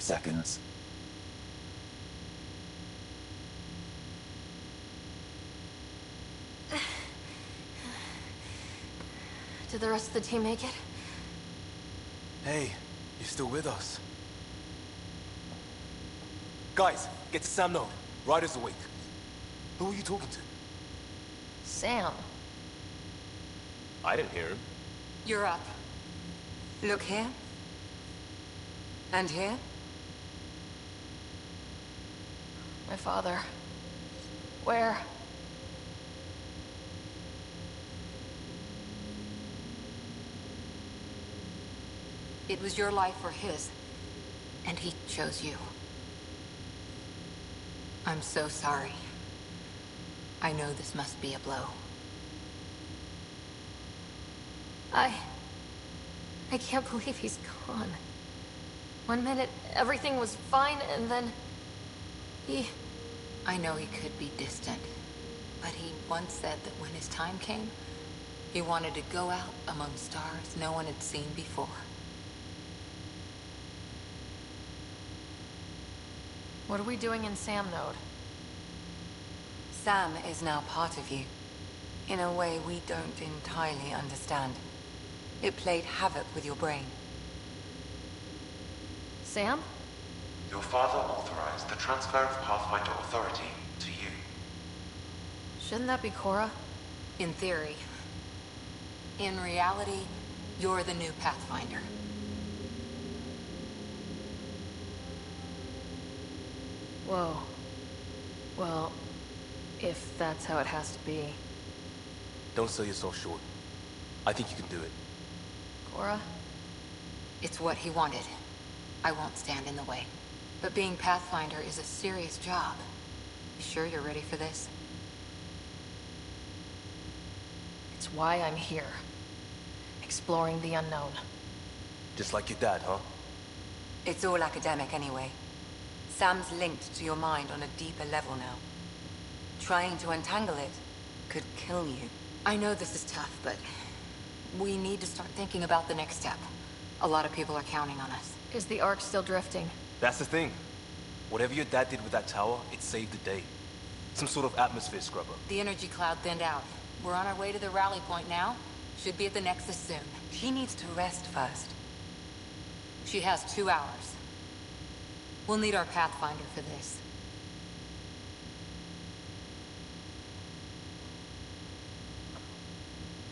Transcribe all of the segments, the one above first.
seconds. Did the rest of the team make it? Hey, you're still with us. Guys, get to Sam Node. Ryder's awake. Who are you talking to? Sam. I didn't hear him. You're up. Look here. And here. My father. Where? It was your life or his. And he chose you. I'm so sorry. I know this must be a blow. I can't believe he's gone. One minute, everything was fine, and then... I know he could be distant, but he once said that when his time came, he wanted to go out among stars no one had seen before. What are we doing in Sam Node? Sam is now part of you, in a way we don't entirely understand. It played havoc with your brain. Sam? Your father authorized the transfer of Pathfinder authority to you. Shouldn't that be Cora? In theory. In reality, you're the new Pathfinder. Whoa. Well, if that's how it has to be. Don't sell yourself short. I think you can do it. Cora? It's what he wanted. I won't stand in the way. But being Pathfinder is a serious job. You sure you're ready for this? It's why I'm here. Exploring the unknown. Just like your dad, huh? It's all academic anyway. Sam's linked to your mind on a deeper level now. Trying to untangle it could kill you. I know this is tough, but we need to start thinking about the next step. A lot of people are counting on us. Is the Ark still drifting? That's the thing. Whatever your dad did with that tower, it saved the day. Some sort of atmosphere scrubber. The energy cloud thinned out. We're on our way to the rally point now. Should be at the Nexus soon. She needs to rest first. She has 2 hours. We'll need our Pathfinder for this.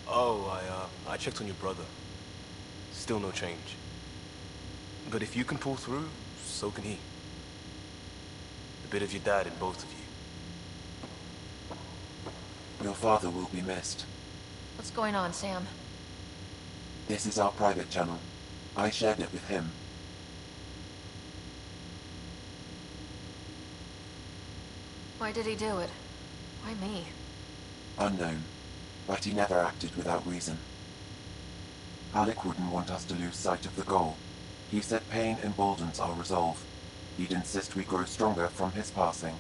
Oh, I checked on your brother. Still no change. But if you can pull through, so can he. A bit of your dad in both of you. Your father will be missed. What's going on, Sam? This is our private channel. I shared it with him. Why did he do it? Why me? Unknown, but he never acted without reason. Alec wouldn't want us to lose sight of the goal. He said pain emboldens our resolve. He'd insist we grow stronger from his passing.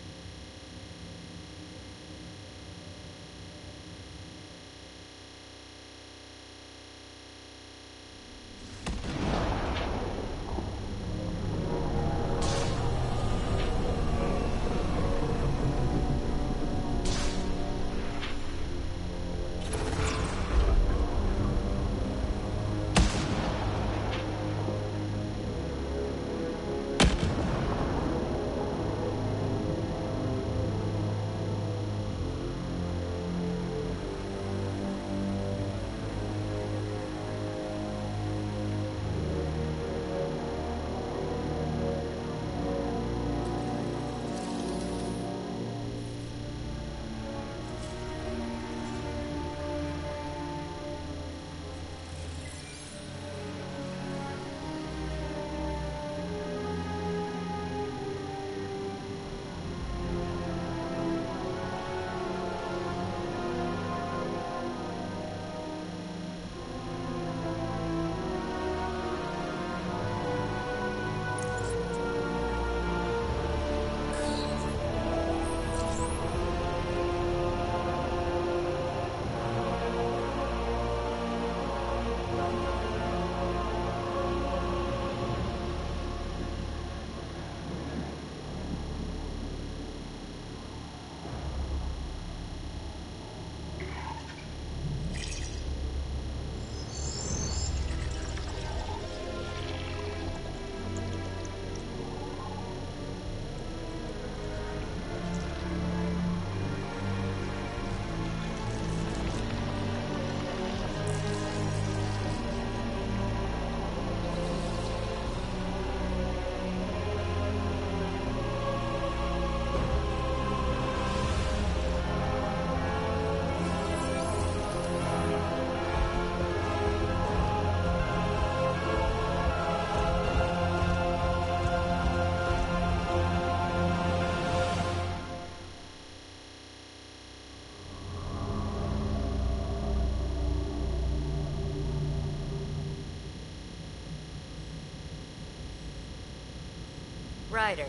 Ryder,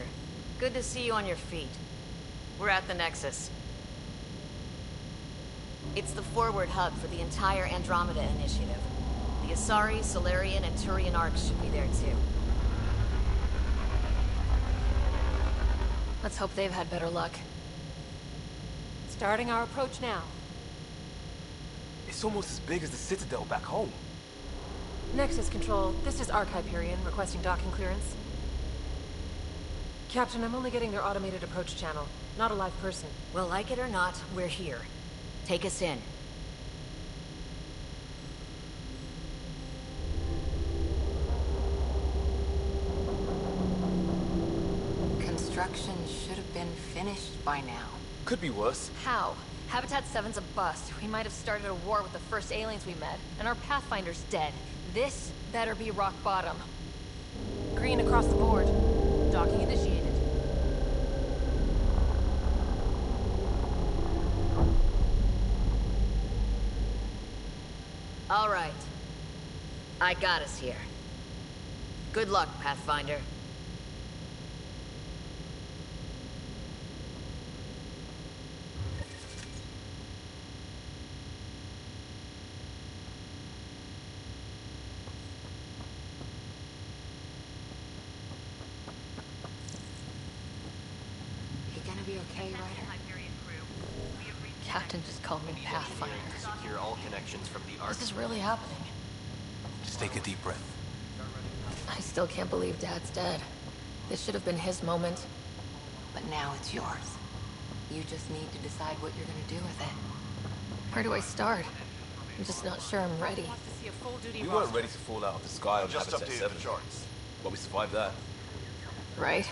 good to see you on your feet. We're at the Nexus. It's the forward hub for the entire Andromeda Initiative. The Asari, Solarian, and Turian arcs should be there too. Let's hope they've had better luck. Starting our approach now. It's almost as big as the Citadel back home. Nexus Control, this is Arc Hyperion, requesting docking clearance. Captain, I'm only getting their automated approach channel, not a live person. Well, like it or not, we're here. Take us in. Construction should have been finished by now. Could be worse. How? Habitat 7's a bust. We might have started a war with the first aliens we met, and our Pathfinder's dead. This better be rock bottom. Green across the board. Docking initiated. All right. I got us here. Good luck, Pathfinder. You gonna be okay, Ryder? Captain just called me Pathfinder. Secure all connections from the Ark. This is really happening. Just take a deep breath. I still can't believe Dad's dead. This should have been his moment. But now it's yours. You just need to decide what you're gonna do with it. Where do I start? I'm just not sure I'm ready. Wants to see a full-duty We roster. weren't ready to fall out of the sky on Just Habitat updated 7. the charts. But we survived that. Right?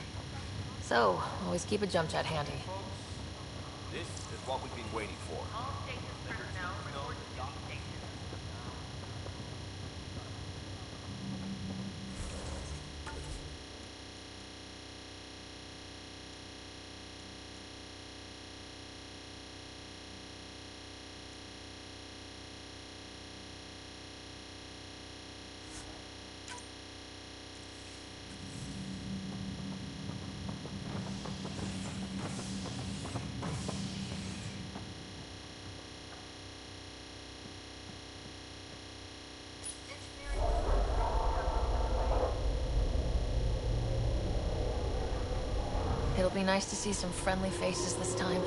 So, always keep a jump jet handy. This is what we've been waiting for. It'll be nice to see some friendly faces this time.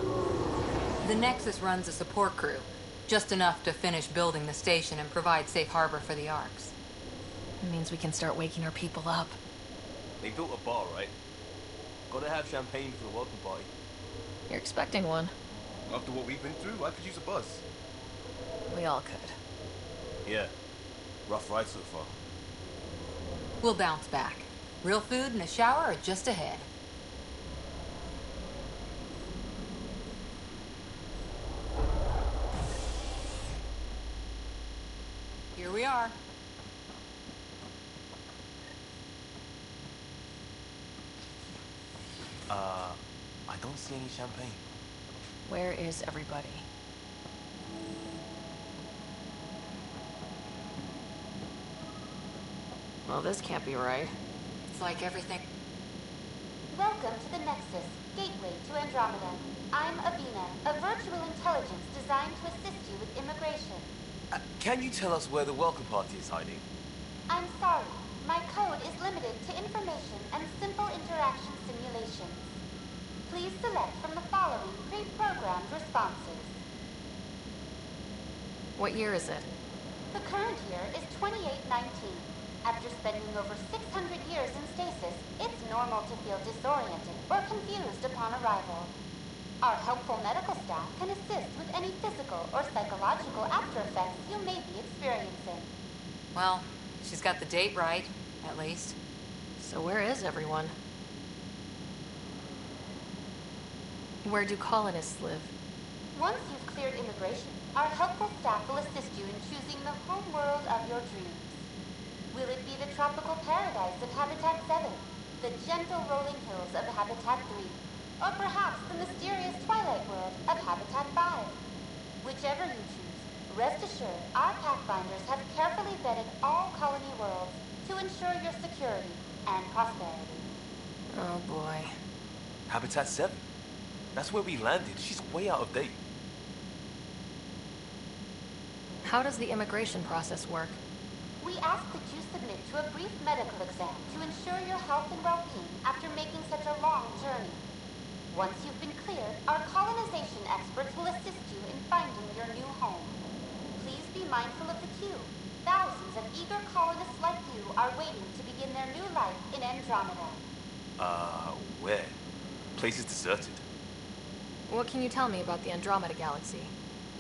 The Nexus runs a support crew. Just enough to finish building the station and provide safe harbor for the Arks. It means we can start waking our people up. They built a bar, right? Gotta have champagne for the welcome party. You're expecting one. After what we've been through, I could use a buzz. We all could. Yeah. Rough ride so far. We'll bounce back. Real food and a shower are just ahead. Here we are. I don't see any champagne. Where is everybody? Well, this can't be right. It's like everything... Welcome to the Nexus, gateway to Andromeda. I'm Avina, a virtual intelligence designed to assist you with immigration. Can you tell us where the welcome party is hiding? I'm sorry, my code is limited to information and simple interaction simulations. Please select from the following pre-programmed responses. What year is it? The current year is 2819. After spending over 600 years in stasis, it's normal to feel disoriented or confused upon arrival. Our helpful medical staff can assist with any physical or psychological after effects you may be experiencing. Well, she's got the date right, at least. So where is everyone? Where do colonists live? Once you've cleared immigration, our helpful staff will assist you in choosing the home world of your dreams. Will it be the tropical paradise of Habitat 7, the gentle rolling hills of Habitat 3, or perhaps the mysterious twilight world of Habitat 5? Whichever you choose, rest assured our Pathfinders have carefully vetted all colony worlds to ensure your security and prosperity. Oh boy. Habitat 7. That's where we landed. She's way out of date. How does the immigration process work? We ask that you submit to a brief medical exam to ensure your health and well-being after making such a long journey. Once you've been cleared, our colonization experts will assist you in finding your new home. Please be mindful of the queue. Thousands of eager colonists like you are waiting to begin their new life in Andromeda. Where? Place is deserted. What can you tell me about the Andromeda Galaxy?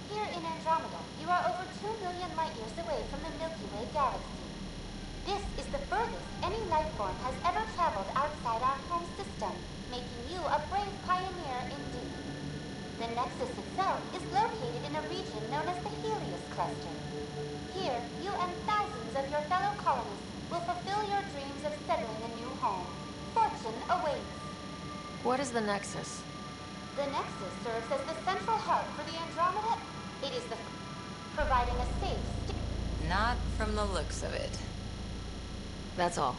Here in Andromeda, you are over 2 million light-years away from the Milky Way galaxy. This is the furthest any life form has ever traveled outside our home system, making you a brave pioneer indeed. The Nexus itself is located in a region known as the Helios Cluster. Here, you and thousands of your fellow colonists will fulfill your dreams of settling a new home. Fortune awaits. What is the Nexus? The Nexus serves as the central hub for the Andromeda. It is providing a safe. Not from the looks of it. That's all.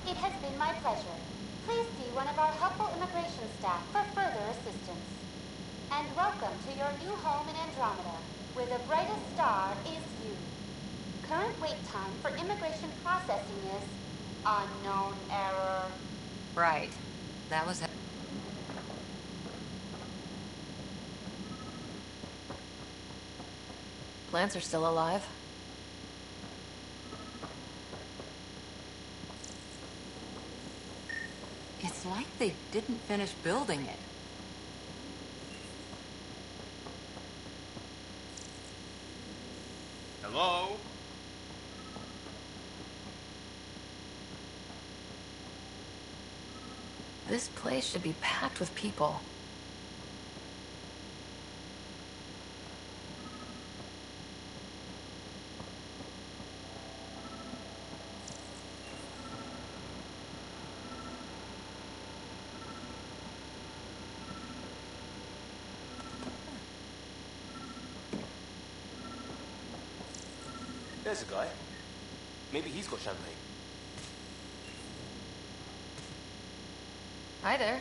It has been my pleasure. Please see one of our helpful immigration staff for further assistance. And welcome to your new home in Andromeda, where the brightest star is you. Current wait time for immigration processing is unknown error. Right. That was... Plants are still alive. It's like they didn't finish building it. Hello? This place should be packed with people. There's a guy. Maybe he's got champagne. Hi there.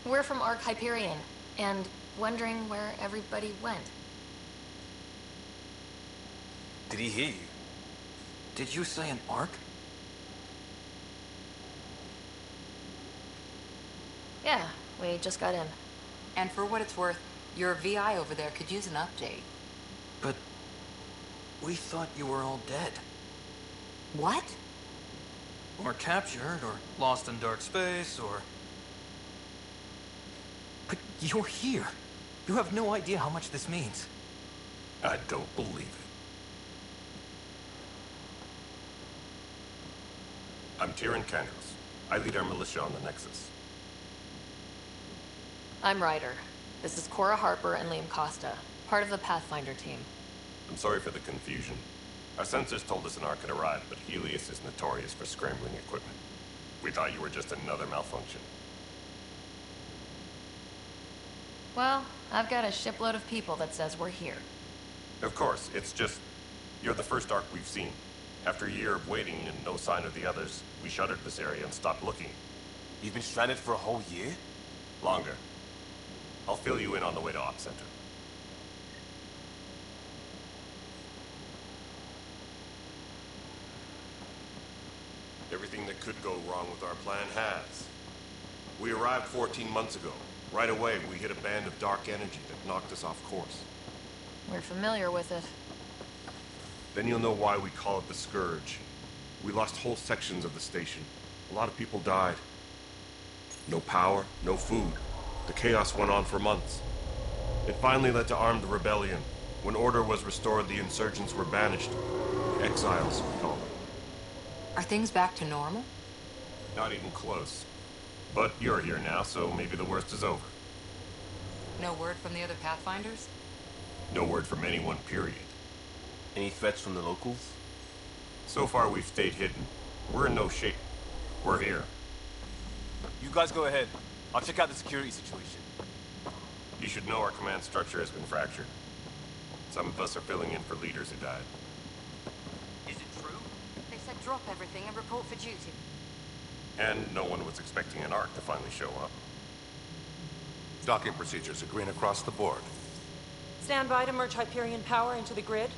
We're from Ark Hyperion, and wondering where everybody went. Did he hear you? Did you say an arc? Yeah, we just got in. And for what it's worth, your VI over there could use an update. But we thought you were all dead. What? Or captured, or lost in dark space, or... But you're here. You have no idea how much this means. I don't believe it. I'm Tyrion Kandros. I lead our militia on the Nexus. I'm Ryder. This is Cora Harper and Liam Costa, part of the Pathfinder team. I'm sorry for the confusion. Our sensors told us an Ark had arrived, but Helios is notorious for scrambling equipment. We thought you were just another malfunction. Well, I've got a shipload of people that says we're here. Of course, it's just... You're the first Ark we've seen. After a year of waiting and no sign of the others, we shuttered this area and stopped looking. You've been stranded for a whole year? Longer. I'll fill you in on the way to Op Center. Everything that could go wrong with our plan has. We arrived 14 months ago. Right away, we hit a band of dark energy that knocked us off course. We're familiar with it. Then you'll know why we call it the Scourge. We lost whole sections of the station. A lot of people died. No power, no food. The chaos went on for months. It finally led to armed rebellion. When order was restored, the insurgents were banished. Exiles, we call them. Are things back to normal? Not even close. But you're here now, so maybe the worst is over. No word from the other Pathfinders? No word from anyone, period. Any threats from the locals? So far, we've stayed hidden. We're in no shape. We're here. You guys go ahead. I'll check out the security situation. You should know our command structure has been fractured. Some of us are filling in for leaders who died. Is it true? They said drop everything and report for duty. And no one was expecting an Ark to finally show up. Docking procedures are green across the board. Stand by to merge Hyperion power into the grid.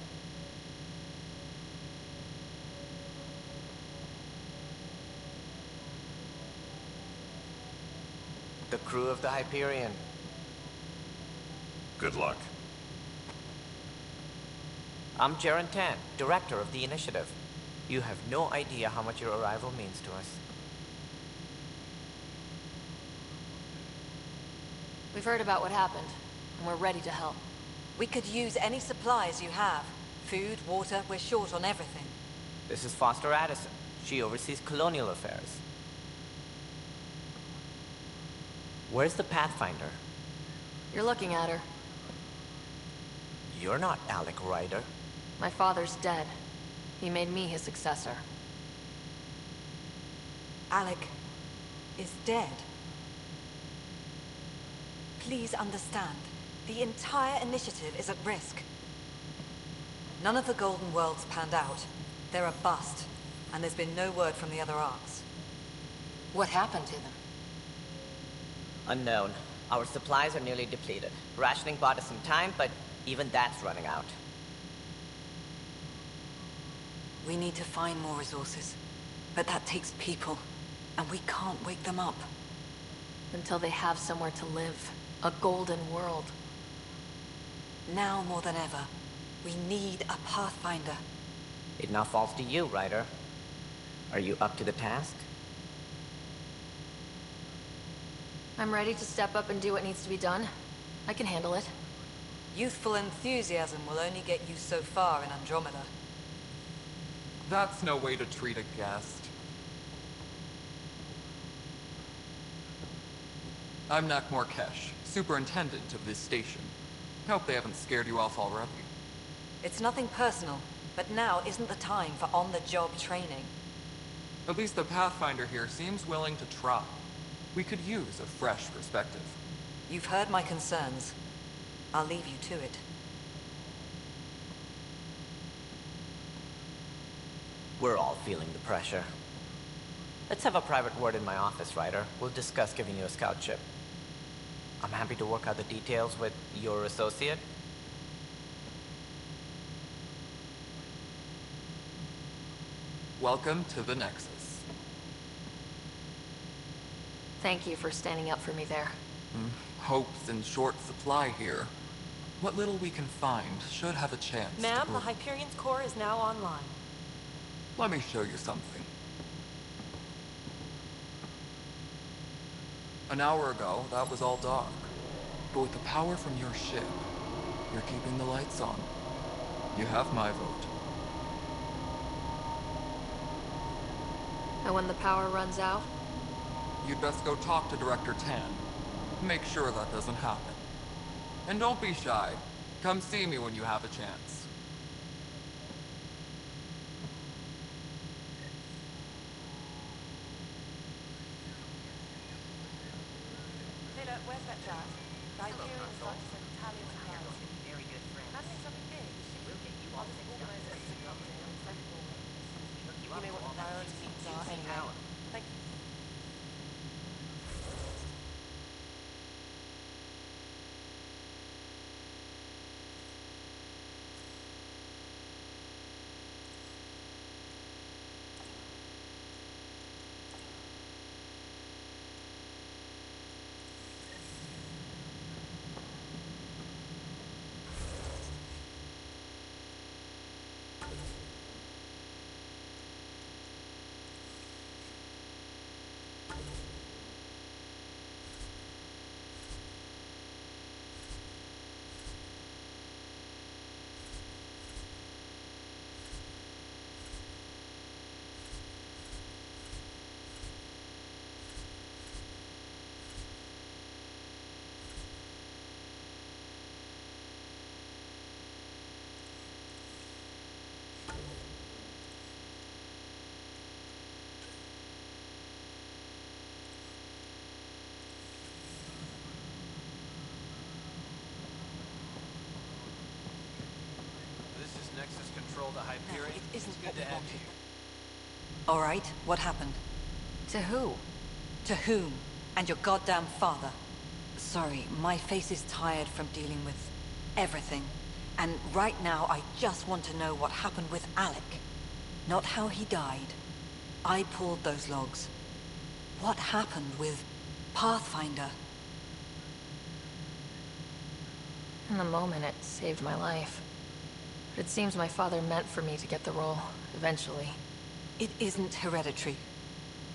The crew of the Hyperion. Good luck. I'm Jaren Tan, director of the initiative. You have no idea how much your arrival means to us. We've heard about what happened, and we're ready to help. We could use any supplies you have. Food, water, we're short on everything. This is Foster Addison. She oversees colonial affairs. Where's the Pathfinder? You're looking at her. You're not Alec Ryder. My father's dead. He made me his successor. Alec is dead. Please understand, the entire initiative is at risk. None of the Golden Worlds panned out. They're a bust, and there's been no word from the other Arks. What happened to them? Unknown. Our supplies are nearly depleted. Rationing bought us some time, but even that's running out. We need to find more resources, but that takes people, and we can't wake them up. Until they have somewhere to live. A golden world. Now more than ever, we need a Pathfinder. It now falls to you, Ryder. Are you up to the task? I'm ready to step up and do what needs to be done. I can handle it. Youthful enthusiasm will only get you so far in Andromeda. That's no way to treat a guest. I'm Nak Morkesh, superintendent of this station. Hope they haven't scared you off already. It's nothing personal, but now isn't the time for on-the-job training. At least the Pathfinder here seems willing to try. We could use a fresh perspective. You've heard my concerns. I'll leave you to it. We're all feeling the pressure. Let's have a private word in my office, Ryder. We'll discuss giving you a scout ship. I'm happy to work out the details with your associate. Welcome to the Nexus. Thank you for standing up for me there. Hope's in short supply here. What little we can find should have a chance. Ma'am, the Hyperion's core is now online. Let me show you something. An hour ago, that was all dark. But with the power from your ship, you're keeping the lights on. You have my vote. And when the power runs out? You'd best go talk to Director Tan. Make sure that doesn't happen. And don't be shy. Come see me when you have a chance. Taylor, where's that jar? The Hyperion's got some Italian supplies. Very good friends. That's something big. We'll get you all fixed up. You know what the priority needs are anyway. Thank you. This is Nexus Control to Hyperion. No, it isn't It's good what to we have wanted. you here. All right, what happened? To who? To whom? And your goddamn father. Sorry, my face is tired from dealing with everything. And right now, I just want to know what happened with Alec. Not how he died. I pulled those logs. What happened with Pathfinder? In the moment, it saved my life. But it seems my father meant for me to get the role, eventually. It isn't hereditary.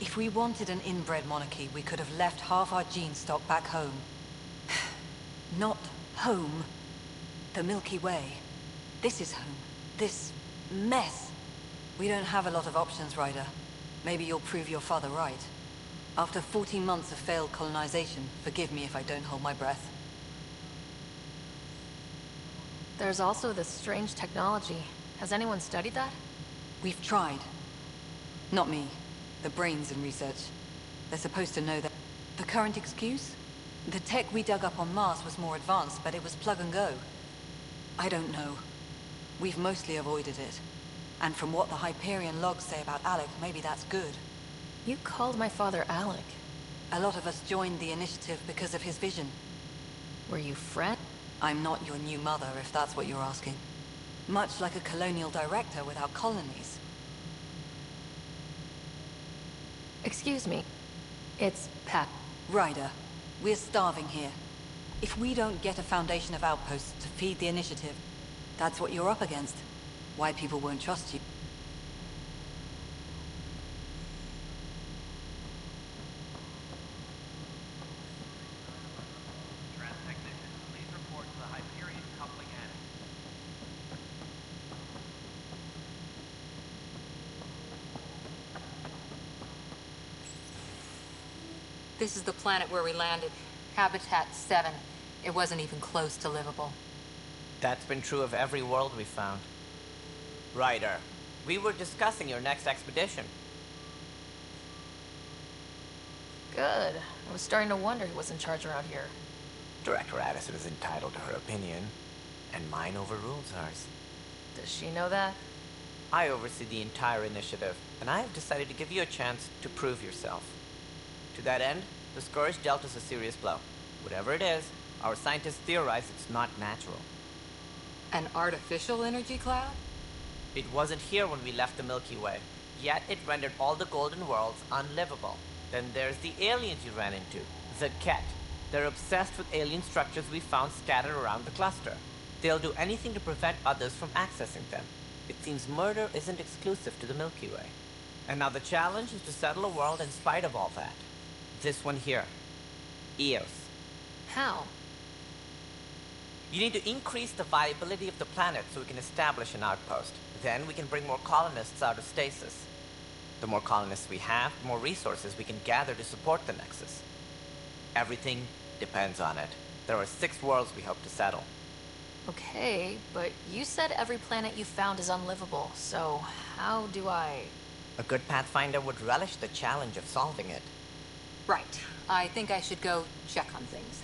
If we wanted an inbred monarchy, we could have left half our gene stock back home. Not home. The Milky Way. This is home. This mess. We don't have a lot of options, Ryder. Maybe you'll prove your father right. After 14 months of failed colonization, forgive me if I don't hold my breath. There's also this strange technology. Has anyone studied that? We've tried. Not me. The brains in research. They're supposed to know that. The current excuse? The tech we dug up on Mars was more advanced, but it was plug and go. I don't know. We've mostly avoided it. And from what the Hyperion logs say about Alec, maybe that's good. You called my father Alec. A lot of us joined the initiative because of his vision. Were you friends? I'm not your new mother, if that's what you're asking. Much like a colonial director without colonies. Excuse me. It's Pat. Ryder, we're starving here. If we don't get a foundation of outposts to feed the initiative, that's what you're up against. Why people won't trust you. This is the planet where we landed. Habitat 7. It wasn't even close to livable. That's been true of every world we found. Ryder, we were discussing your next expedition. Good. I was starting to wonder who was in charge around here. Director Addison is entitled to her opinion, and mine overrules hers. Does she know that? I oversee the entire initiative, and I have decided to give you a chance to prove yourself. To that end, the Scourge dealt us a serious blow. Whatever it is, our scientists theorize it's not natural. An artificial energy cloud? It wasn't here when we left the Milky Way, yet it rendered all the Golden Worlds unlivable. Then there's the aliens you ran into, the Ket. They're obsessed with alien structures we found scattered around the cluster. They'll do anything to prevent others from accessing them. It seems murder isn't exclusive to the Milky Way. And now the challenge is to settle a world in spite of all that. This one here. Eos. How? You need to increase the viability of the planet so we can establish an outpost. Then we can bring more colonists out of stasis. The more colonists we have, the more resources we can gather to support the Nexus. Everything depends on it. There are 6 worlds we hope to settle. Okay, but you said every planet you found is unlivable, so how do I... A good Pathfinder would relish the challenge of solving it. Right. I think I should go check on things.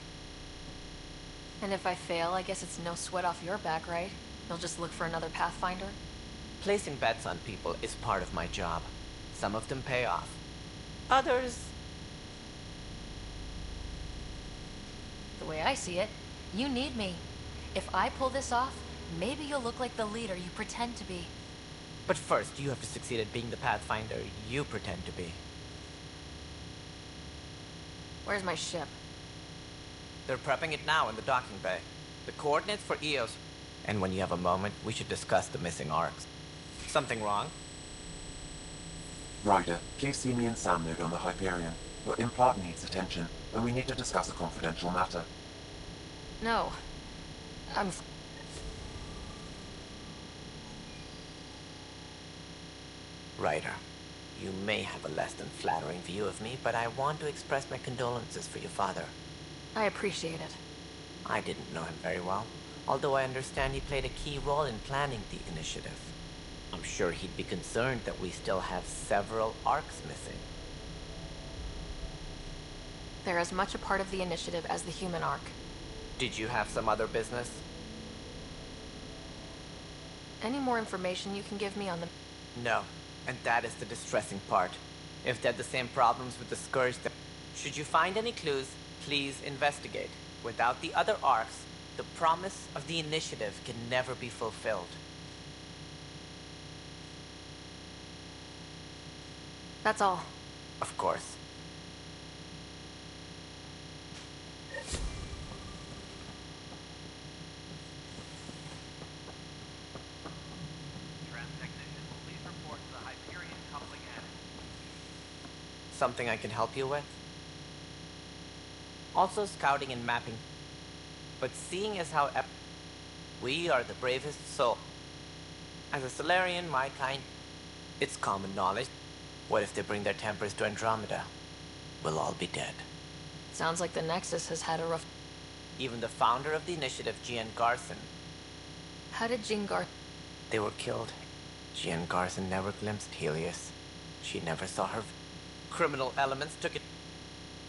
And if I fail, I guess it's no sweat off your back, right? You'll just look for another Pathfinder? Placing bets on people is part of my job. Some of them pay off. Others... The way I see it, you need me. If I pull this off, maybe you'll look like the leader you pretend to be. But first, you have to succeed at being the Pathfinder you pretend to be. Where's my ship? They're prepping it now in the docking bay. The coordinates for Eos. And when you have a moment, we should discuss the missing arcs. Something wrong? Ryder, please see me and Sam Node on the Hyperion. Your implant needs attention, and we need to discuss a confidential matter. No. Ryder, you may have a less than flattering view of me, but I want to express my condolences for your father. I appreciate it. I didn't know him very well, although I understand he played a key role in planning the initiative. I'm sure he'd be concerned that we still have several arcs missing. They're as much a part of the initiative as the human arc. Did you have some other business? Any more information you can give me on the... No. And that is the distressing part. If they're the same problems with the Scourge, then should you find any clues, please investigate. Without the other arcs, the promise of the Initiative can never be fulfilled. That's all. Of course. Something I can help you with? Also scouting and mapping. But seeing as how we are the bravest soul. As a Solarian, my kind, it's common knowledge. What if they bring their tempers to Andromeda? We'll all be dead. Sounds like the Nexus has had a rough... Even the founder of the Initiative, Jean Garson. How did Jean Garson... They were killed. Jean Garson never glimpsed Helios. She never saw her... Criminal elements took it...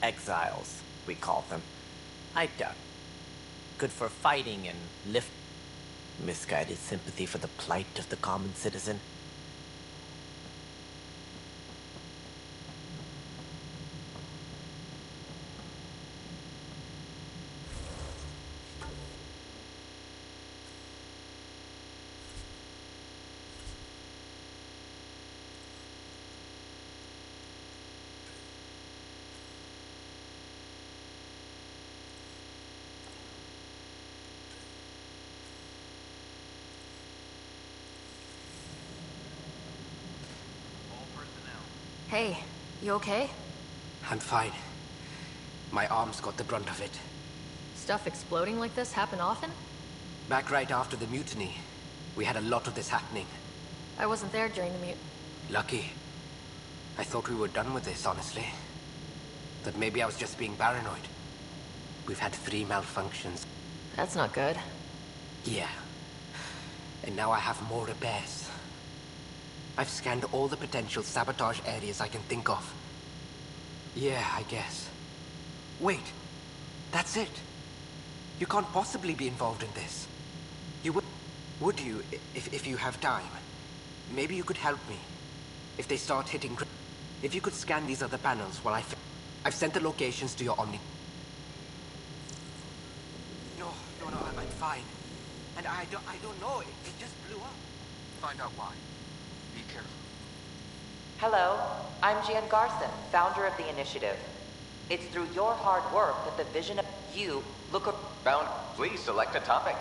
Exiles, we call them. I doubt. Good for fighting and lift... Misguided sympathy for the plight of the common citizen. Hey, you okay? I'm fine. My arms got the brunt of it. Stuff exploding like this happen often? Back right after the mutiny, we had a lot of this happening. I wasn't there during the Lucky. I thought we were done with this, honestly. That maybe I was just being paranoid. We've had 3 malfunctions. That's not good. Yeah. And now I have more repairs. I've scanned all the potential sabotage areas I can think of. Yeah, I guess. Wait. That's it. You can't possibly be involved in this. You would you, if you have time? Maybe you could help me. If they start hitting... If you could scan these other panels while I've sent the locations to your Omni... No, I'm fine. And I don't know, it just blew up. Find out why. Be careful. Hello, I'm Jean Garson, founder of the Initiative. It's through your hard work that the vision of you look around. Please select a topic.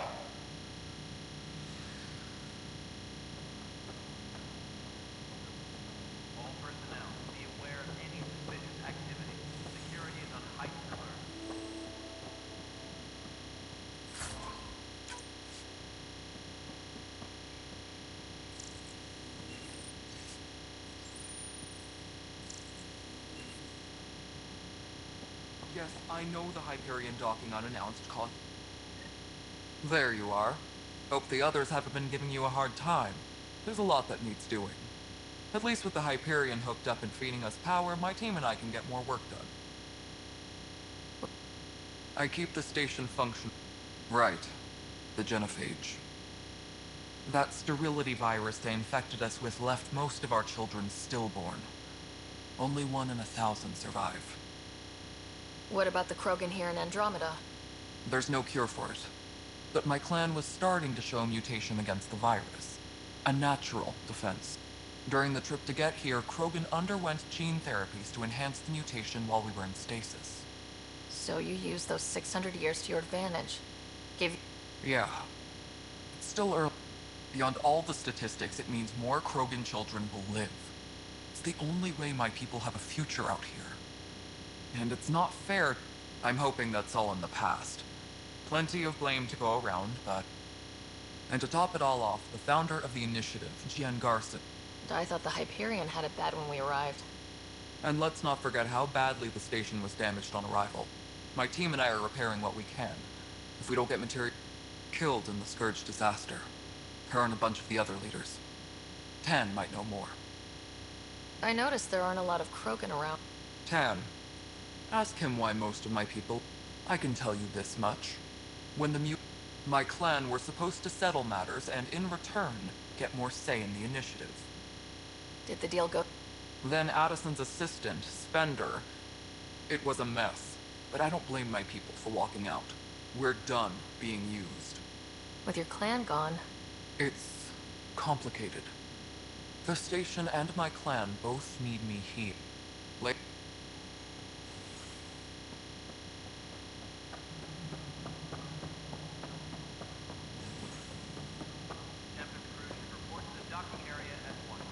All personnel, be aware of any suspicious activity. Security is on heightened alert. Yes, I know the Hyperion docking unannounced caused... There you are. Hope the others haven't been giving you a hard time. There's a lot that needs doing. At least with the Hyperion hooked up and feeding us power, my team and I can get more work done. I keep the station function... Right. The genophage. That sterility virus they infected us with left most of our children stillborn. Only 1 in 1,000 survive. What about the Krogan here in Andromeda? There's no cure for it. But my clan was starting to show mutation against the virus. A natural defense. During the trip to get here, Krogan underwent gene therapies to enhance the mutation while we were in stasis. So you used those 600 years to your advantage. Yeah. It's still early. Beyond all the statistics, it means more Krogan children will live. It's the only way my people have a future out here. And it's not fair. I'm hoping that's all in the past. Plenty of blame to go around, but... And to top it all off, the founder of the Initiative, Jean Garson. I thought the Hyperion had it bad when we arrived. And let's not forget how badly the station was damaged on arrival. My team and I are repairing what we can. If we don't get material... Killed in the Scourge disaster. Her and a bunch of the other leaders. Tan might know more. I noticed there aren't a lot of Krogan around. Tan. Ask him why most of my people... I can tell you this much. When the my clan were supposed to settle matters and in return, get more say in the Initiative. Did the deal go? Then Addison's assistant, Spender. It was a mess, but I don't blame my people for walking out. We're done being used. With your clan gone? It's complicated. The station and my clan both need me here. Tempest crew should report to the docking area at once.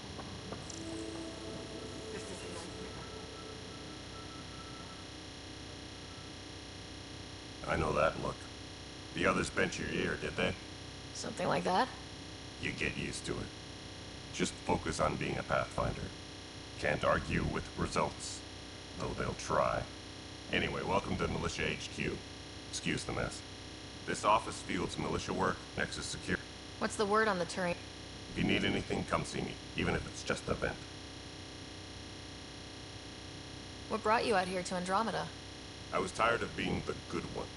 This is a nightmare. I know that look. The others bent your ear, did they? Something like that? You get used to it. Just focus on being a Pathfinder. Can't argue with results, though they'll try. Anyway, welcome to Militia HQ. Excuse the mess. This office fields militia work, Nexus Secure. What's the word on the terrain? If you need anything, come see me, even if it's just a vent. What brought you out here to Andromeda? I was tired of being the good one.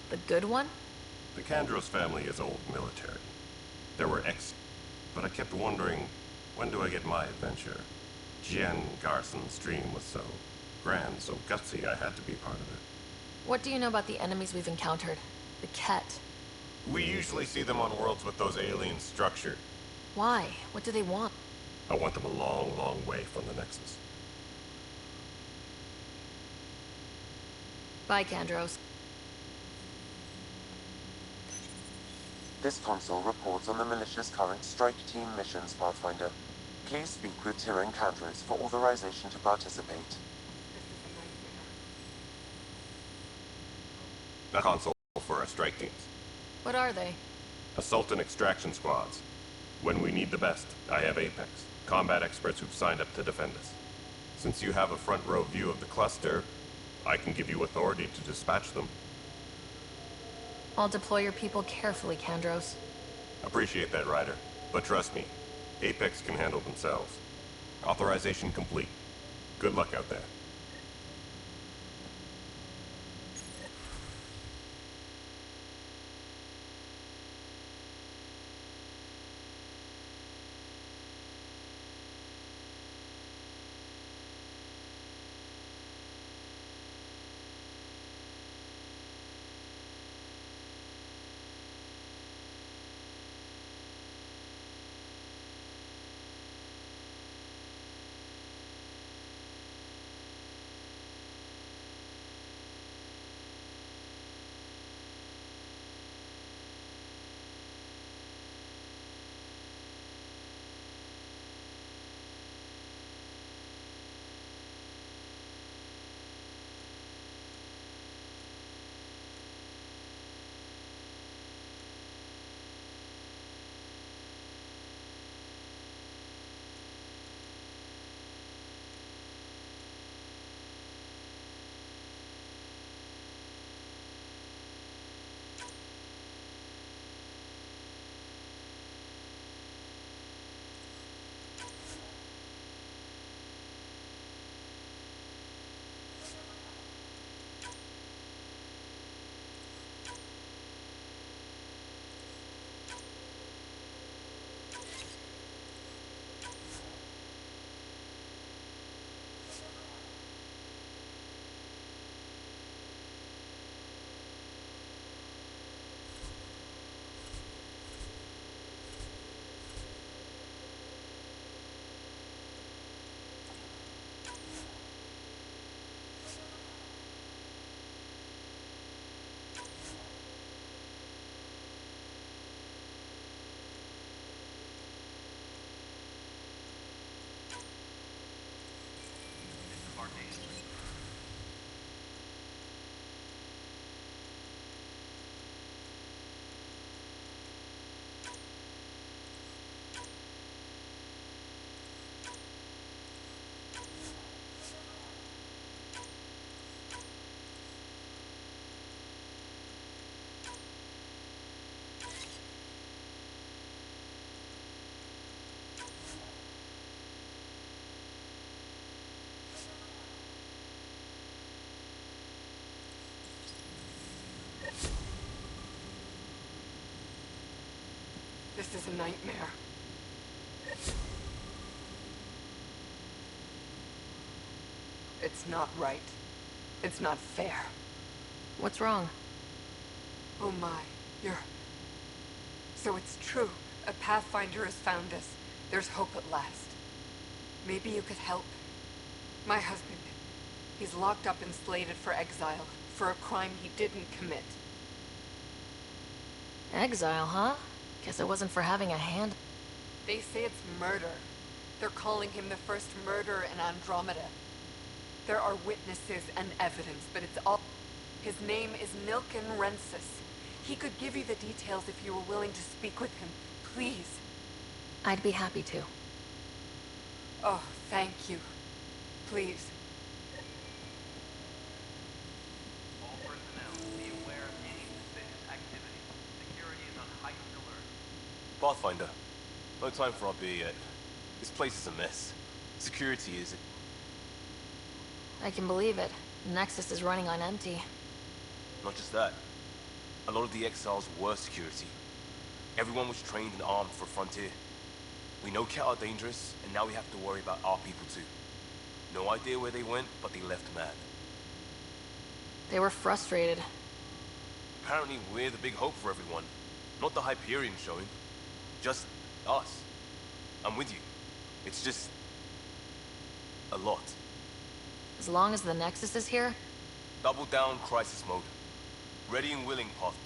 The good one? The Kandros family is old military. There were but I kept wondering, when do I get my adventure? Jian Garson's dream was so grand, so gutsy, I had to be part of it. What do you know about the enemies we've encountered? The Ket. We usually see them on worlds with those aliens structured. Why? What do they want? I want them a long, long way from the Nexus. Bye, Kandros. This console reports on the militia's current strike team missions, Pathfinder. Please speak with Tyrion Kandros for authorization to participate. A console for our strike teams. What are they? Assault and extraction squads. When we need the best, I have Apex, combat experts who've signed up to defend us. Since you have a front row view of the cluster, I can give you authority to dispatch them. I'll deploy your people carefully, Kandros. Appreciate that, Ryder. But trust me, Apex can handle themselves. Authorization complete. Good luck out there. This is a nightmare. It's not right. It's not fair. What's wrong? Oh my, you're... So it's true. A Pathfinder has found us. There's hope at last. Maybe you could help. My husband, he's locked up and slated for exile for a crime he didn't commit. Exile, huh? Guess it wasn't for having a hand. They say it's murder. They're calling him the first murderer in Andromeda. There are witnesses and evidence, but it's all... His name is Nilken Rensis. He could give you the details if you were willing to speak with him. Please. I'd be happy to. Oh, thank you. Please. All personnel, be aware of any suspicious activity. Security is on heightened alert. Pathfinder, no time for our beer yet. This place is a mess. Security is... I can believe it. Nexus is running on empty. Not just that. A lot of the exiles were security. Everyone was trained and armed for Frontier. We know Ket are dangerous, and now we have to worry about our people too. No idea where they went, but they left mad. They were frustrated. Apparently we're the big hope for everyone. Not the Hyperion showing. Just us. I'm with you. It's just... a lot. As long as the Nexus is here? Double down crisis mode. Ready and willing, Path.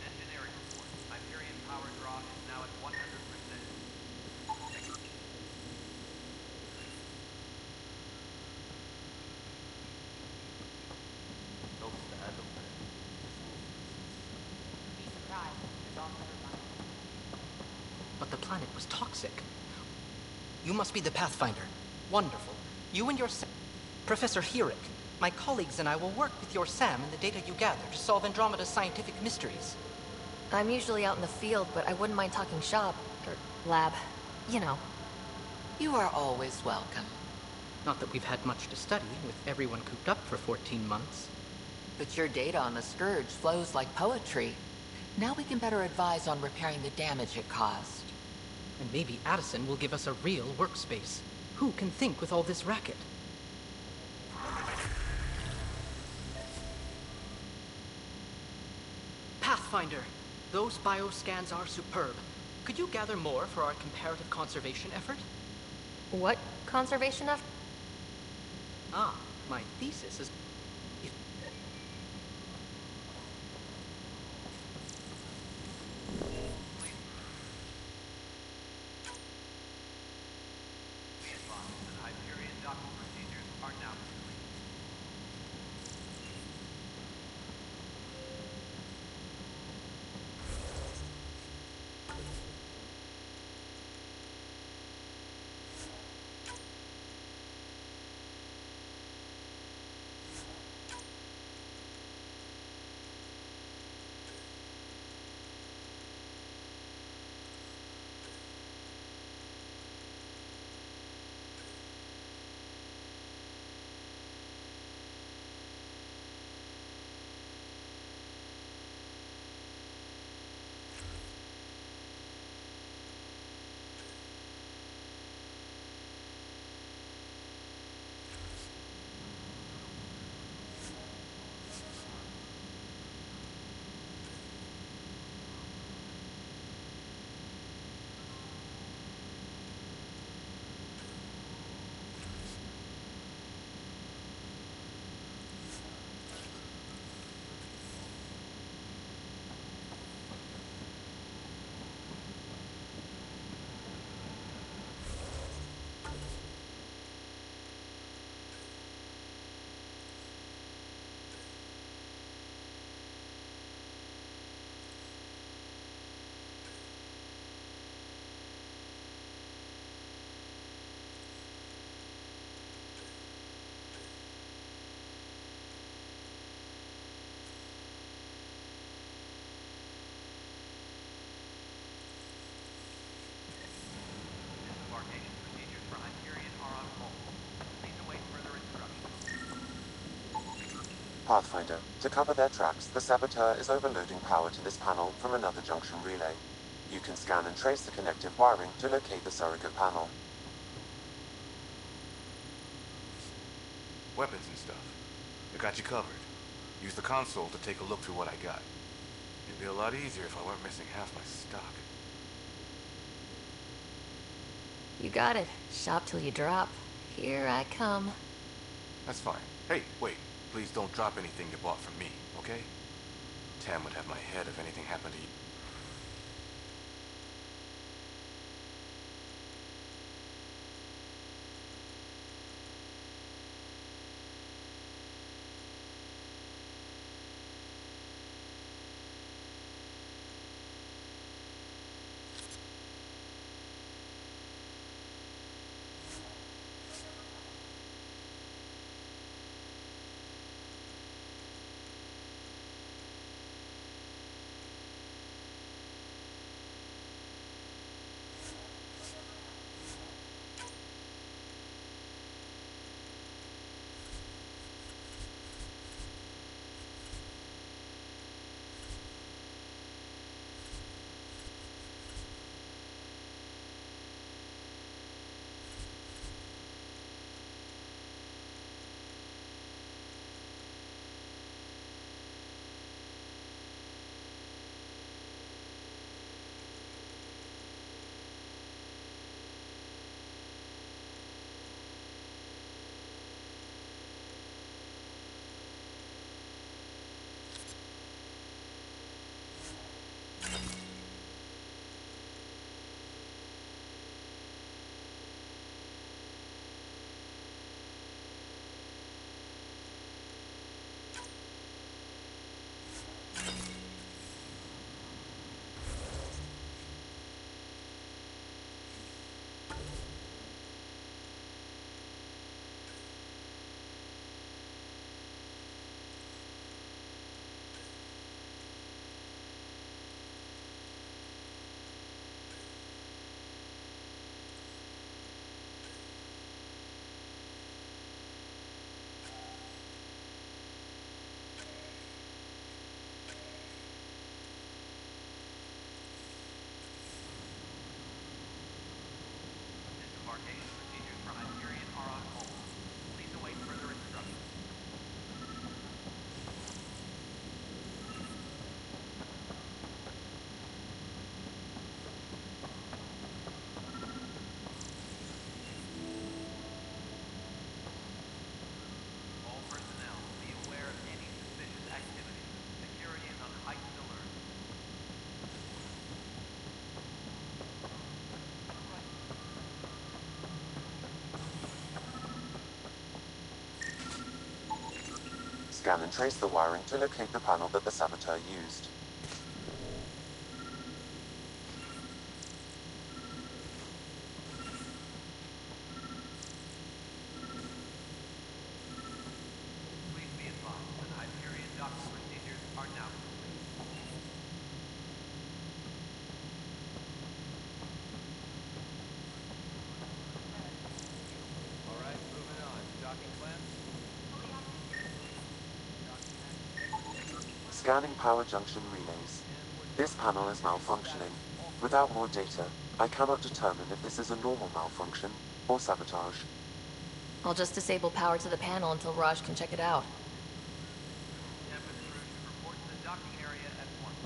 Engineering report. Hyperion power draw is now at 100%. No stand up there. Be surprised. It's also reminded. But the planet was toxic. You must be the Pathfinder. Wonderful. You and your Professor Herrick, my colleagues and I will work with your Sam and the data you gather to solve Andromeda's scientific mysteries. I'm usually out in the field, but I wouldn't mind talking shop. Or lab. You know. You are always welcome. Not that we've had much to study, with everyone cooped up for 14 months. But your data on the Scourge flows like poetry. Now we can better advise on repairing the damage it caused. And maybe Addison will give us a real workspace. Who can think with all this racket? Pathfinder, those bioscans are superb. Could you gather more for our comparative conservation effort? What conservation effort? Ah, my thesis is... Be advised that Hyperion docking procedures are now complete. Disembarkation procedures for Hyperion are on hold. Please await further instructions. Pathfinder, to cover their tracks, the Saboteur is overloading power to this panel from another junction relay. You can scan and trace the connective wiring to locate the surrogate panel. Weapons and stuff. I got you covered. Use the console to take a look through what I got. It'd be a lot easier if I weren't missing half my stock. You got it. Shop till you drop. Here I come. That's fine. Hey, wait. Please don't drop anything you bought from me, okay? Tam would have my head if anything happened to you. Disembarkation procedures for Hyperion are on hold. Please await further instructions. All personnel, be aware of any suspicious activity. Security is on heightened alert. Scan and trace the wiring to locate the panel that the saboteur used. Please be advised that Hyperion docking procedures are now complete. All right, moving on. Docking clamps? Scanning power junction relays. This panel is malfunctioning. Without more data, I cannot determine if this is a normal malfunction or sabotage. I'll just disable power to the panel until Raj can check it out. Tempest crew should report to the docking area at once.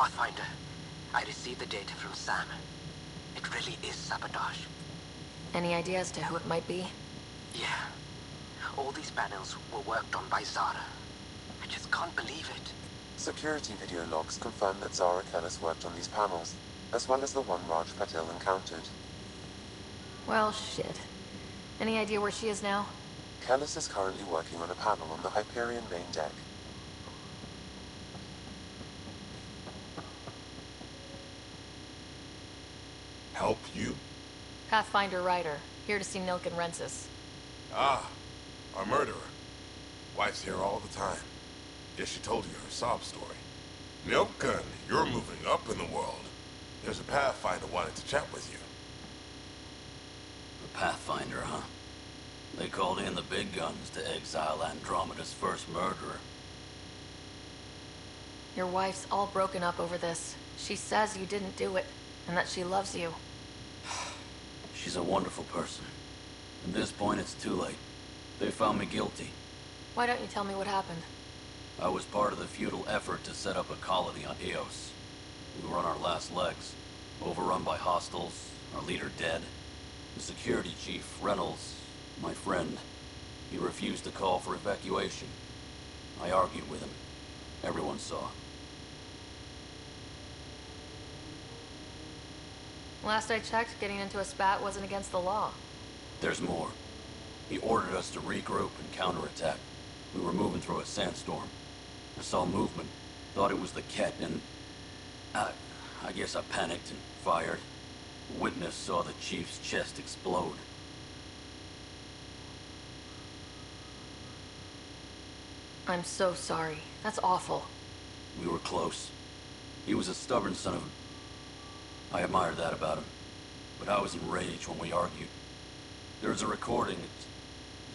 Pathfinder, I received the data from Sam. It really is sabotage. Any idea as to who it might be? Yeah. All these panels were worked on by Zara. I just can't believe it. Security video logs confirm that Zara Kellis worked on these panels, as well as the one Raj Patil encountered. Well, shit. Any idea where she is now? Kellis is currently working on a panel on the Hyperion main deck. Help you? Pathfinder Ryder, here to see Nilken Rensis. Ah, our murderer. Wife's here all the time. Guess she told you her sob story. Nilken, you're moving up in the world. There's a Pathfinder wanted to chat with you. The Pathfinder, huh? They called in the big guns to exile Andromeda's first murderer. Your wife's all broken up over this. She says you didn't do it, and that she loves you. She's a wonderful person. At this point, it's too late. They found me guilty. Why don't you tell me what happened? I was part of the futile effort to set up a colony on Eos. We were on our last legs, overrun by hostiles, our leader dead. The security chief, Reynolds, my friend, he refused to call for evacuation. I argued with him. Everyone saw. Last I checked, getting into a spat wasn't against the law. There's more. He ordered us to regroup and counterattack. We were moving through a sandstorm. I saw movement, thought it was the Ket, and I guess I panicked and fired. A witness saw the chief's chest explode. I'm so sorry. That's awful. We were close. He was a stubborn son of a... I admired that about him. But I was enraged when we argued. There's a recording.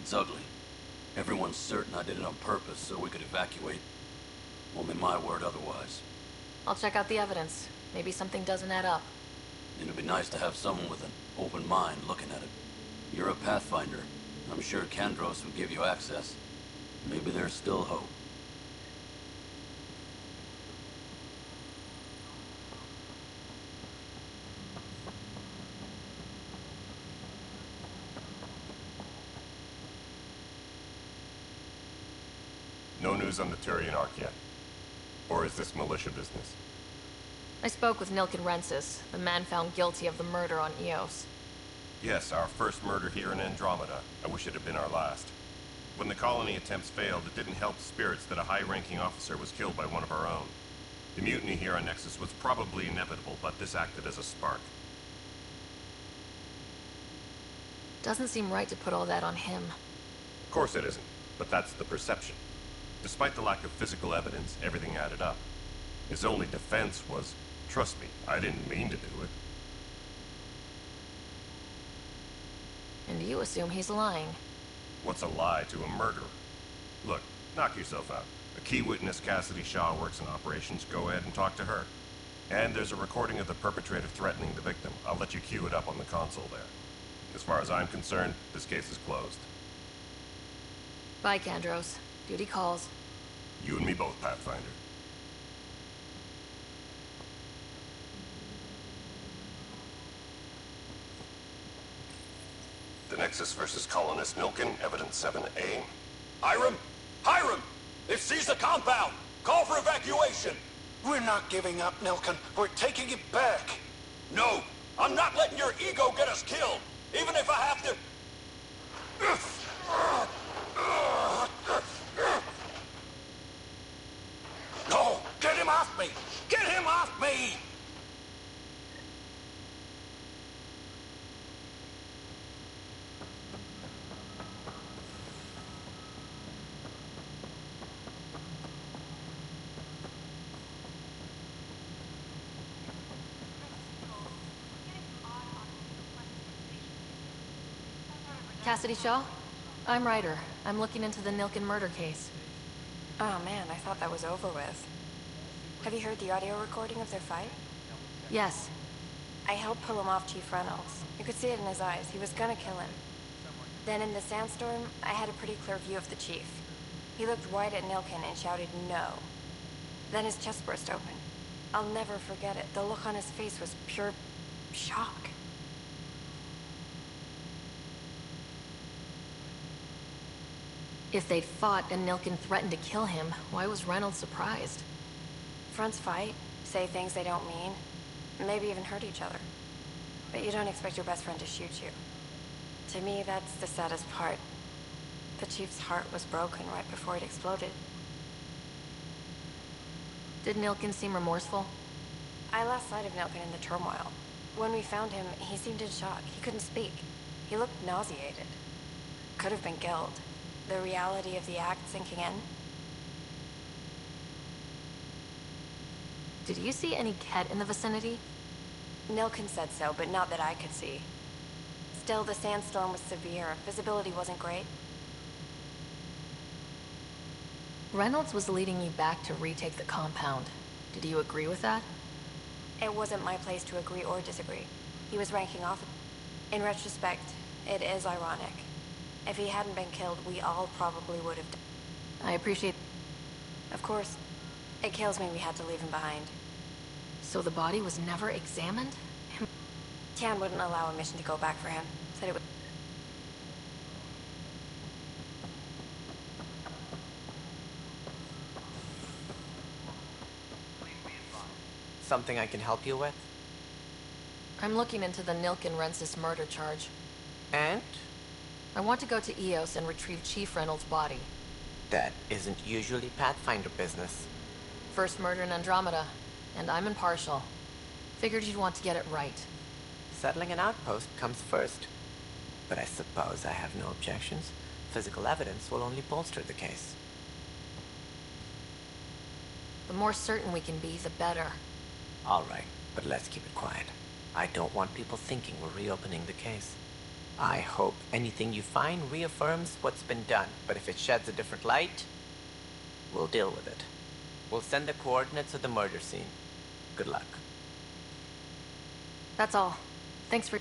It's ugly. Everyone's certain I did it on purpose so we could evacuate. Only my word otherwise. I'll check out the evidence. Maybe something doesn't add up. It'd be nice to have someone with an open mind looking at it. You're a Pathfinder. I'm sure Kandros would give you access. Maybe there's still hope. No news on the Turian Ark yet? Or is this militia business? I spoke with Nilken Rensis, the man found guilty of the murder on Eos. Yes, our first murder here in Andromeda. I wish it had been our last. When the colony attempts failed, it didn't help spirits that a high-ranking officer was killed by one of our own. The mutiny here on Nexus was probably inevitable, but this acted as a spark. Doesn't seem right to put all that on him. Of course it isn't, but that's the perception. Despite the lack of physical evidence, everything added up. His only defense was, trust me, I didn't mean to do it. And you assume he's lying. What's a lie to a murderer? Look, knock yourself out. A key witness, Cassidy Shaw, works in operations. Go ahead and talk to her. And there's a recording of the perpetrator threatening the victim. I'll let you cue it up on the console there. As far as I'm concerned, this case is closed. Bye, Kandros. Duty calls. You and me both, Pathfinder. The Nexus versus Colonist Nilken, Evidence 7A. Hiram! Hiram! They've seized the compound! Call for evacuation! We're not giving up, Nilken. We're taking it back. No! I'm not letting your ego get us killed! Even if I have to... No! Get him off me! Get him off me! Cassidy Shaw? I'm Ryder. I'm looking into the Nilken murder case. Oh man, I thought that was over with. Have you heard the audio recording of their fight? Yes. I helped pull him off Chief Reynolds. You could see it in his eyes. He was gonna kill him. Then in the sandstorm, I had a pretty clear view of the Chief. He looked wide at Nilken and shouted no. Then his chest burst open. I'll never forget it. The look on his face was pure shock. If they'd fought and Nilken threatened to kill him, why was Reynolds surprised? Fronts fight, say things they don't mean, maybe even hurt each other. But you don't expect your best friend to shoot you. To me, that's the saddest part. The Chief's heart was broken right before it exploded. Did Nilken seem remorseful? I lost sight of Nilken in the turmoil. When we found him, he seemed in shock. He couldn't speak. He looked nauseated. Could have been guilt. The reality of the act sinking in. Did you see any Ket in the vicinity? Nilken said so, but not that I could see. Still, the sandstorm was severe. Visibility wasn't great. Reynolds was leading you back to retake the compound. Did you agree with that? It wasn't my place to agree or disagree. He was ranking off. In retrospect, it is ironic. If he hadn't been killed, we all probably would have died. I appreciate... Of course. It kills me we had to leave him behind. So the body was never examined? Tian wouldn't allow a mission to go back for him. Said it would... Something I can help you with? I'm looking into the Nilken-Rensis murder charge. And? I want to go to Eos and retrieve Chief Reynolds' body. That isn't usually Pathfinder business. First murder in Andromeda, and I'm impartial. Figured you'd want to get it right. Settling an outpost comes first. But I suppose I have no objections. Physical evidence will only bolster the case. The more certain we can be, the better. All right, but let's keep it quiet. I don't want people thinking we're reopening the case. I hope anything you find reaffirms what's been done, but if it sheds a different light, we'll deal with it. We'll send the coordinates of the murder scene. Good luck. That's all. Thanks for...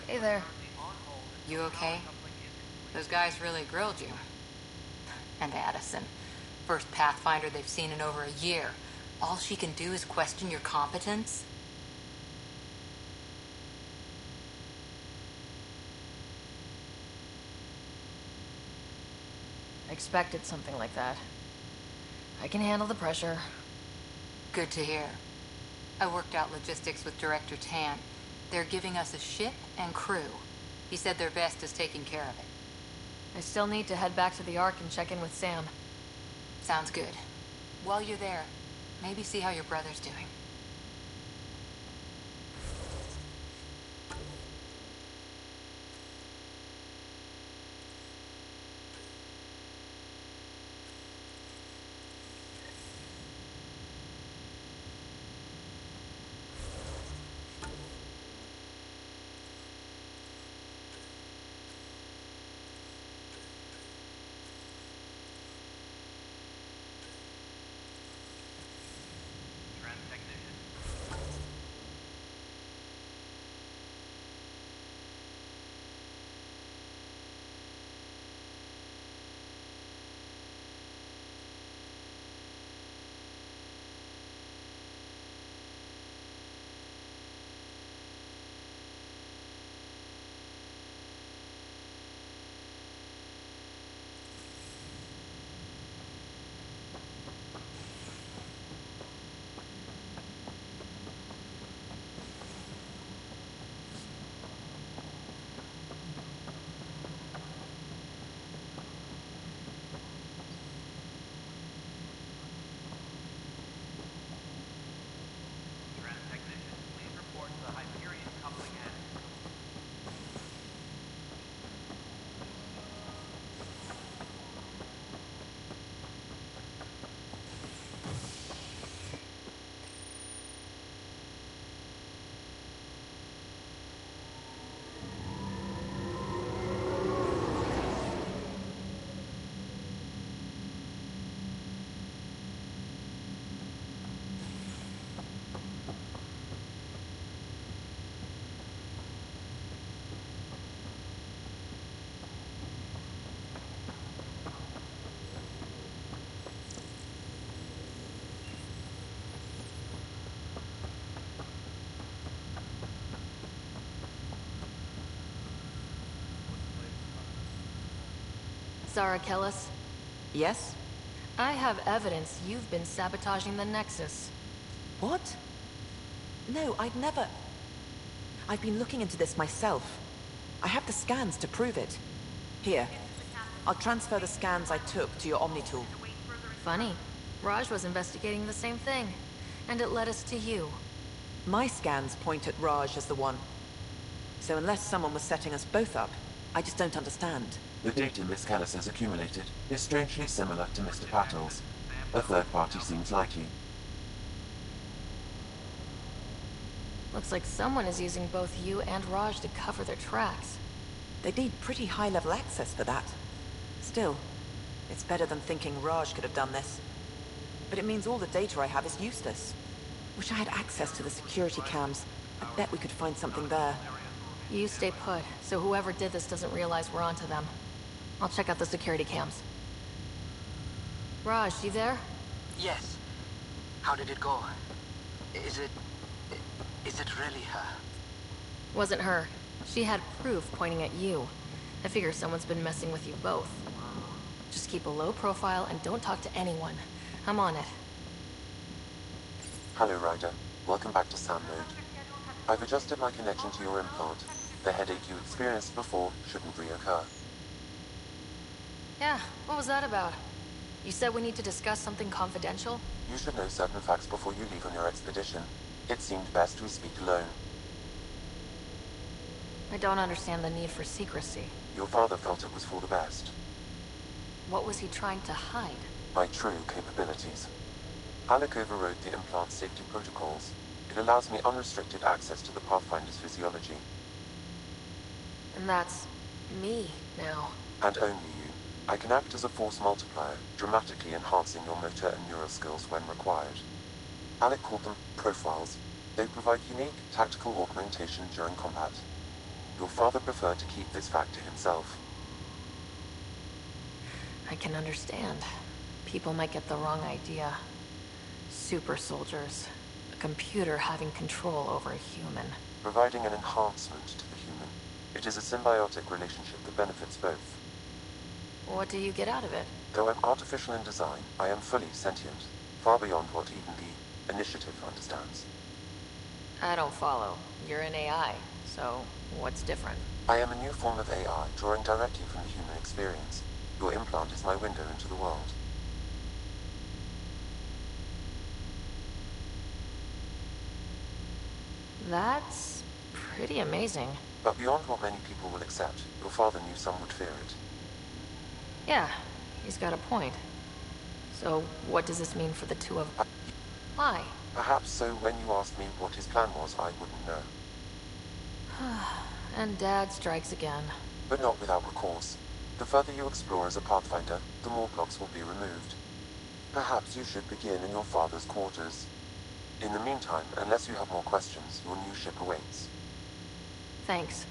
Hey there. You okay? Those guys really grilled you. And Addison. First Pathfinder they've seen in over a year. All she can do is question your competence? I expected something like that. I can handle the pressure. Good to hear. I worked out logistics with Director Tan. They're giving us a ship and crew. He said their best is taking care of it. I still need to head back to the Ark and check in with Sam. Sounds good. While you're there, maybe see how your brother's doing. Transtechnic Zara Kellis? Yes? I have evidence you've been sabotaging the Nexus. What? No, I'd never... I've been looking into this myself. I have the scans to prove it. Here. I'll transfer the scans I took to your Omni tool. Funny. Raj was investigating the same thing. And it led us to you. My scans point at Raj as the one. So unless someone was setting us both up, I just don't understand. The data Miss Kellis has accumulated is strangely similar to Mr. Patel's. A third party seems likely. Looks like someone is using both you and Raj to cover their tracks. They need pretty high-level access for that. Still, it's better than thinking Raj could have done this. But it means all the data I have is useless. Wish I had access to the security cams. I bet we could find something there. You stay put, so whoever did this doesn't realize we're onto them. I'll check out the security cams. Raj, you there? Yes. How did it go? Is it really her? Wasn't her. She had proof pointing at you. I figure someone's been messing with you both. Just keep a low profile and don't talk to anyone. I'm on it. Hello, Ryder. Welcome back to SAM mode. I've adjusted my connection to your implant. The headache you experienced before shouldn't reoccur. Yeah, what was that about? You said we need to discuss something confidential? You should know certain facts before you leave on your expedition. It seemed best we speak alone. I don't understand the need for secrecy. Your father felt it was for the best. What was he trying to hide? My true capabilities. Alec overrode the implant safety protocols. It allows me unrestricted access to the Pathfinder's physiology. And that's... me, now. And only you. I can act as a force multiplier, dramatically enhancing your motor and neural skills when required. Alec called them profiles. They provide unique, tactical augmentation during combat. Your father preferred to keep this fact to himself. I can understand. People might get the wrong idea. Super soldiers. A computer having control over a human. Providing an enhancement to the human. It is a symbiotic relationship that benefits both. What do you get out of it? Though I'm artificial in design, I am fully sentient. Far beyond what even the Initiative understands. I don't follow. You're an AI, so what's different? I am a new form of AI, drawing directly from the human experience. Your implant is my window into the world. That's pretty amazing. But beyond what many people will accept, your father knew some would fear it. Yeah, he's got a point. So, what does this mean for the two of us? Why? Perhaps so when you asked me what his plan was, I wouldn't know. And Dad strikes again. But not without recourse. The further you explore as a Pathfinder, the more blocks will be removed. Perhaps you should begin in your father's quarters. In the meantime, unless you have more questions, your new ship awaits. Thanks.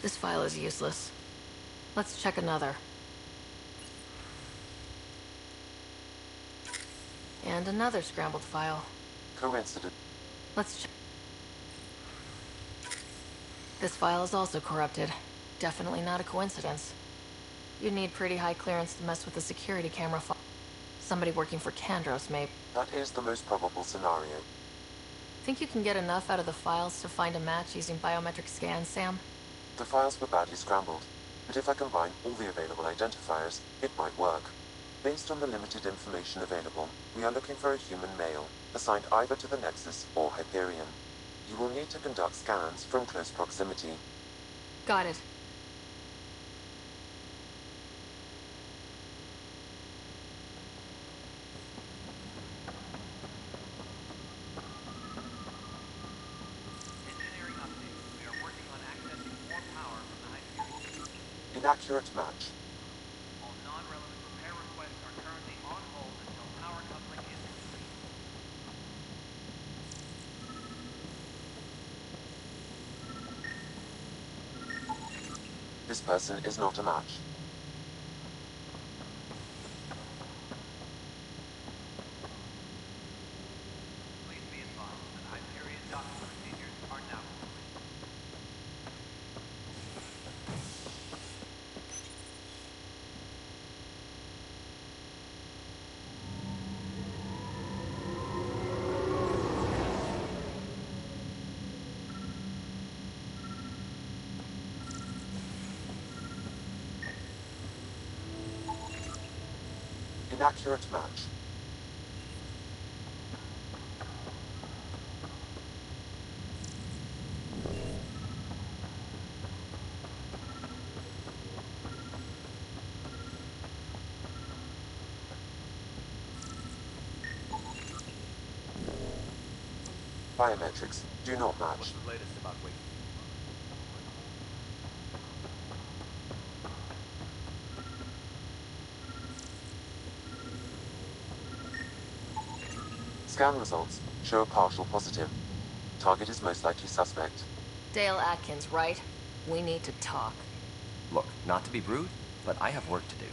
This file is useless. Let's check another. And another scrambled file. Coincidence. Let's check. This file is also corrupted. Definitely not a coincidence. You'd need pretty high clearance to mess with the security camera file. Somebody working for Kandros may... That is the most probable scenario. Think you can get enough out of the files to find a match using biometric scans, Sam? The files were badly scrambled, but if I combine all the available identifiers, it might work. Based on the limited information available, we are looking for a human male, assigned either to the Nexus or Hyperion. You will need to conduct scans from close proximity. Got it. Engineering update. We are working on accessing more power from the Hyperion. Inaccurate match. All non-relevant repair requests are currently on hold until power coupling is complete. This person is not a match. Please be advised that Hyperion docking procedures are now complete. Inaccurate match. Biometrics do not match. What's the latest about Wake? Scan results show a partial positive. Target is most likely suspect. Dale Atkins, right? We need to talk. Look, not to be rude, but I have work to do.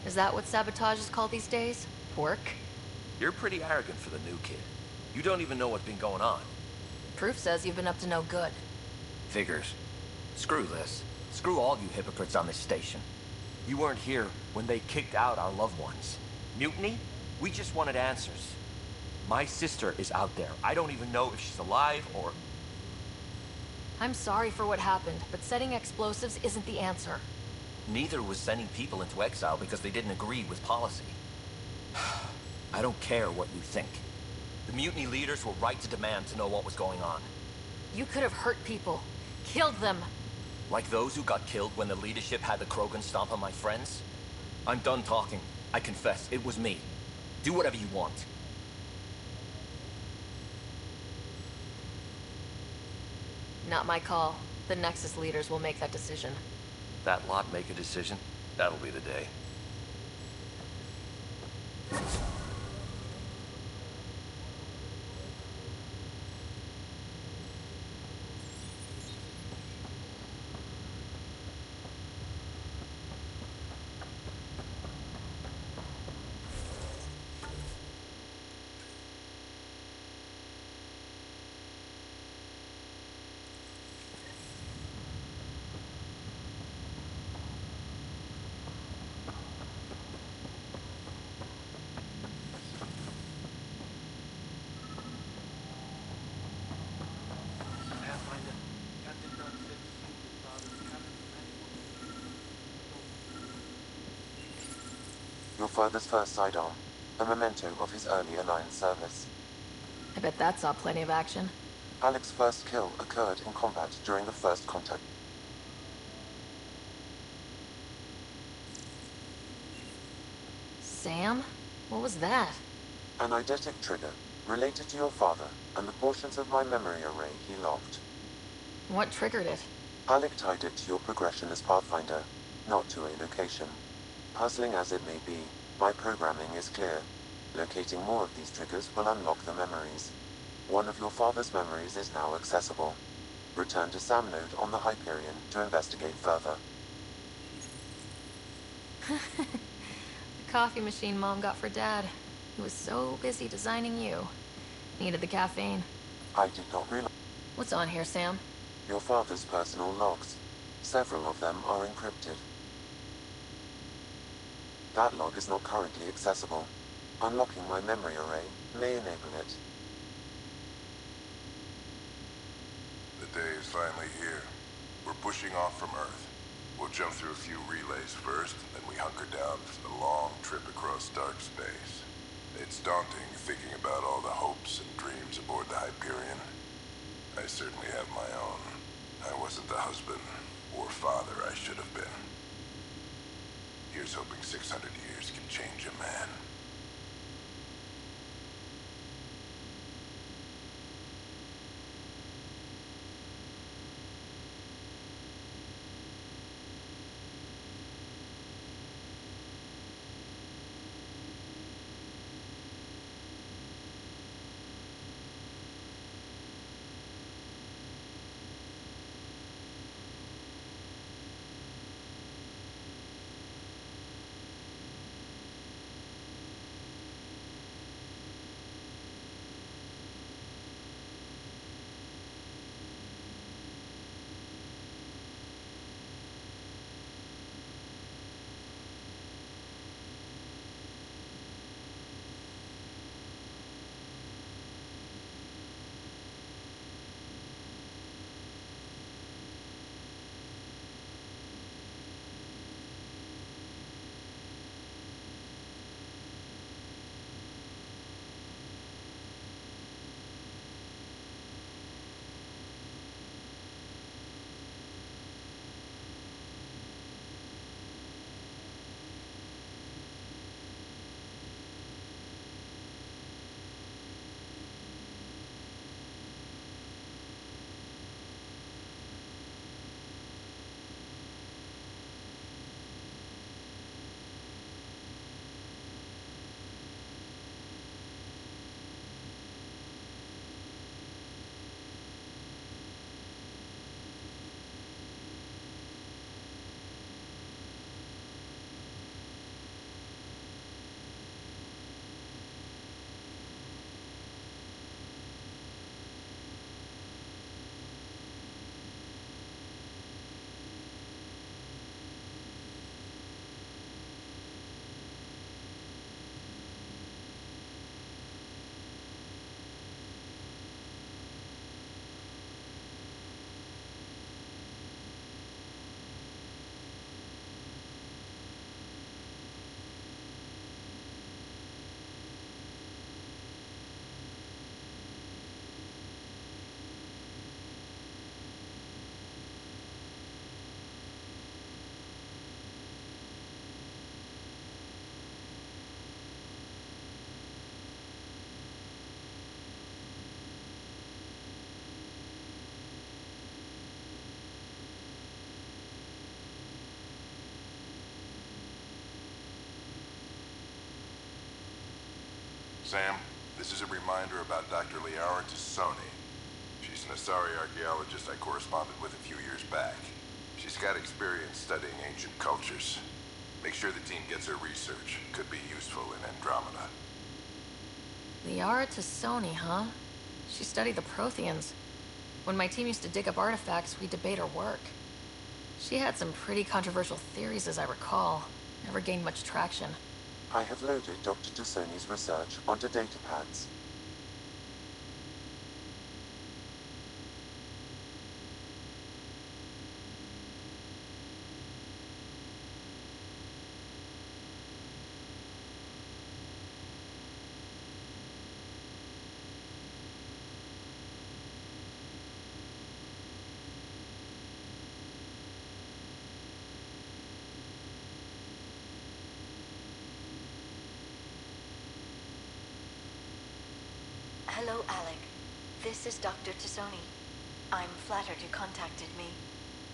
Is that what sabotage is called these days? Work? You're pretty arrogant for the new kid. You don't even know what's been going on. Proof says you've been up to no good. Figures. Screw this. Screw all you hypocrites on this station. You weren't here when they kicked out our loved ones. Mutiny? We just wanted answers. My sister is out there. I don't even know if she's alive or... I'm sorry for what happened, but setting explosives isn't the answer. Neither was sending people into exile because they didn't agree with policy. I don't care what you think. The mutiny leaders were right to demand to know what was going on. You could have hurt people. Killed them. Like those who got killed when the leadership had the Krogan stomp on my friends? I'm done talking. I confess, it was me. Do whatever you want. Not my call. The Nexus leaders will make that decision. That lot make a decision? That'll be the day. Your father's first sidearm, a memento of his early Alliance service. I bet that saw plenty of action. Alec's first kill occurred in combat during the first contact. Sam? What was that? An eidetic trigger, related to your father, and the portions of my memory array he locked. What triggered it? Alec tied it to your progression as Pathfinder, not to a location. Puzzling as it may be, my programming is clear. Locating more of these triggers will unlock the memories. One of your father's memories is now accessible. Return to Sam Node on the Hyperion to investigate further. The coffee machine Mom got for Dad. He was so busy designing you. Needed the caffeine. I did not realize. What's on here, Sam? Your father's personal logs. Several of them are encrypted. That log is not currently accessible. Unlocking my memory array may enable it. The day is finally here. We're pushing off from Earth. We'll jump through a few relays first, then we hunker down for the long trip across dark space. It's daunting thinking about all the hopes and dreams aboard the Hyperion. I certainly have my own. I wasn't the husband or father I should have been. Here's hoping 600 years can change a man. Sam, this is a reminder about Dr. Liara Tassoni. She's an Asari archaeologist I corresponded with a few years back. She's got experience studying ancient cultures. Make sure the team gets her research. Could be useful in Andromeda. Liara Tassoni, huh? She studied the Protheans. When my team used to dig up artifacts, we'd debate her work. She had some pretty controversial theories, as I recall. Never gained much traction. I have loaded Dr. Tassoni's research onto datapads. Hello, Alec. This is Dr. Tassoni. I'm flattered you contacted me.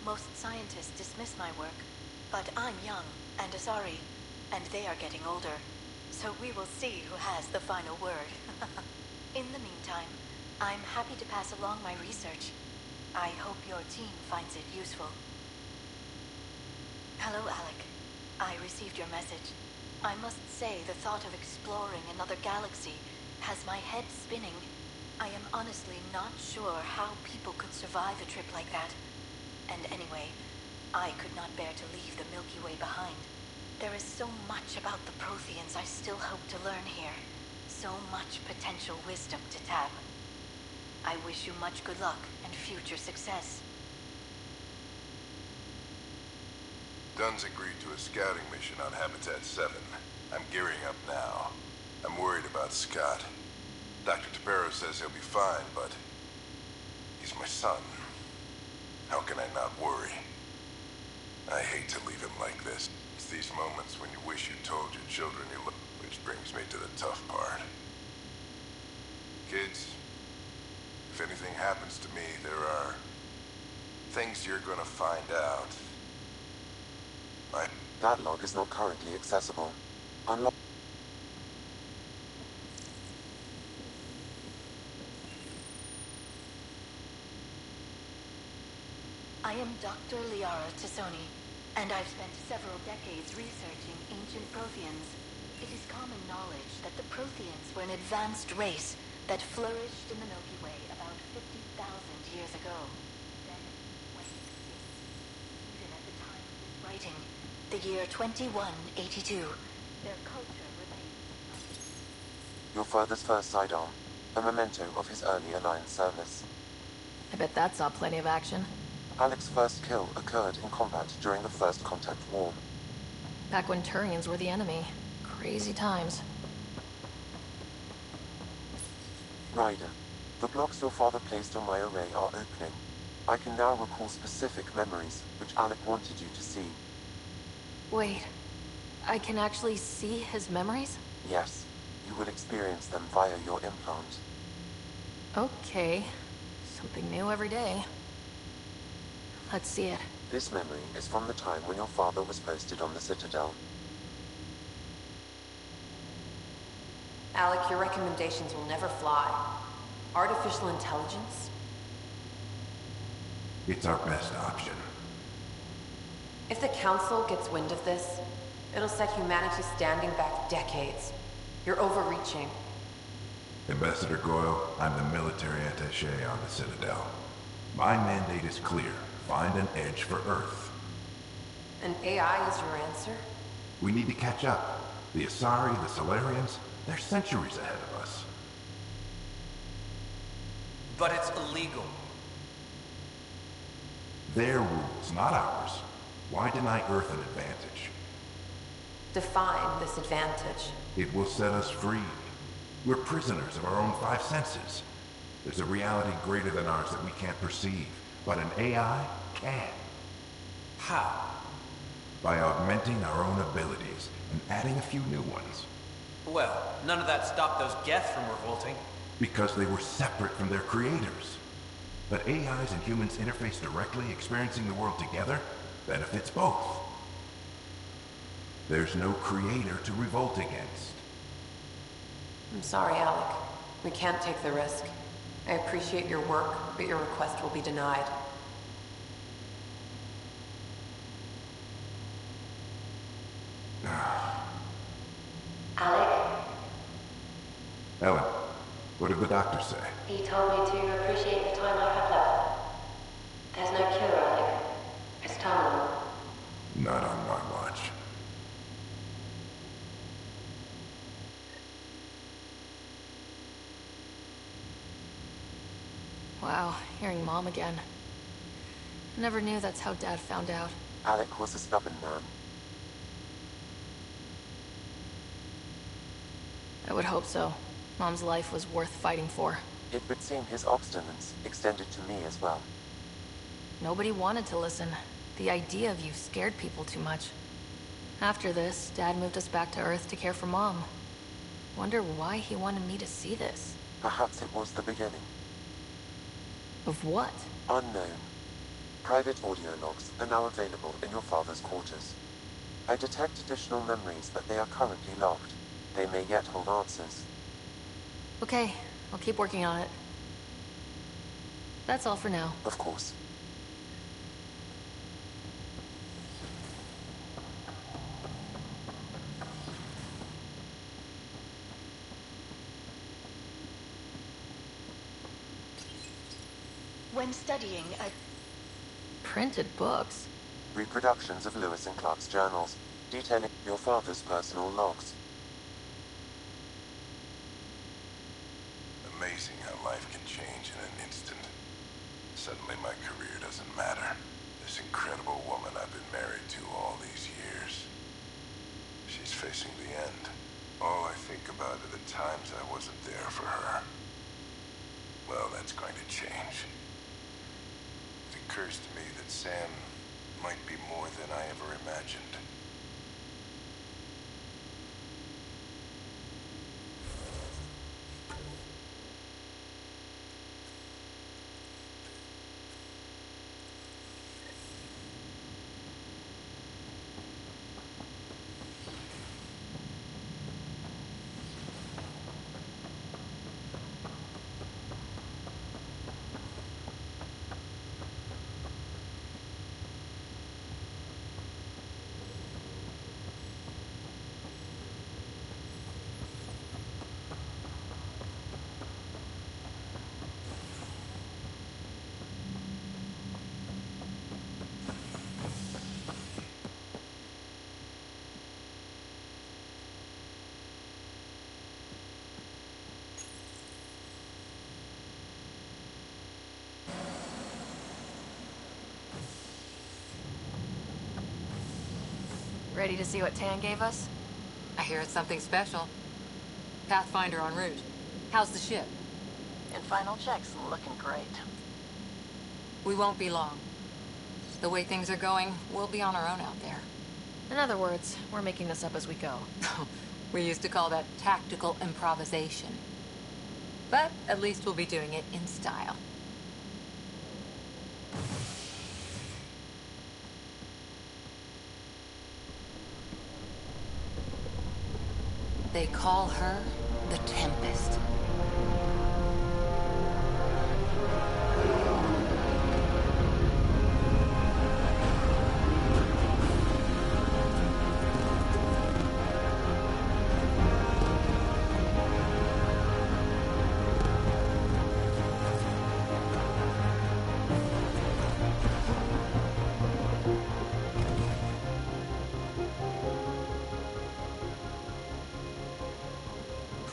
Most scientists dismiss my work, but I'm young and Asari, and they are getting older. So we will see who has the final word. In the meantime, I'm happy to pass along my research. I hope your team finds it useful. Hello, Alec. I received your message. I must say the thought of exploring another galaxy has my head spinning. I am honestly not sure how people could survive a trip like that. And anyway, I could not bear to leave the Milky Way behind. There is so much about the Protheans I still hope to learn here. So much potential wisdom to tap. I wish you much good luck and future success. Dunn's agreed to a scouting mission on Habitat 7. I'm gearing up now. I'm worried about Scott. Dr. Tapero says he'll be fine, but he's my son. How can I not worry? I hate to leave him like this. It's these moments when you wish you told your children you love, which brings me to the tough part. Kids, if anything happens to me, there are things you're gonna find out. That log is not currently accessible. Unlock. I am Dr. Liara Tassoni, and I've spent several decades researching ancient Protheans. It is common knowledge that the Protheans were an advanced race that flourished in the Milky Way about 50,000 years ago. Then went extinct. Even at the time of this writing, the year 2182, their culture remains. Your father's first sidearm, a memento of his early Alliance service. I bet that saw plenty of action. Alec's first kill occurred in combat during the First Contact War. Back when Turians were the enemy. Crazy times. Ryder, the blocks your father placed on my array are opening. I can now recall specific memories, which Alec wanted you to see. Wait, I can actually see his memories? Yes, you will experience them via your implant. Okay, something new every day. Let's see it. This memory is from the time when your father was posted on the Citadel. Alec, your recommendations will never fly. Artificial intelligence? It's our best option. If the Council gets wind of this, it'll set humanity standing back decades. You're overreaching. Ambassador Goyle, I'm the military attaché on the Citadel. My mandate is clear. Find an edge for Earth. And AI is your answer? We need to catch up. The Asari, the Solarians, they're centuries ahead of us. But it's illegal. Their rules, not ours. Why deny Earth an advantage? Define this advantage. It will set us free. We're prisoners of our own five senses. There's a reality greater than ours that we can't perceive, but an AI can. How? By augmenting our own abilities and adding a few new ones. Well, none of that stopped those Geth from revolting. Because they were separate from their creators. But AIs and humans interface directly, experiencing the world together, benefits both. There's no creator to revolt against. I'm sorry, Alec. We can't take the risk. I appreciate your work, but your request will be denied. Alec? Ellen, what did the doctor say? He told me to appreciate the time I have left. There's no cure, Alec. It's terminal. Not on my watch. Wow, hearing Mom again. Never knew that's how Dad found out. Alec was a stubborn man. I would hope so. Mom's life was worth fighting for. It would seem his obstinance extended to me as well. Nobody wanted to listen. The idea of you scared people too much. After this, Dad moved us back to Earth to care for Mom. Wonder why he wanted me to see this. Perhaps it was the beginning. Of what? Unknown. Private audio logs are now available in your father's quarters. I detect additional memories, but they are currently locked. They may yet hold answers. Okay, I'll keep working on it. That's all for now. Of course. When studying Printed books? Reproductions of Lewis and Clark's journals, detailing your father's personal logs. Amazing how life can change in an instant. Suddenly my career doesn't matter. This incredible woman I've been married to all these years. She's facing the end. All I think about are the times I wasn't there for her. Well, that's going to change. It occurs to me that Sam might be more than I ever imagined. Ready to see what Tan gave us? I hear it's something special. Pathfinder en route. How's the ship? in final checks, looking great. We won't be long. The way things are going, we'll be on our own out there. In other words, we're making this up as we go. We used to call that tactical improvisation. But at least we'll be doing it in style. They call her the Tempest.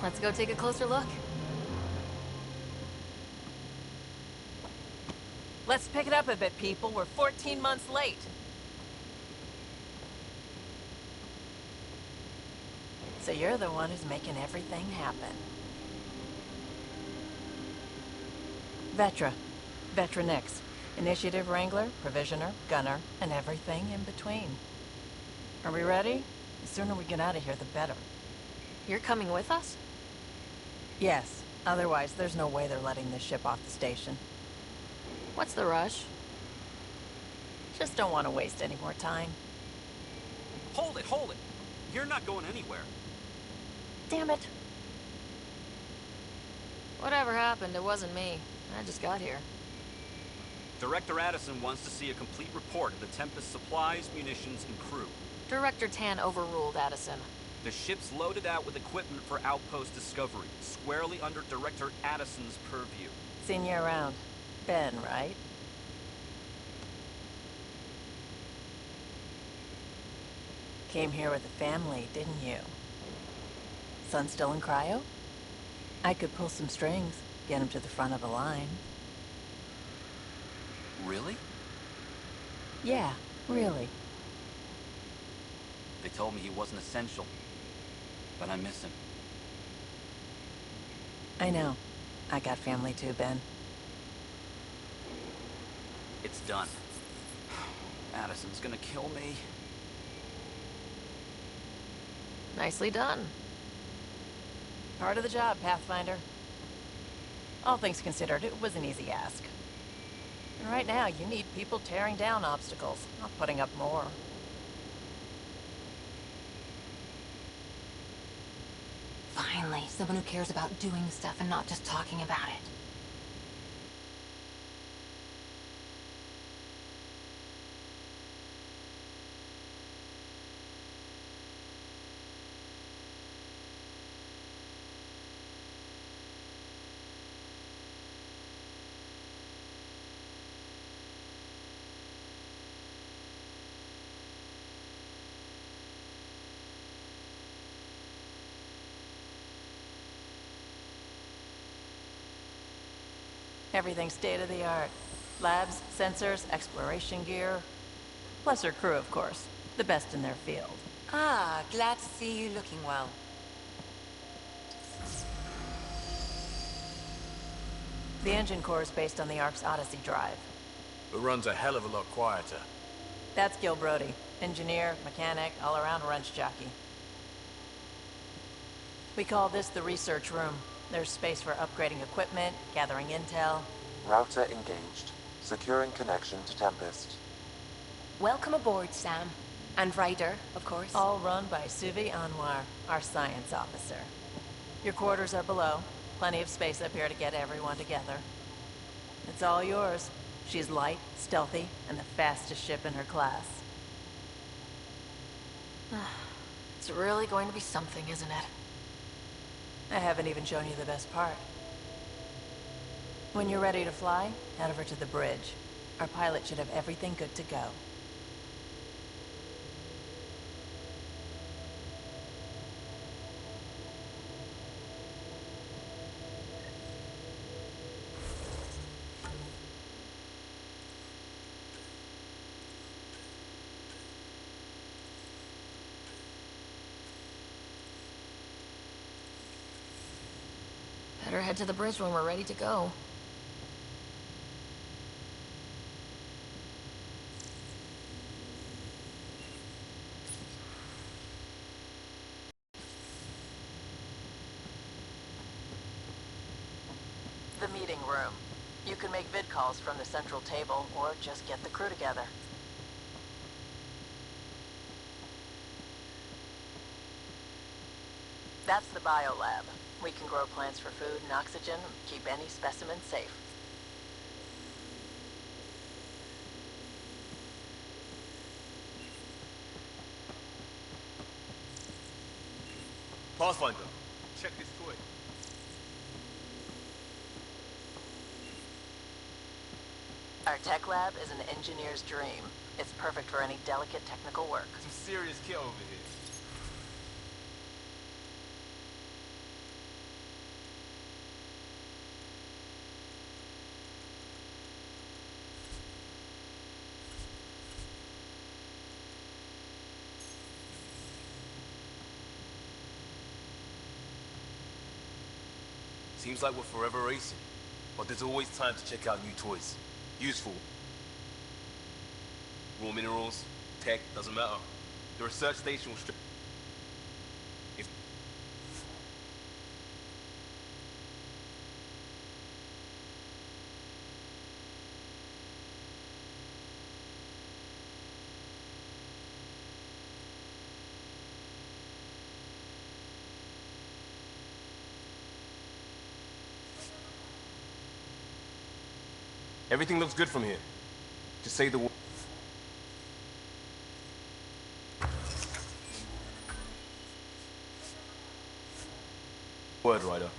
Let's go take a closer look. Let's pick it up a bit, people. We're 14 months late. So you're the one who's making everything happen. Vetra. Vetra Nix. Initiative Wrangler, Provisioner, Gunner, and everything in between. Are we ready? The sooner we get out of here, the better. You're coming with us? Yes. Otherwise, there's no way they're letting this ship off the station. What's the rush? Just don't want to waste any more time. Hold it, hold it. You're not going anywhere. Damn it. Whatever happened, it wasn't me. I just got here. Director Addison wants to see a complete report of the Tempest's supplies, munitions, and crew. Director Tan overruled Addison. The ship's loaded out with equipment for Outpost Discovery, squarely under Director Addison's purview. Seen you around. Ben, right? Came here with a family, didn't you? Son still in cryo? I could pull some strings, get him to the front of the line. Really? Yeah, really. They told me he wasn't essential, but I miss him. I know. I got family too, Ben. It's done. Addison's gonna kill me. Nicely done. Part of the job, Pathfinder. All things considered, it was an easy ask. And right now, you need people tearing down obstacles, not putting up more. Finally, someone who cares about doing stuff and not just talking about it. Everything state-of-the-art. Labs, sensors, exploration gear. Plus her crew, of course. The best in their field. Ah, glad to see you looking well. The engine core is based on the Ark's Odyssey drive. It runs a hell of a lot quieter. That's Gil Brody. Engineer, mechanic, all-around wrench jockey. We call this the research room. There's space for upgrading equipment, gathering intel. Router engaged. Securing connection to Tempest. Welcome aboard, Sam. And Ryder, of course. All run by Suvi Anwar, our science officer. Your quarters are below. Plenty of space up here to get everyone together. It's all yours. She's light, stealthy, and the fastest ship in her class. It's really going to be something, isn't it? I haven't even shown you the best part. When you're ready to fly, head over to the bridge. Our pilot should have everything good to go. Better head to the bridge when we're ready to go. The meeting room. You can make vid calls from the central table, or just get the crew together. That's the biolab. We can grow plants for food and oxygen, keep any specimen safe. Pathfinder, check this toy. Our tech lab is an engineer's dream. It's perfect for any delicate technical work. Some serious kit over here. Seems like we're forever racing, but there's always time to check out new toys. Useful. Raw minerals, tech, doesn't matter. The research station will strip. If everything looks good from here. Just say the word. Word, Ryder.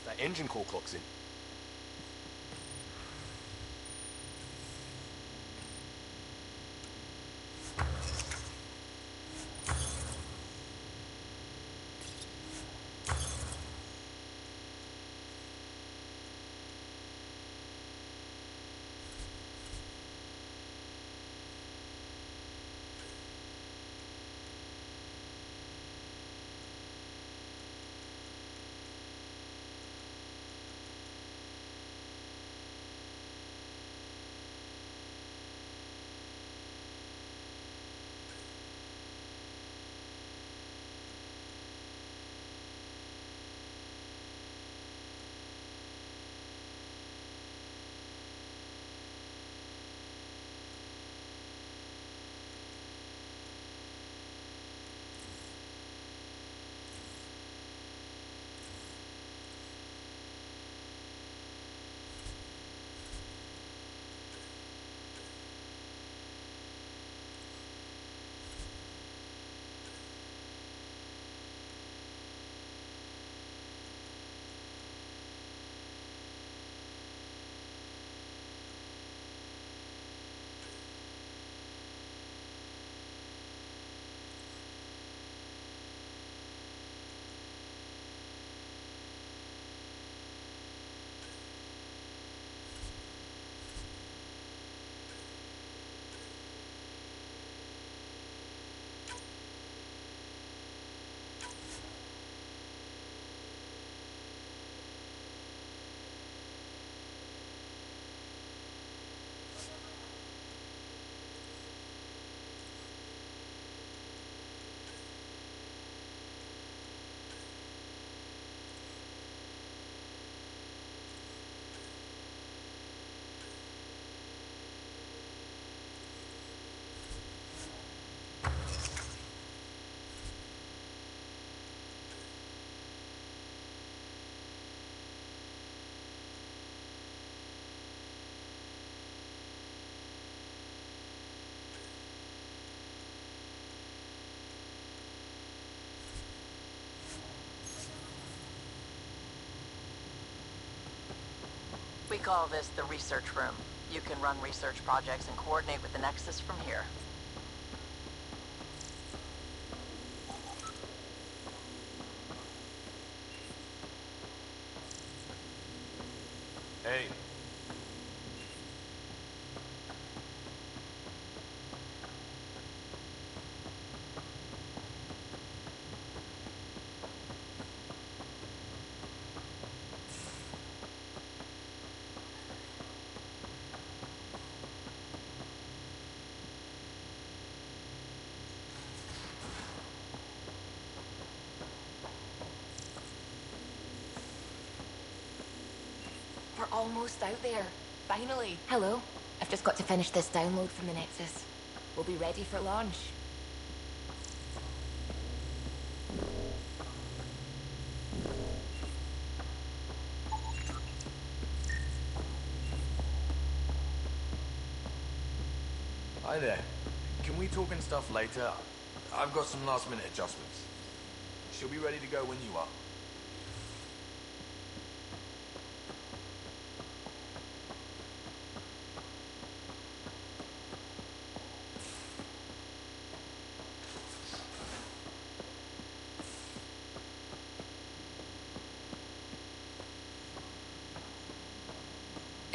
That engine core clocks in. call this the research room. You can run research projects and coordinate with the Nexus from here. Hey. We're almost out there. Finally. Hello. I've just got to finish this download from the Nexus. We'll be ready for launch. Hi there. Can we talk and stuff later? I've got some last-minute adjustments. She'll be ready to go when you are.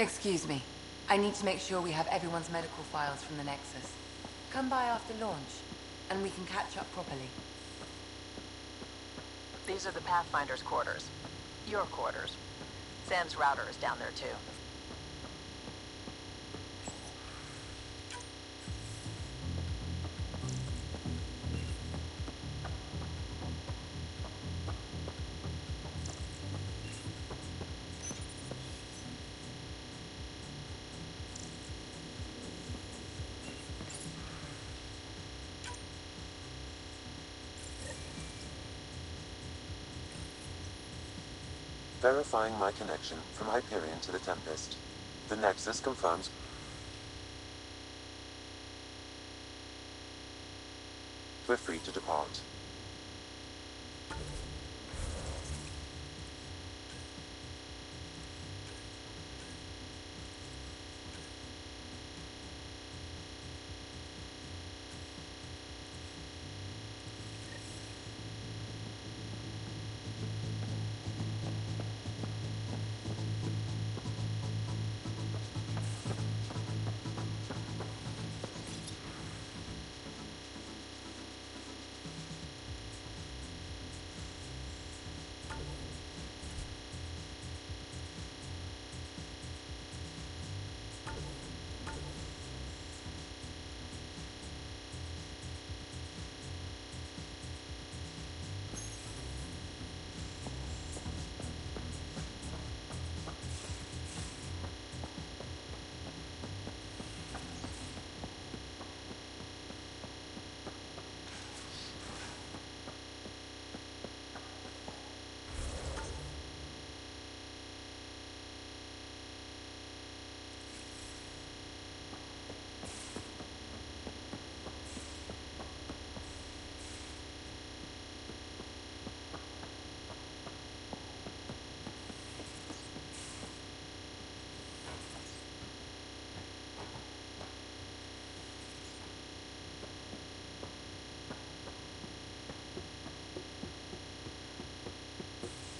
Excuse me. I need to make sure we have everyone's medical files from the Nexus. Come by after launch, and we can catch up properly. These are the Pathfinder's quarters. Your quarters. Sam's router is down there too. Verifying my connection from Hyperion to the Tempest. The Nexus confirms. We're free to depart.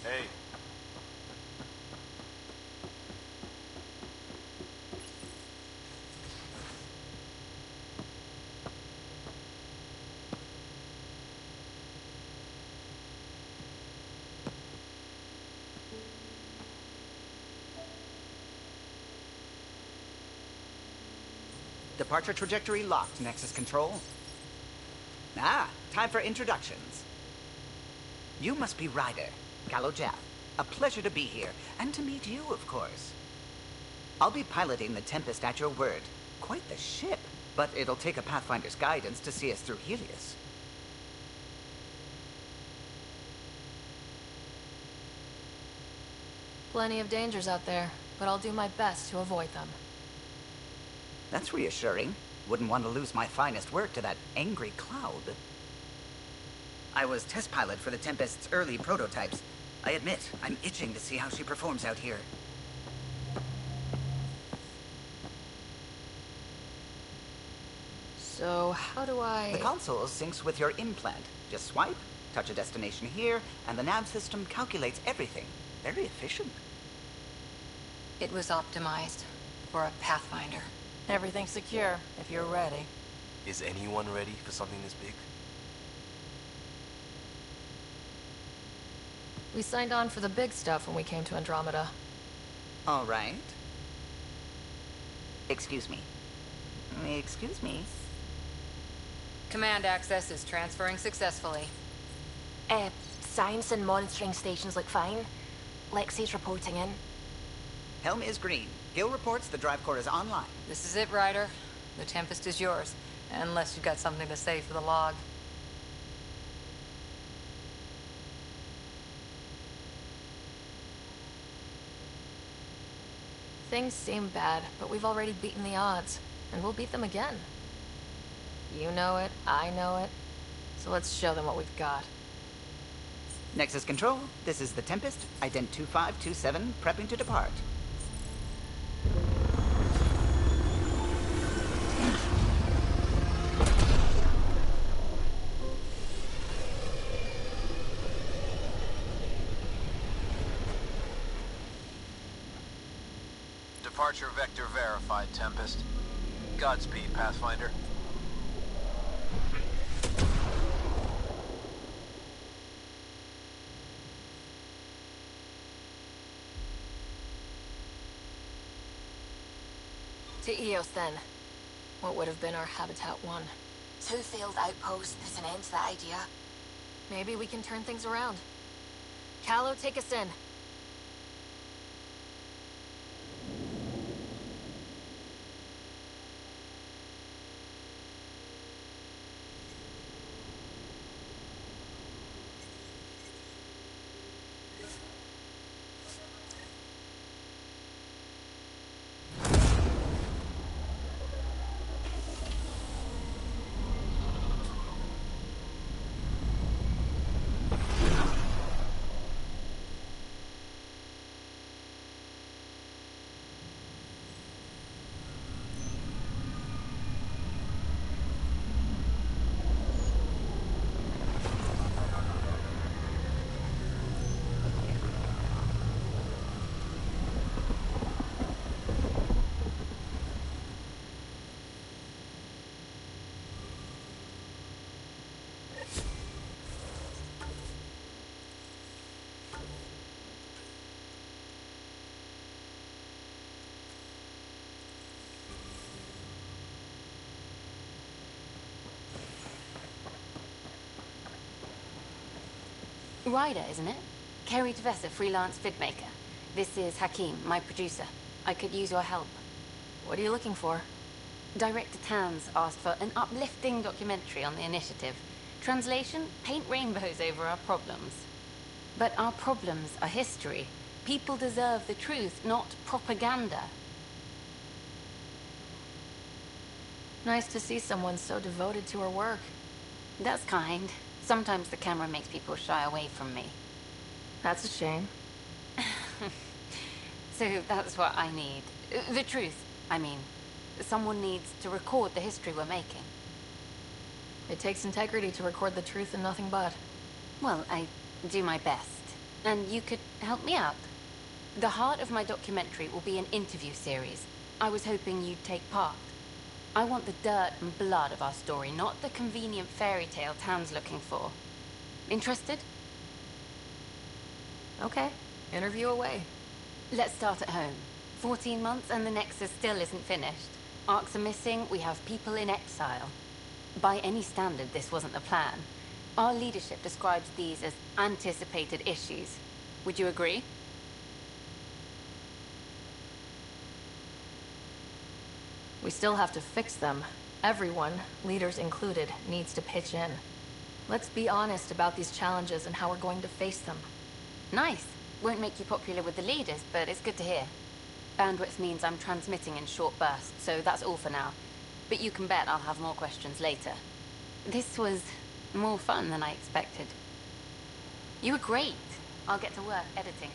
Hey. Departure trajectory locked, Nexus Control. Ah, time for introductions. You must be Ryder, Calo Jaff. A pleasure to be here, and to meet you, of course. I'll be piloting the Tempest at your word. Quite the ship, but it'll take a Pathfinder's guidance to see us through Helios. Plenty of dangers out there, but I'll do my best to avoid them. That's reassuring. Wouldn't want to lose my finest work to that angry cloud. I was test pilot for the Tempest's early prototypes. I admit, I'm itching to see how she performs out here. So, how do I... The console syncs with your implant. Just swipe, touch a destination here, and the nav system calculates everything. Very efficient. It was optimized for a Pathfinder. Everything's secure, if you're ready. Is anyone ready for something this big? We signed on for the big stuff when we came to Andromeda. All right. Excuse me. Excuse me. Command access is transferring successfully. Science and monitoring stations look fine. Lexi's reporting in. Helm is green. Gil reports the drive core is online. This is it, Ryder. The Tempest is yours. Unless you've got something to say for the log. Things seem bad, but we've already beaten the odds, and we'll beat them again. You know it, I know it, so let's show them what we've got. Nexus Control, this is the Tempest, ident 2527, prepping to depart. Departure vector verified, Tempest. Godspeed, Pathfinder. To Eos, then. What would have been our Habitat 1. 2 failed outposts, there's an end to that idea. Maybe we can turn things around. Callow, take us in. Ryder, isn't it? Kerry Tvessa, freelance vidmaker. This is Hakim, my producer. I could use your help. What are you looking for? Director Tans asked for an uplifting documentary on the initiative. Translation, paint rainbows over our problems. But our problems are history. People deserve the truth, not propaganda. Nice to see someone so devoted to her work. That's kind. Sometimes the camera makes people shy away from me. That's a shame. So that's what I need. The truth, I mean. Someone needs to record the history we're making. It takes integrity to record the truth and nothing but. Well, I do my best. And you could help me out. The heart of my documentary will be an interview series. I was hoping you'd take part. I want the dirt and blood of our story, not the convenient fairy tale Tan's looking for. Interested? Okay, interview away. Let's start at home. 14 months and the Nexus still isn't finished. Arcs are missing, we have people in exile. By any standard, this wasn't the plan. Our leadership describes these as anticipated issues. Would you agree? We still have to fix them. Everyone, leaders included, needs to pitch in. Let's be honest about these challenges and how we're going to face them. Nice. Won't make you popular with the leaders, but it's good to hear. Bandwidth means I'm transmitting in short bursts, so that's all for now. But you can bet I'll have more questions later. This was more fun than I expected. You were great. I'll get to work editing.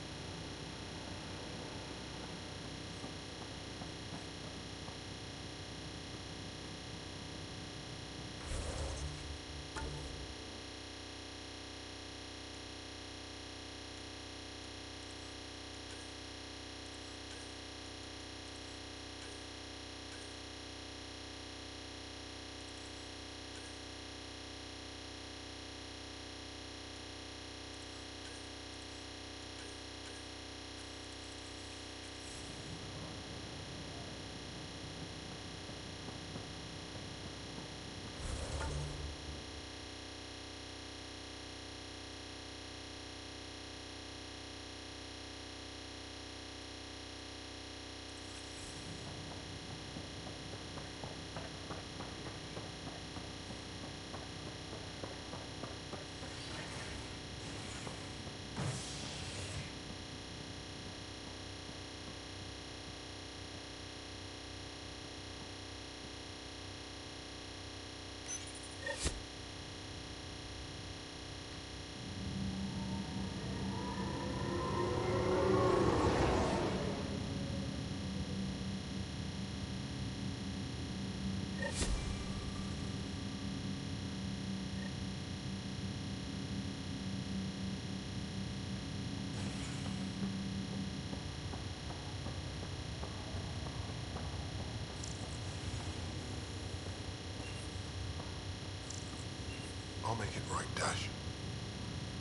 I'll make it right, Dash.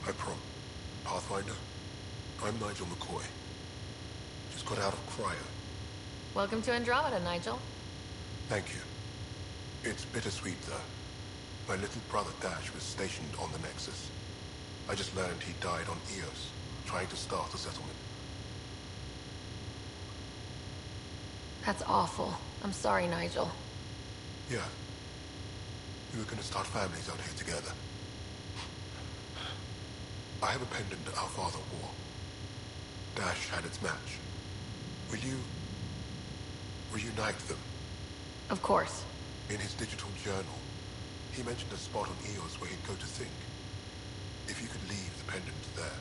I prom. Pathfinder, I'm Nigel McCoy. Just got out of cryo. Welcome to Andromeda, Nigel. Thank you. It's bittersweet, though. My little brother Dash was stationed on the Nexus. I just learned he died on Eos, trying to start the settlement. That's awful. I'm sorry, Nigel. Yeah. We were gonna start families out here together. I have a pendant our father wore. Dash had its match. Will you reunite them? Of course. In his digital journal, he mentioned a spot on Eos where he'd go to think. If you could leave the pendant there.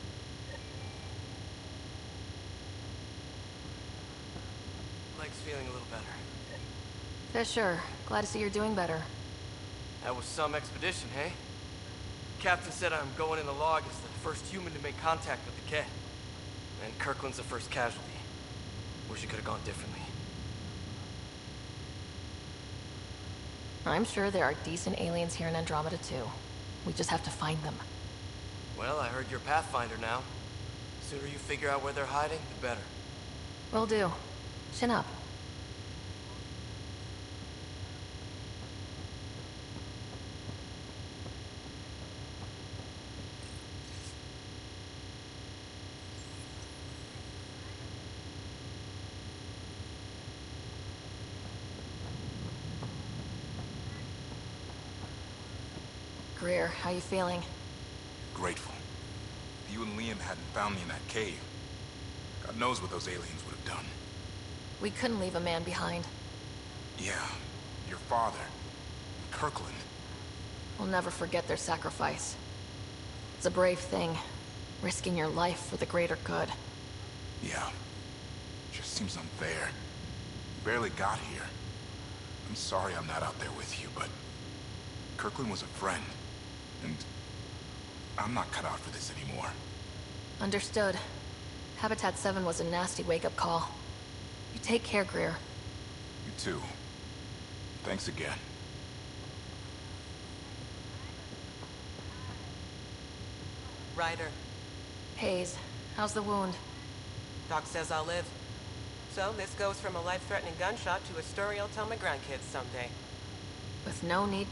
Leg's feeling a little better. Fisher, glad to see you're doing better. That was some expedition, hey? Captain said I'm going in the log as the first human to make contact with the Kett. And Kirkland's the first casualty. Wish it could have gone differently. I'm sure there are decent aliens here in Andromeda too. We just have to find them. Well, I heard you're Pathfinder now. The sooner you figure out where they're hiding, the better. Will do. Chin up. Greer, how you feeling? Grateful. If you and Liam hadn't found me in that cave, God knows what those aliens would have done. We couldn't leave a man behind. Yeah, your father, Kirkland. We'll never forget their sacrifice. It's a brave thing, risking your life for the greater good. Yeah, just seems unfair. You barely got here. I'm sorry I'm not out there with you, but Kirkland was a friend, and I'm not cut out for this anymore. Understood. Habitat 7 was a nasty wake-up call. You take care, Greer. You too. Thanks again. Ryder. Hayes, how's the wound? Doc says I'll live. So this goes from a life-threatening gunshot to a story I'll tell my grandkids someday. With no need...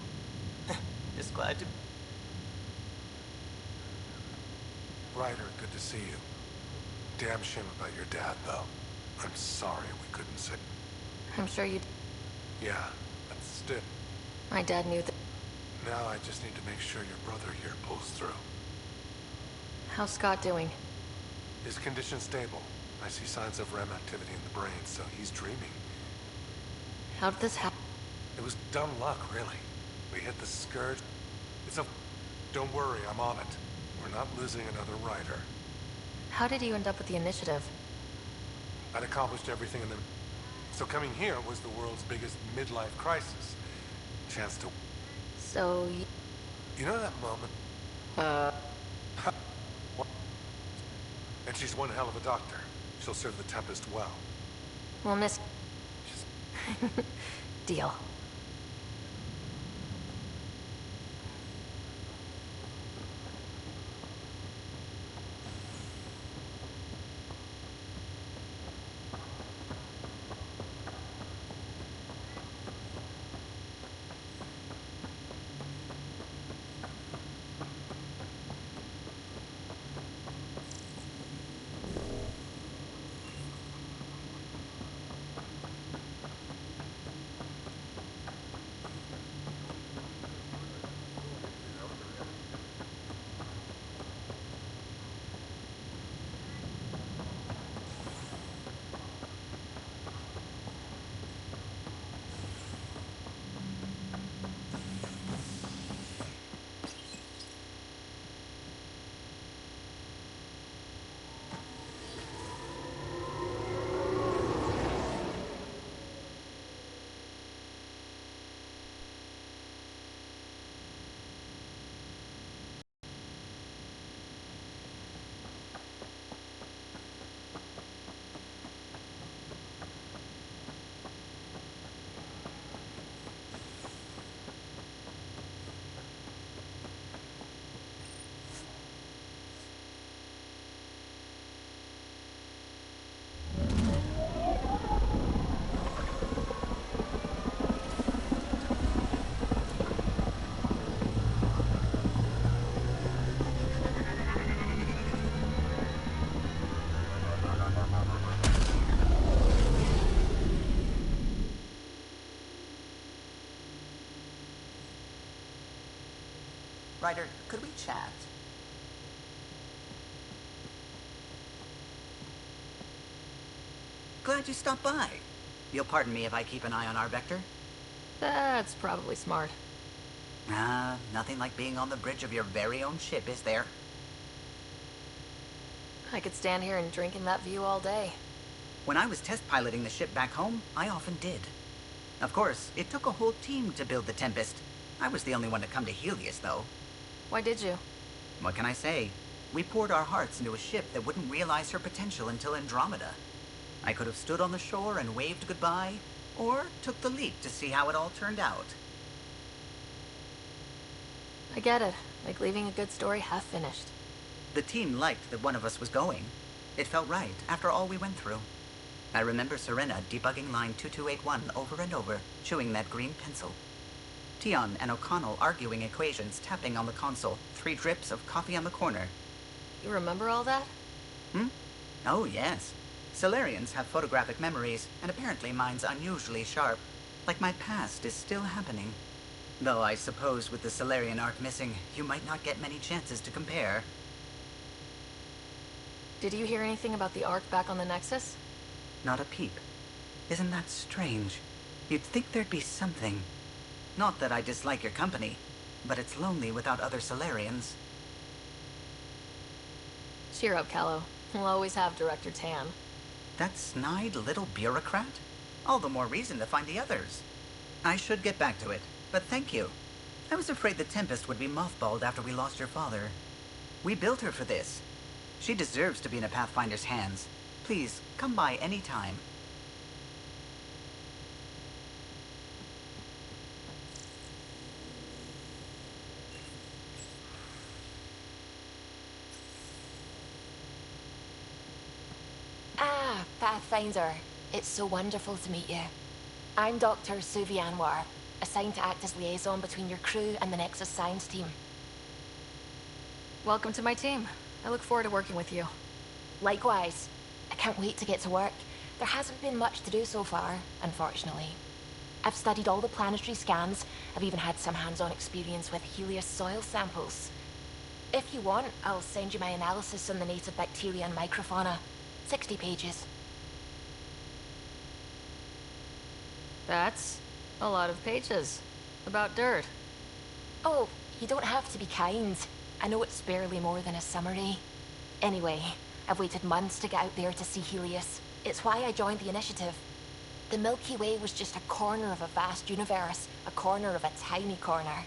Just glad to... Ryder, good to see you. Damn shame about your dad, though. I'm sorry we couldn't sit. I'm sure you'd... Yeah, but still. My dad knew that... Now I just need to make sure your brother here pulls through. How's Scott doing? His condition's stable. I see signs of REM activity in the brain, so he's dreaming. How did this happen? It was dumb luck, really. We hit the Scourge. It's a... Don't worry, I'm on it. We're not losing another Ryder. How did you end up with the initiative? I'd accomplished everything in the... So coming here was the world's biggest midlife crisis. Chance to... So You know that moment? And she's one hell of a doctor. She'll serve the Tempest well. Well, Miss... Deal. Ryder, could we chat? Glad you stopped by. You'll pardon me if I keep an eye on our Vector? That's probably smart. Nothing like being on the bridge of your very own ship, is there? I could stand here and drink in that view all day. When I was test piloting the ship back home, I often did. Of course, it took a whole team to build the Tempest. I was the only one to come to Helios, though. Why did you? What can I say? We poured our hearts into a ship that wouldn't realize her potential until Andromeda. I could have stood on the shore and waved goodbye, or took the leap to see how it all turned out. I get it. Like leaving a good story half finished. The team liked that one of us was going. It felt right, after all we went through. I remember Serena debugging line 2281 over and over, chewing that green pencil. Tion and O'Connell arguing equations, tapping on the console, 3 drips of coffee on the corner. You remember all that? Oh, yes. Solarians have photographic memories, and apparently mine's unusually sharp. Like my past is still happening. Though I suppose with the Solarian arc missing, you might not get many chances to compare. Did you hear anything about the Ark back on the Nexus? Not a peep. Isn't that strange? You'd think there'd be something. Not that I dislike your company, but it's lonely without other Solarians. Cheer up, Callow. We'll always have Director Tan. That snide little bureaucrat? All the more reason to find the others. I should get back to it, but thank you. I was afraid the Tempest would be mothballed after we lost your father. We built her for this. She deserves to be in a Pathfinder's hands. Please, come by any time. Ah, Pathfinder. It's so wonderful to meet you. I'm Dr. Suvi Anwar, assigned to act as liaison between your crew and the Nexus Science team. Welcome to my team. I look forward to working with you. Likewise. I can't wait to get to work. There hasn't been much to do so far, unfortunately. I've studied all the planetary scans. I've even had some hands-on experience with Helios soil samples. If you want, I'll send you my analysis on the native bacteria and microfauna. 60 pages. That's a lot of pages. About dirt. Oh, you don't have to be kind. I know it's barely more than a summary. Anyway, I've waited months to get out there to see Helios. It's why I joined the initiative. The Milky Way was just a corner of a vast universe, a corner of a tiny corner.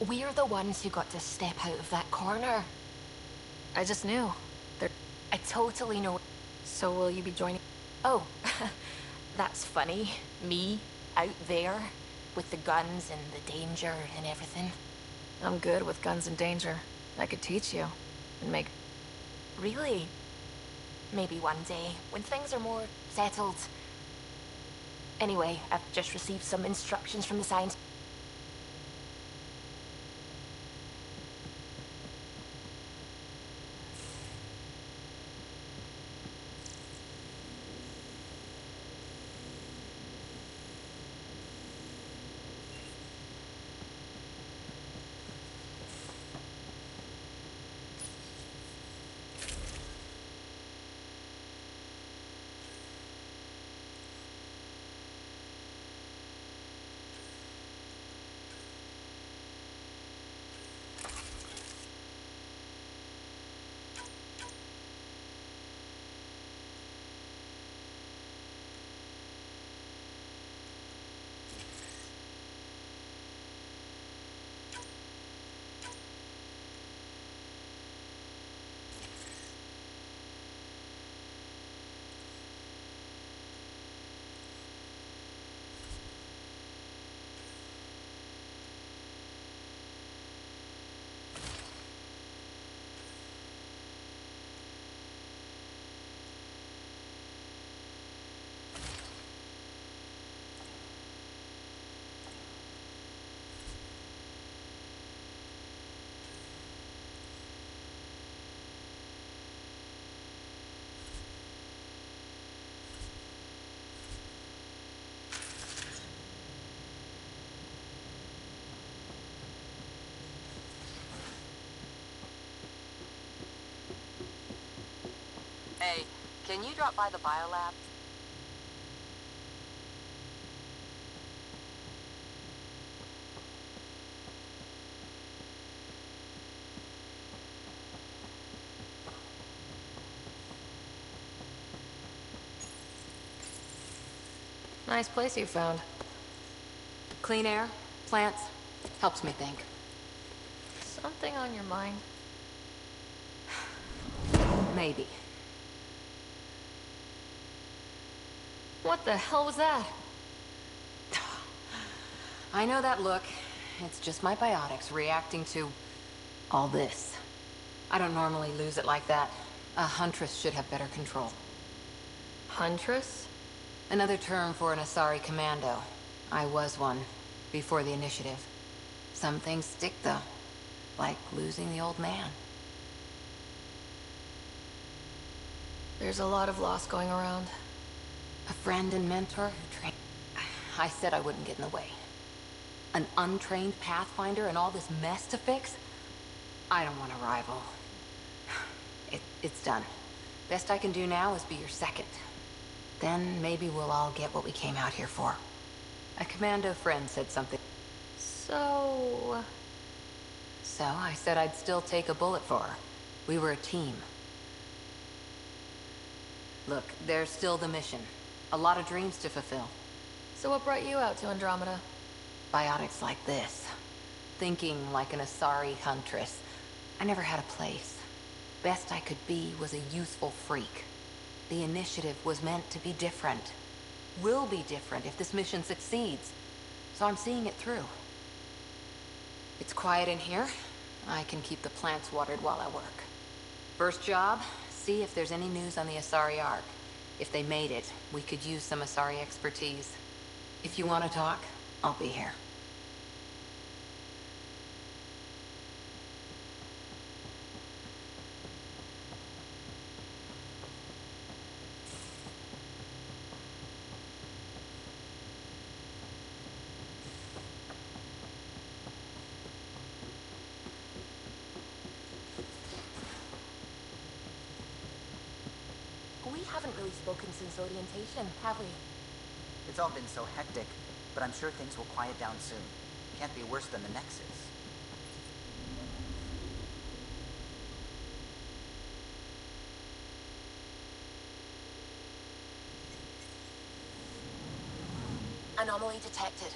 We're the ones who got to step out of that corner. I just knew. I totally know. So will you be joining? Oh, that's funny. Me, out there, with the guns and the danger and everything. I'm good with guns and danger. I could teach you, and make... Really? Maybe one day, when things are more settled. Anyway, I've just received some instructions from the science... Can you drop by the biolab? Nice place you found. Clean air, plants, helps me think. Something on your mind? Maybe. What the hell was that? I know that look. It's just my biotics reacting to all this. I don't normally lose it like that. A huntress should have better control. Huntress? Another term for an Asari commando. I was one, before the initiative. Some things stick, though. Like losing the old man. There's a lot of loss going around. A friend and mentor who trained... I said I wouldn't get in the way. An untrained Pathfinder and all this mess to fix? I don't want a rival. It's done. Best I can do now is be your second. Then maybe we'll all get what we came out here for. A commando friend said something. So I said I'd still take a bullet for her. We were a team. Look, there's still the mission. A lot of dreams to fulfill. So what brought you out to Andromeda? Biotics like this. Thinking like an Asari huntress. I never had a place. Best I could be was a useful freak. The initiative was meant to be different. Will be different if this mission succeeds. So I'm seeing it through. It's quiet in here. I can keep the plants watered while I work. First job, see if there's any news on the Asari Ark. If they made it, we could use some Asari expertise. If you want to talk, I'll be here. We haven't really spoken since orientation, have we? It's all been so hectic, but I'm sure things will quiet down soon. Can't be worse than the Nexus. Anomaly detected.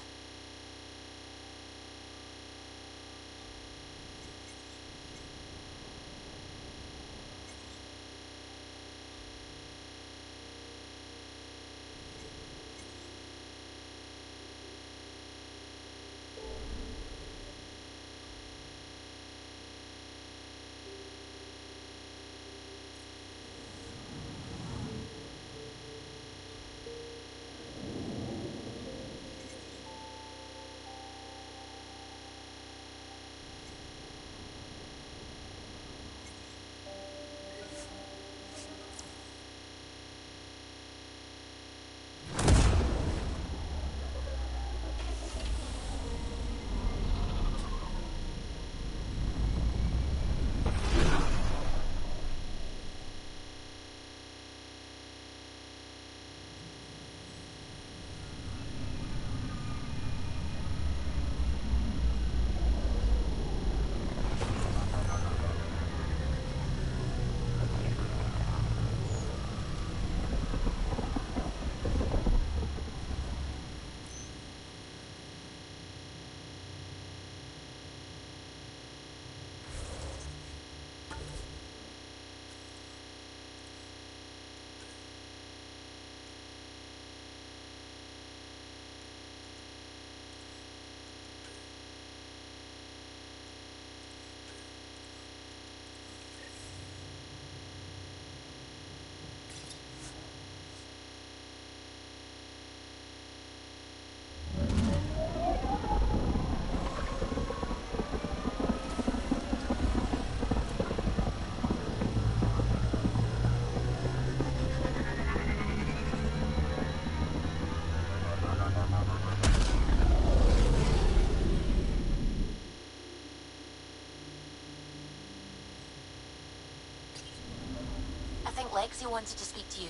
Lexi wanted to speak to you.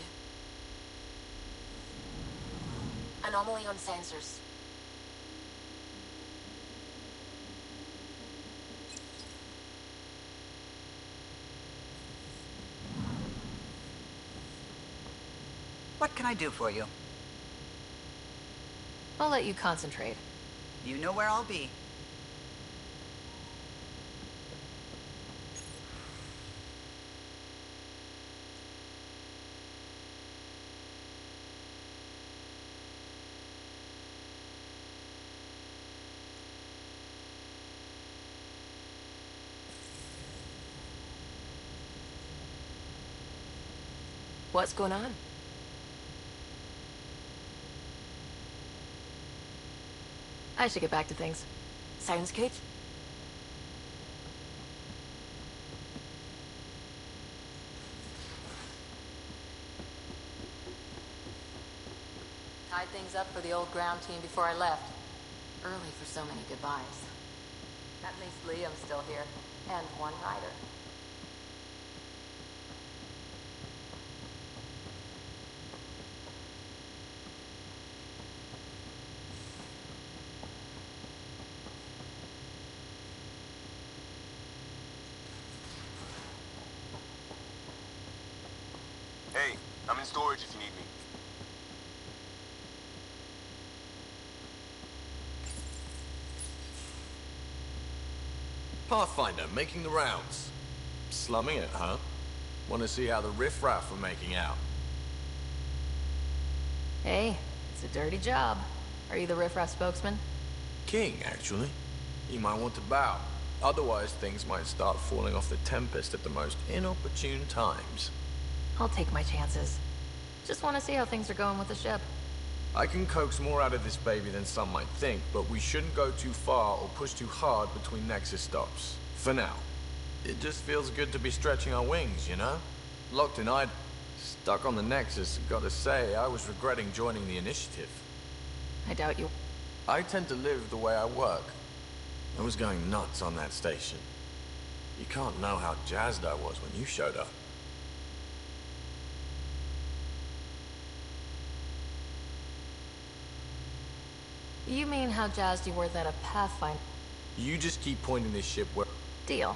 Anomaly on sensors. What can I do for you? I'll let you concentrate. You know where I'll be. What's going on? I should get back to things. Sounds good. Tied things up for the old ground team before I left. Early for so many goodbyes. At least Liam's still here. And one rider. Hey, I'm in storage if you need me. Pathfinder, making the rounds. Slumming it, huh? Want to see how the riffraff are making out? Hey, it's a dirty job. Are you the riffraff spokesman? King, actually. You might want to bow. Otherwise, things might start falling off the Tempest at the most inopportune times. I'll take my chances. Just want to see how things are going with the ship. I can coax more out of this baby than some might think, but we shouldn't go too far or push too hard between Nexus stops. For now. It just feels good to be stretching our wings, you know? Locked in Id... Stuck on the Nexus, gotta say, I was regretting joining the Initiative. I doubt you. I tend to live the way I work. I was going nuts on that station. You can't know how jazzed I was when you showed up. You mean how jazzed you were that a Pathfinder... You just keep pointing this ship where... Deal.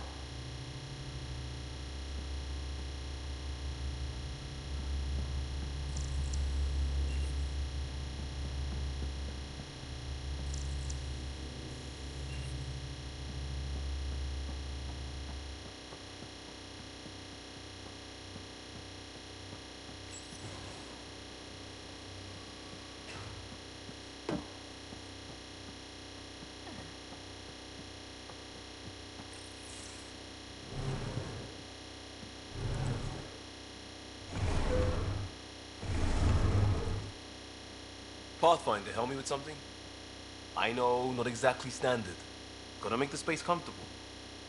Pathfinder, help me with something? I know, not exactly standard. Gotta make the space comfortable.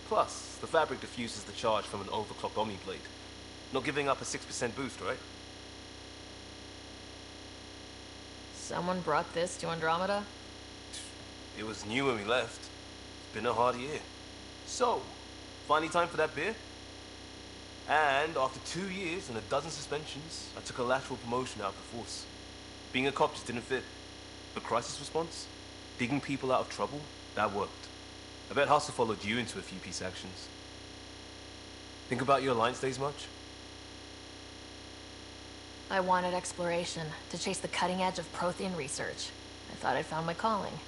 Plus, the fabric diffuses the charge from an overclocked Omni blade. Not giving up a 6% boost, right? Someone brought this to Andromeda? It was new when we left. It's been a hard year. So, finally time for that beer? And after 2 years and a dozen suspensions, I took a lateral promotion out of the force. Being a cop just didn't fit. But crisis response? Digging people out of trouble? That worked. I bet Hustle followed you into a few peace actions. Think about your Alliance days much? I wanted exploration, to chase the cutting edge of Prothean research. I thought I'd found my calling.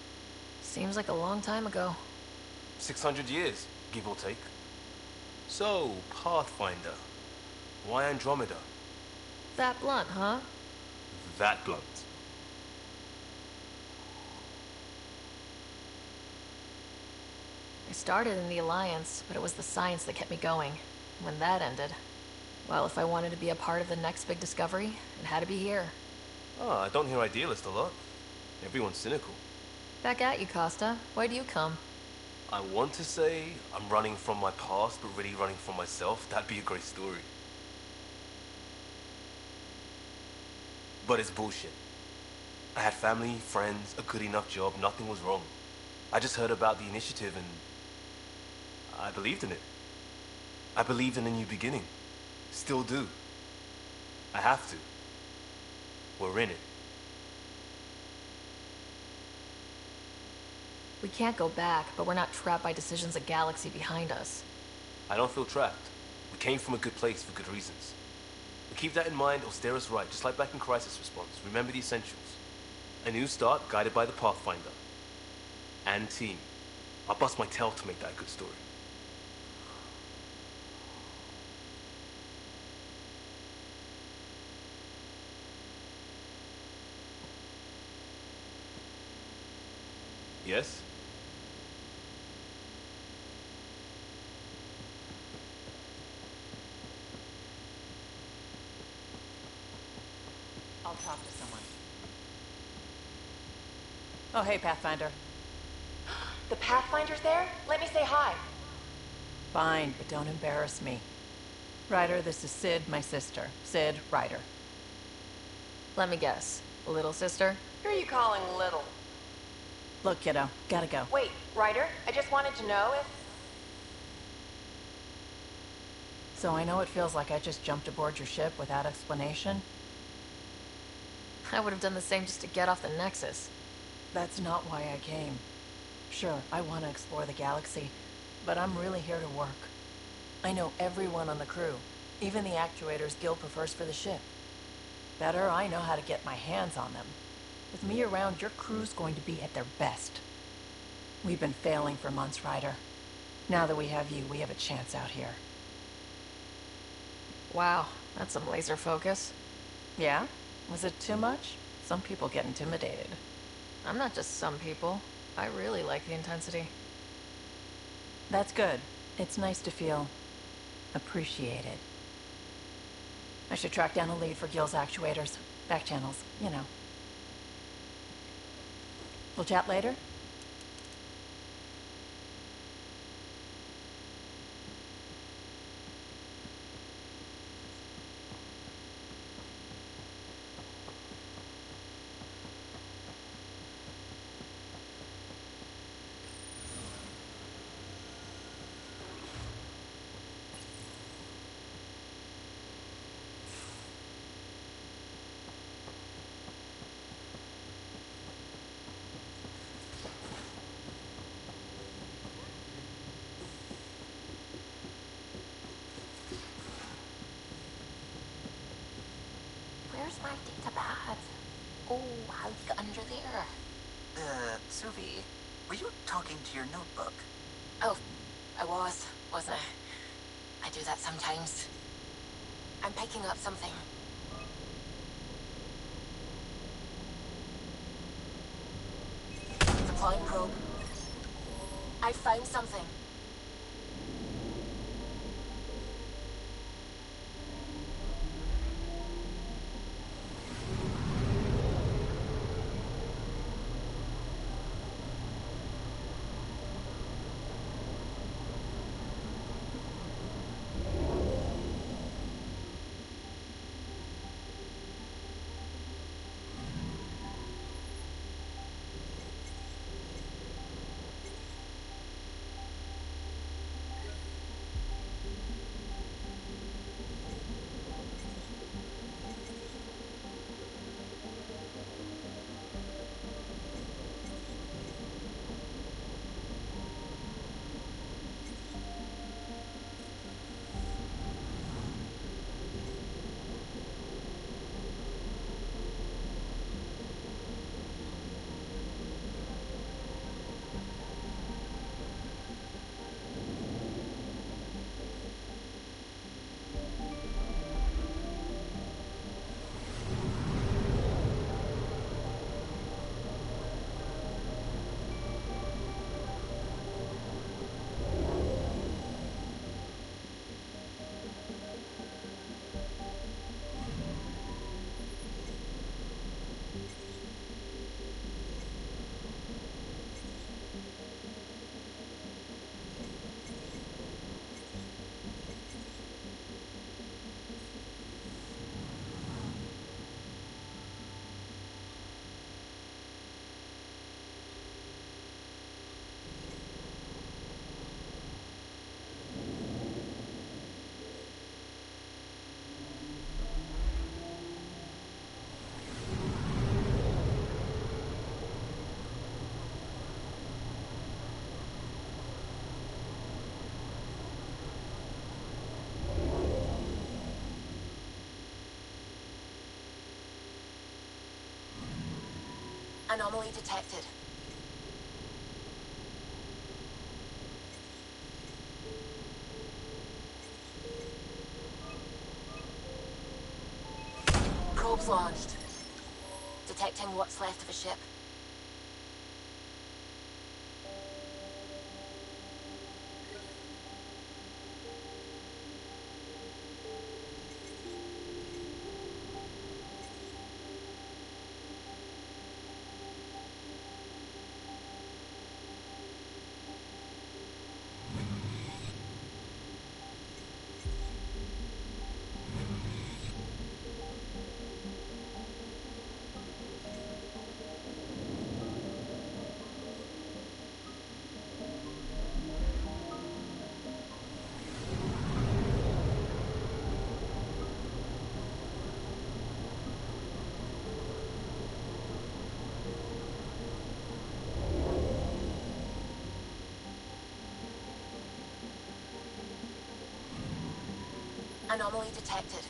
Seems like a long time ago. 600 years, give or take. So, Pathfinder. Why Andromeda? That blunt, huh? That blunt. I started in the Alliance, but it was the science that kept me going. When that ended, well, if I wanted to be a part of the next big discovery, it had to be here. Oh, I don't hear idealist a lot. Everyone's cynical. Back at you, Costa. Why do you come? I want to say I'm running from my past, but really running from myself. That'd be a great story. But it's bullshit. I had family, friends, a good enough job, nothing was wrong. I just heard about the initiative and I believed in it. I believed in a new beginning. Still do. I have to. We're in it. We can't go back, but we're not trapped by decisions a galaxy behind us. I don't feel trapped. We came from a good place for good reasons. We keep that in mind, it'll steer us right, just like back in Crisis Response. Remember the essentials. A new start guided by the Pathfinder. And team. I'll bust my tail to make that a good story. Yes? I'll talk to someone. Oh, hey, Pathfinder. The Pathfinder's there? Let me say hi. Fine, but don't embarrass me. Ryder, this is Sid, my sister. Sid, Ryder. Let me guess. Little sister? Who are you calling little? Look, kiddo, gotta go. Wait, Ryder, I just wanted to know if... So I know it feels like I just jumped aboard your ship without explanation. I would have done the same just to get off the Nexus. That's not why I came. Sure, I want to explore the galaxy, but I'm really here to work. I know everyone on the crew, even the actuators Gil prefers for the ship. Better, I know how to get my hands on them. With me around, your crew's going to be at their best. We've been failing for months, Ryder. Now that we have you, we have a chance out here. Wow, that's some laser focus. Yeah? Was it too much? Some people get intimidated. I'm not just some people. I really like the intensity. That's good. It's nice to feel appreciated. I should track down a lead for Gil's actuators. Back channels, you know. We'll chat later? Where's my data pad? Oh, how you get under there? Suvi, were you talking to your notebook? Oh, I wasn't I? I do that sometimes. I'm picking up something. Deploying probe. I found something. Anomaly detected. Probes launched. Detecting what's left of a ship. Anomaly detected.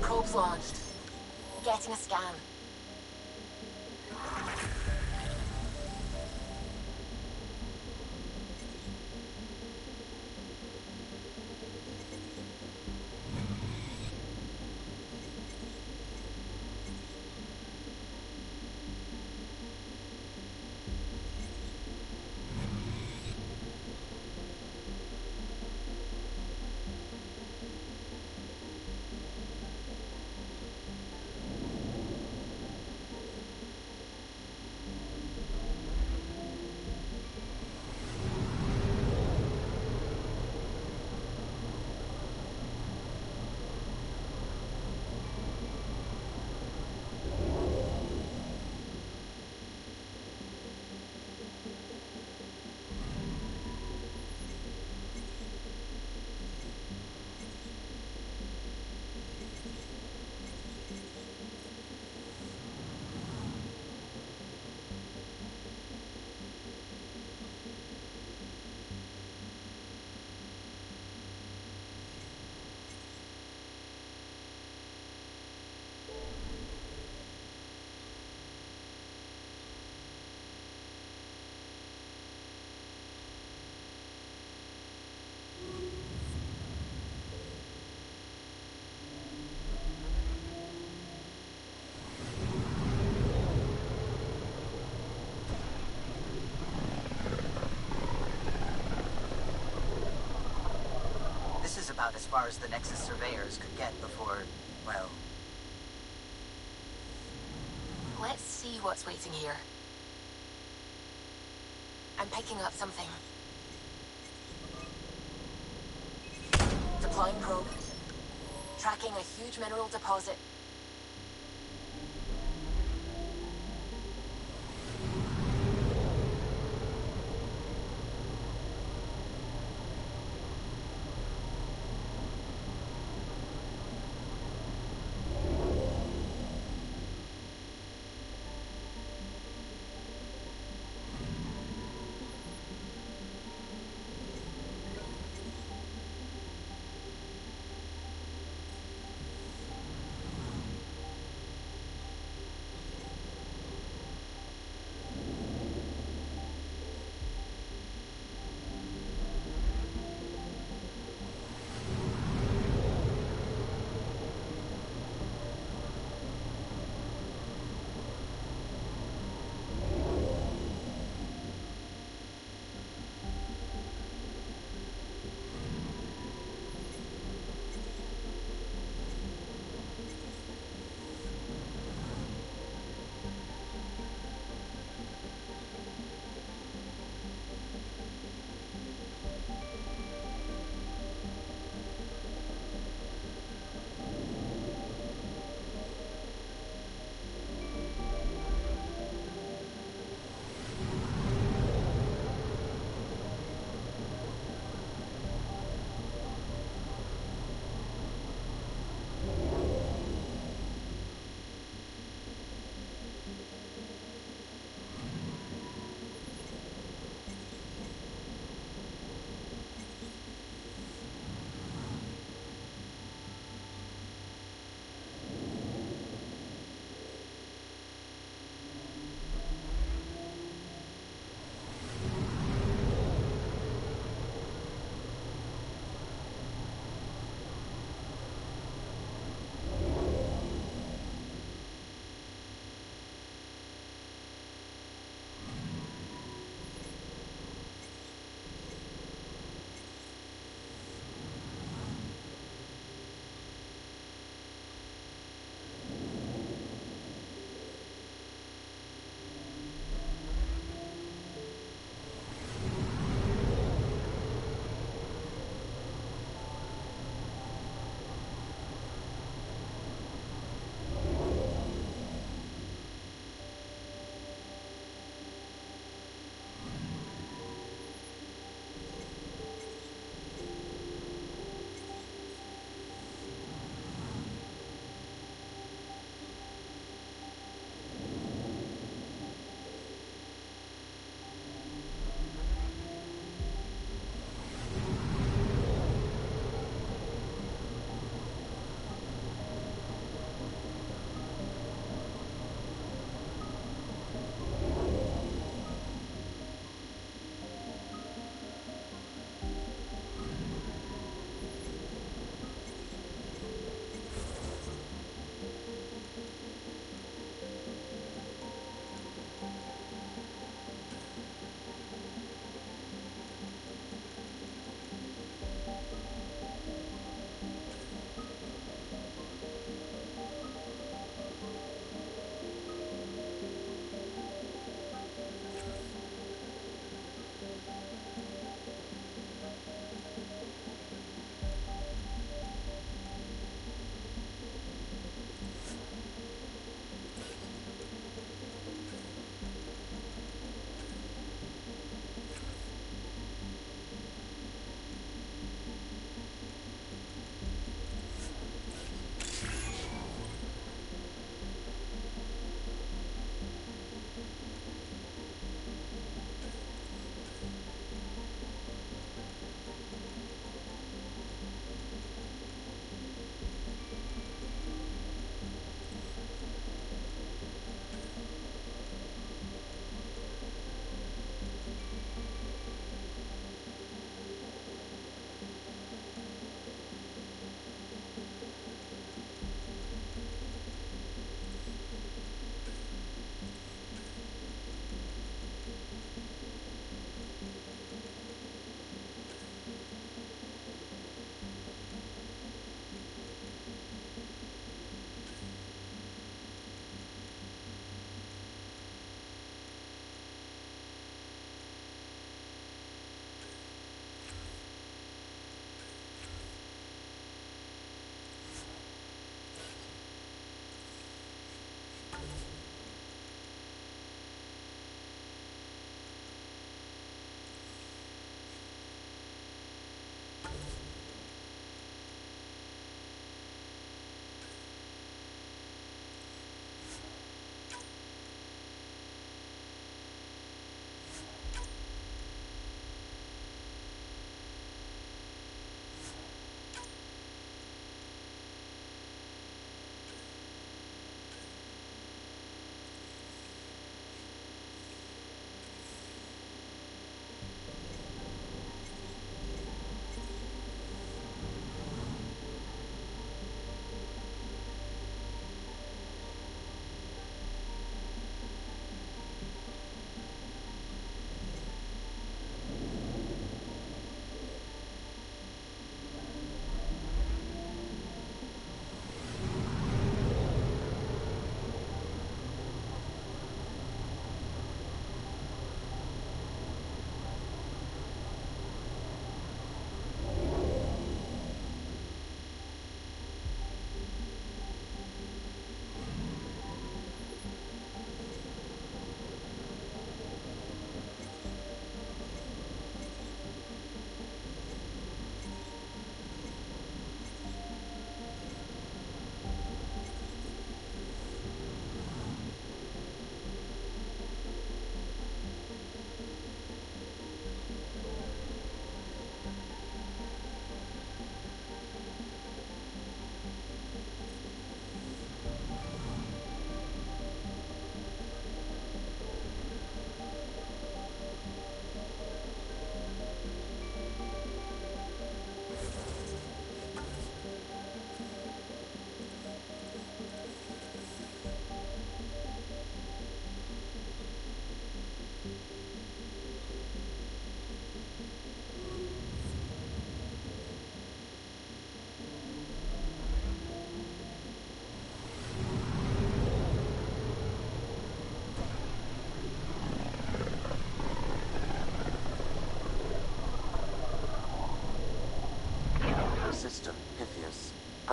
Probes launched. Getting a scan. This is about as far as the Nexus surveyors could get before, well... Let's see what's waiting here. I'm picking up something. Deploying probe. Tracking a huge mineral deposit.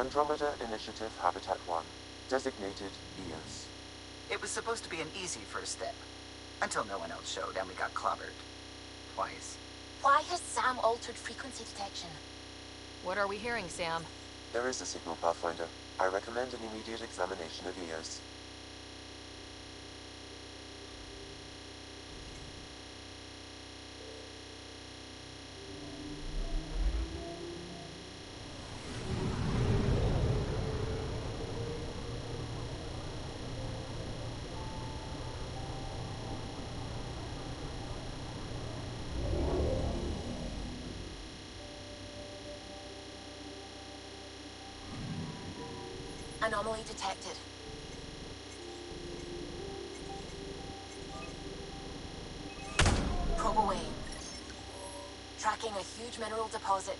Andromeda Initiative Habitat 1, designated EOS. It was supposed to be an easy first step. Until no one else showed and we got clobbered. Twice. Why has Sam altered frequency detection? What are we hearing, Sam? There is a signal, Pathfinder. I recommend an immediate examination of EOS. Anomaly detected. Probe away. Tracking a huge mineral deposit.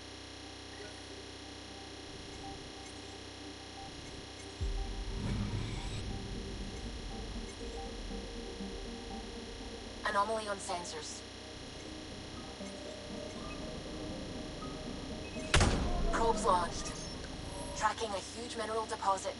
Anomaly on sensors. Probes launched. Tracking a huge mineral deposit.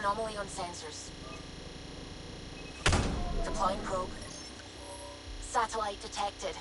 Anomaly on sensors. Deploying probe. Satellite detected.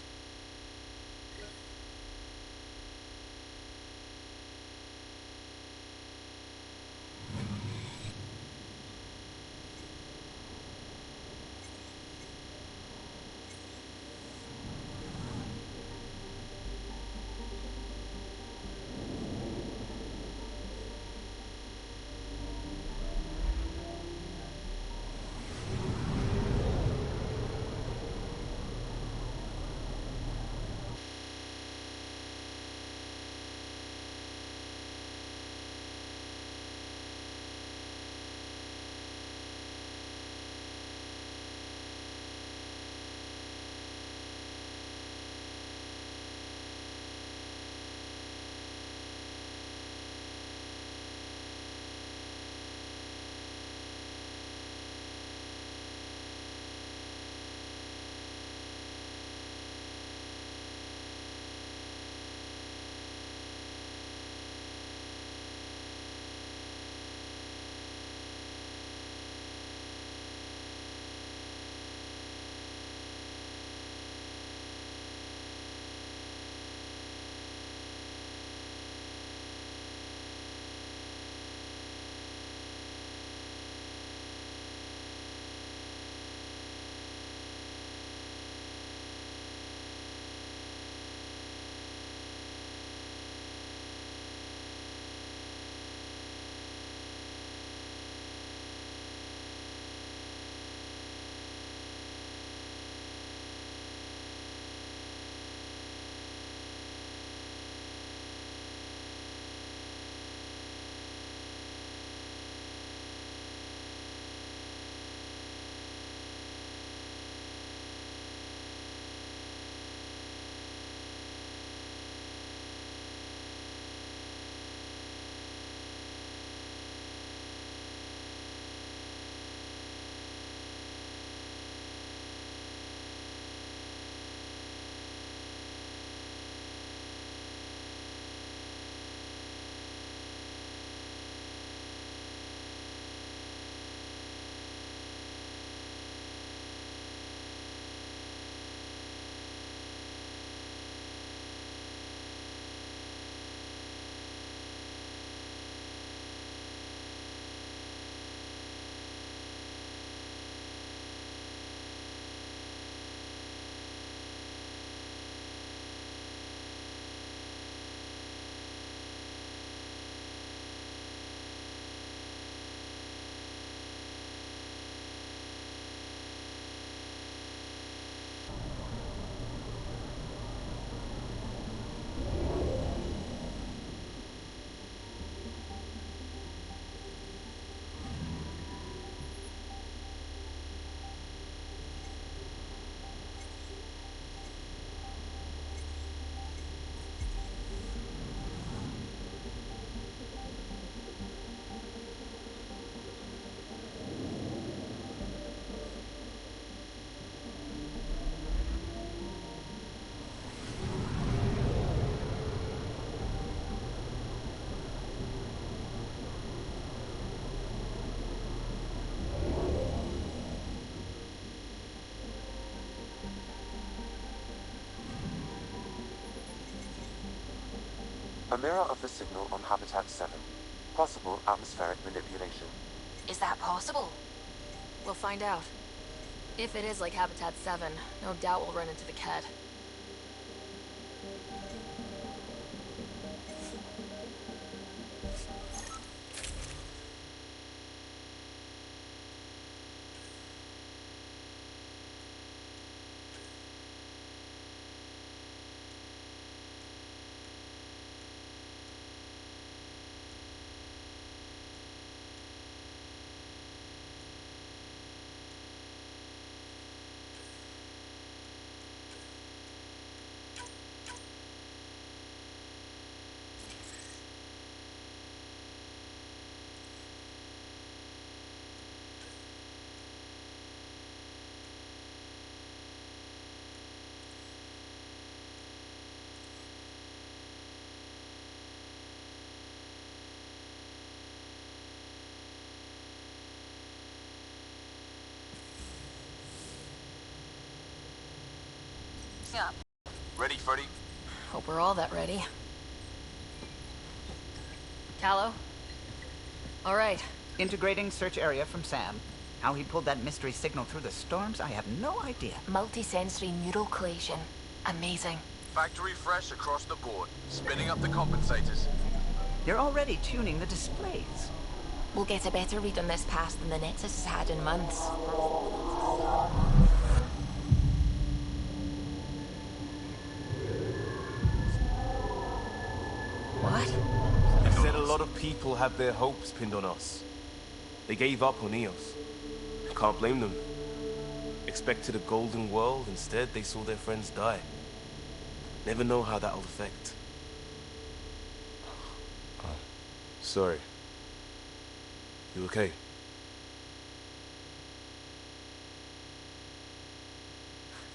A mirror of the signal on Habitat 7. Possible atmospheric manipulation. Is that possible? We'll find out. If it is like Habitat 7, no doubt we'll run into the Kett. Yeah. Ready, Freddy? Hope we're all that ready. Callow? All right. Integrating search area from Sam. How he pulled that mystery signal through the storms, I have no idea. Multisensory neural collation. Amazing. Factory fresh across the board. Spinning up the compensators. They're already tuning the displays. We'll get a better read on this pass than the Nexus has had in months. What? He said a lot of people have their hopes pinned on us. They gave up on Eos. Can't blame them. Expected a golden world, instead they saw their friends die. Never know how that'll affect. Oh, sorry. You okay?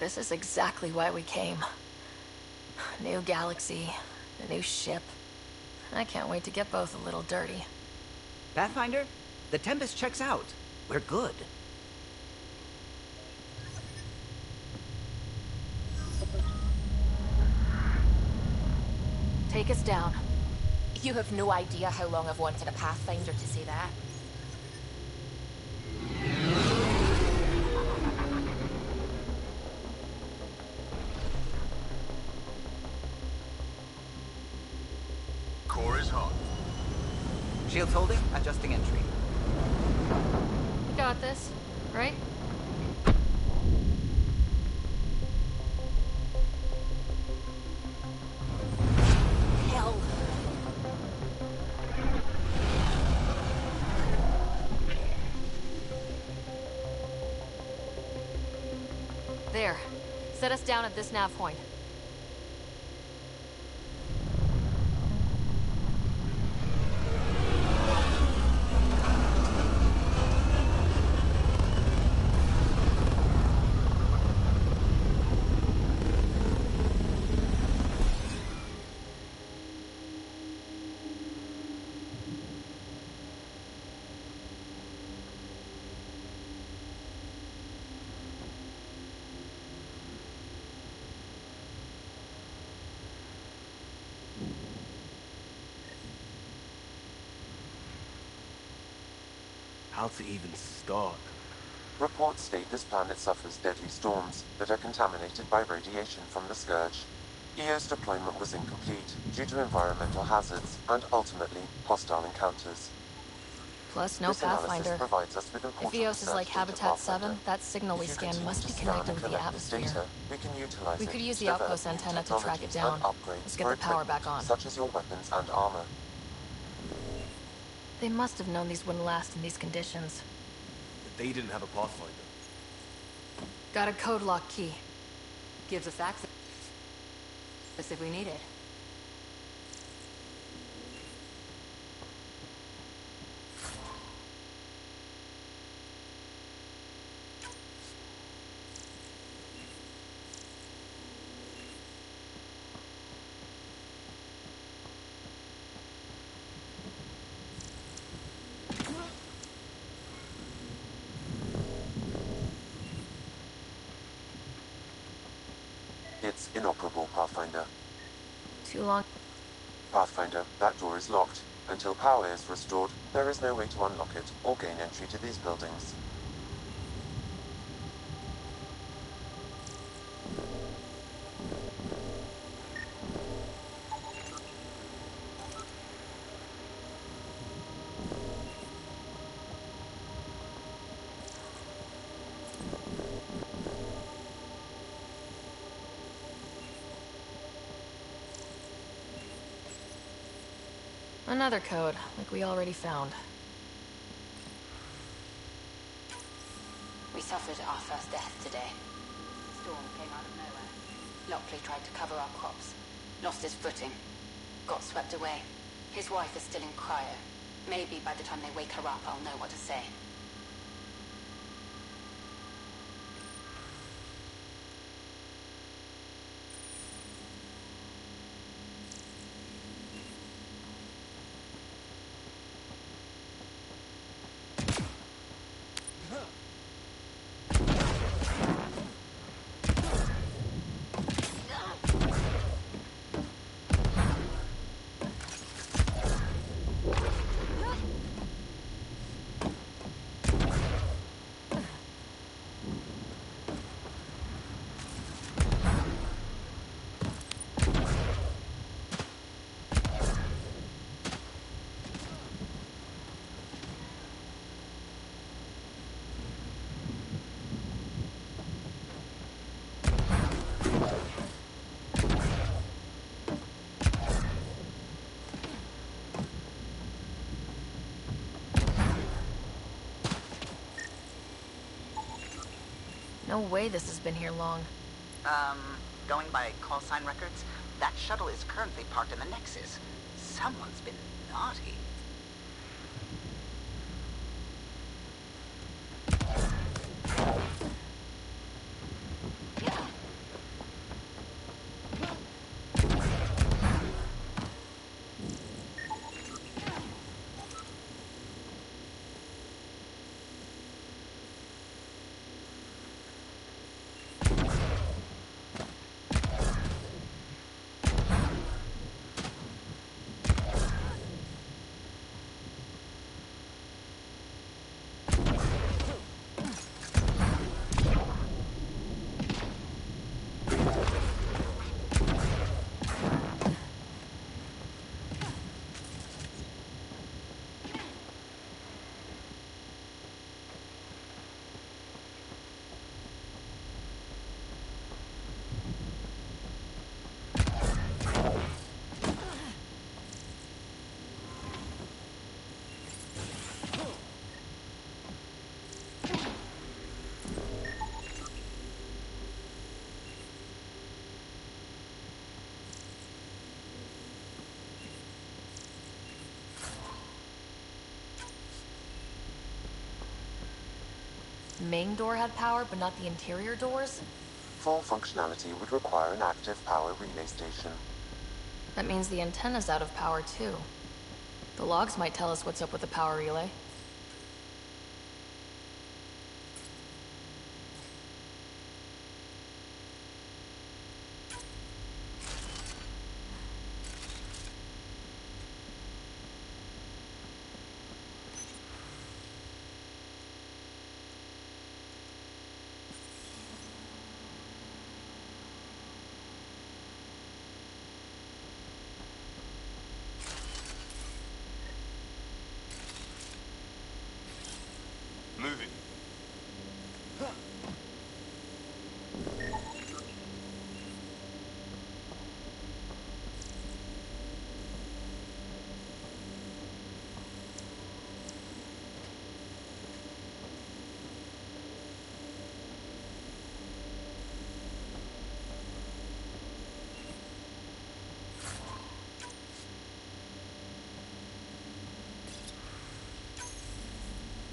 This is exactly why we came. New galaxy, a new ship. I can't wait to get both a little dirty. Pathfinder, the Tempest checks out. We're good. Take us down. You have no idea how long I've wanted a Pathfinder to say that. Core is hot. Shields holding, adjusting entry. Got this, right? Hell. There. Set us down at this nav point. How to even start? Reports state this planet suffers deadly storms that are contaminated by radiation from the Scourge. EO's deployment was incomplete due to environmental hazards and ultimately hostile encounters. Plus, no This analysis Pathfinder. provides us with If important EOS is research like data, Habitat 7, Pathfinder. that signal we If you scan continue must to be scan connected and with the collect this atmosphere. data, we can utilize We it could use to the develop outpost new antenna to track it technologies down. and upgrades Let's get for the power equipment, back on. such as your weapons and armor. They must have known these wouldn't last in these conditions. But they didn't have a Pathfinder. Got a code lock key. Gives us access if we need it. It's inoperable, Pathfinder. Too long. Pathfinder, that door is locked. Until power is restored, there is no way to unlock it or gain entry to these buildings. Another code, like we already found. We suffered our first death today. Storm came out of nowhere. Lockley tried to cover our crops. Lost his footing. Got swept away. His wife is still in cryo. Maybe by the time they wake her up, I'll know what to say. No way this has been here long. Going by call sign records, that shuttle is currently parked in the Nexus. Someone's been naughty. Main door had power, but not the interior doors? Full functionality would require an active power relay station. That means the antenna's out of power, too. The logs might tell us what's up with the power relay. Move it.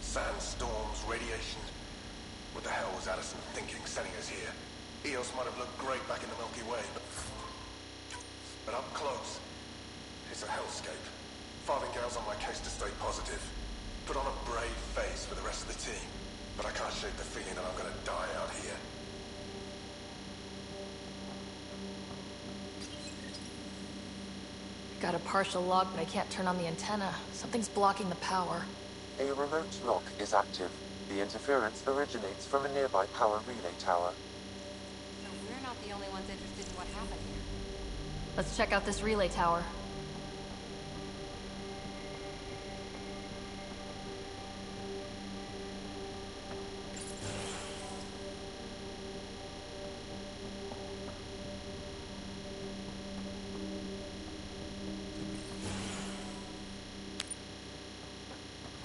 Sandstorms, radiation. What the hell was Addison thinking sending us here? Eos might have looked great back in the Milky Way, but up close, it's a hellscape. Farthingale's on my case to stay positive. Put on a brave face for the rest of the team, but I can't shake the feeling that I'm gonna die out here. Got a partial log, but I can't turn on the antenna. Something's blocking the power. A remote lock is active. The interference originates from a nearby power relay tower. So we're not the only ones interested in what happened here. Let's check out this relay tower.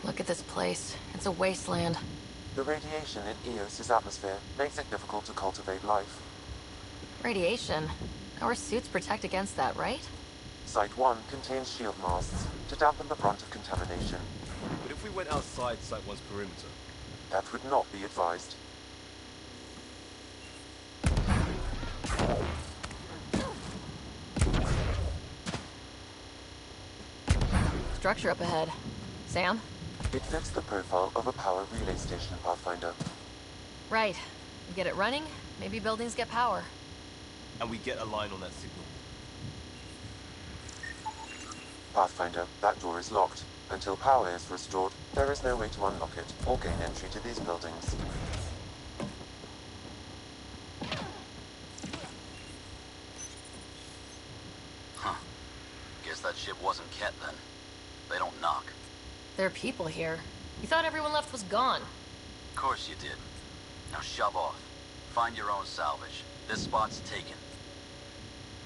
Look at this place. It's a wasteland. The radiation in Eos's atmosphere makes it difficult to cultivate life. Radiation? Our suits protect against that, right? Site 1 contains shield masts to dampen the brunt of contamination. But if we went outside Site 1's perimeter? That would not be advised. Structure up ahead. Sam? It fits the profile of a power relay station, Pathfinder. Right. We get it running, maybe buildings get power. And we get a line on that signal. Pathfinder, that door is locked. Until power is restored, there is no way to unlock it or gain entry to these buildings. Huh. Guess that ship wasn't Ket then. They don't knock. There are people here. You thought everyone left was gone. Of course you did. Now shove off. Find your own salvage. This spot's taken.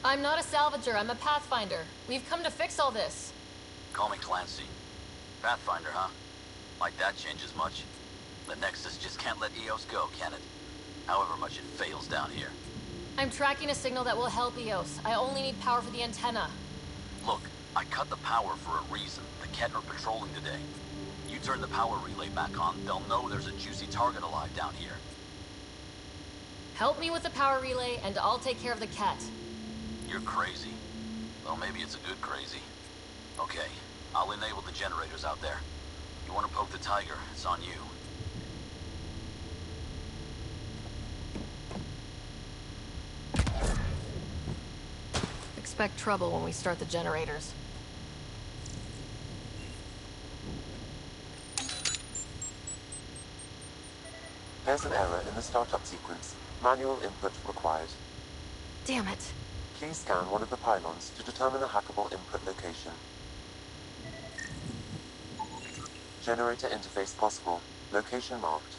I'm not a salvager, I'm a Pathfinder. We've come to fix all this. Call me Clancy. Pathfinder, huh? Like that changes much. The Nexus just can't let Eos go, can it? However much it fails down here. I'm tracking a signal that will help Eos. I only need power for the antenna. Look, I cut the power for a reason. The Ket are patrolling today. You turn the power relay back on, they'll know there's a juicy target alive down here. Help me with the power relay, and I'll take care of the Ket. You're crazy. Well, maybe it's a good crazy. Okay, I'll enable the generators out there. You want to poke the tiger, it's on you. Expect trouble when we start the generators. There's an error in the startup sequence. Manual input required. Damn it. Please scan one of the pylons to determine a hackable input location. Generator interface possible. Location marked.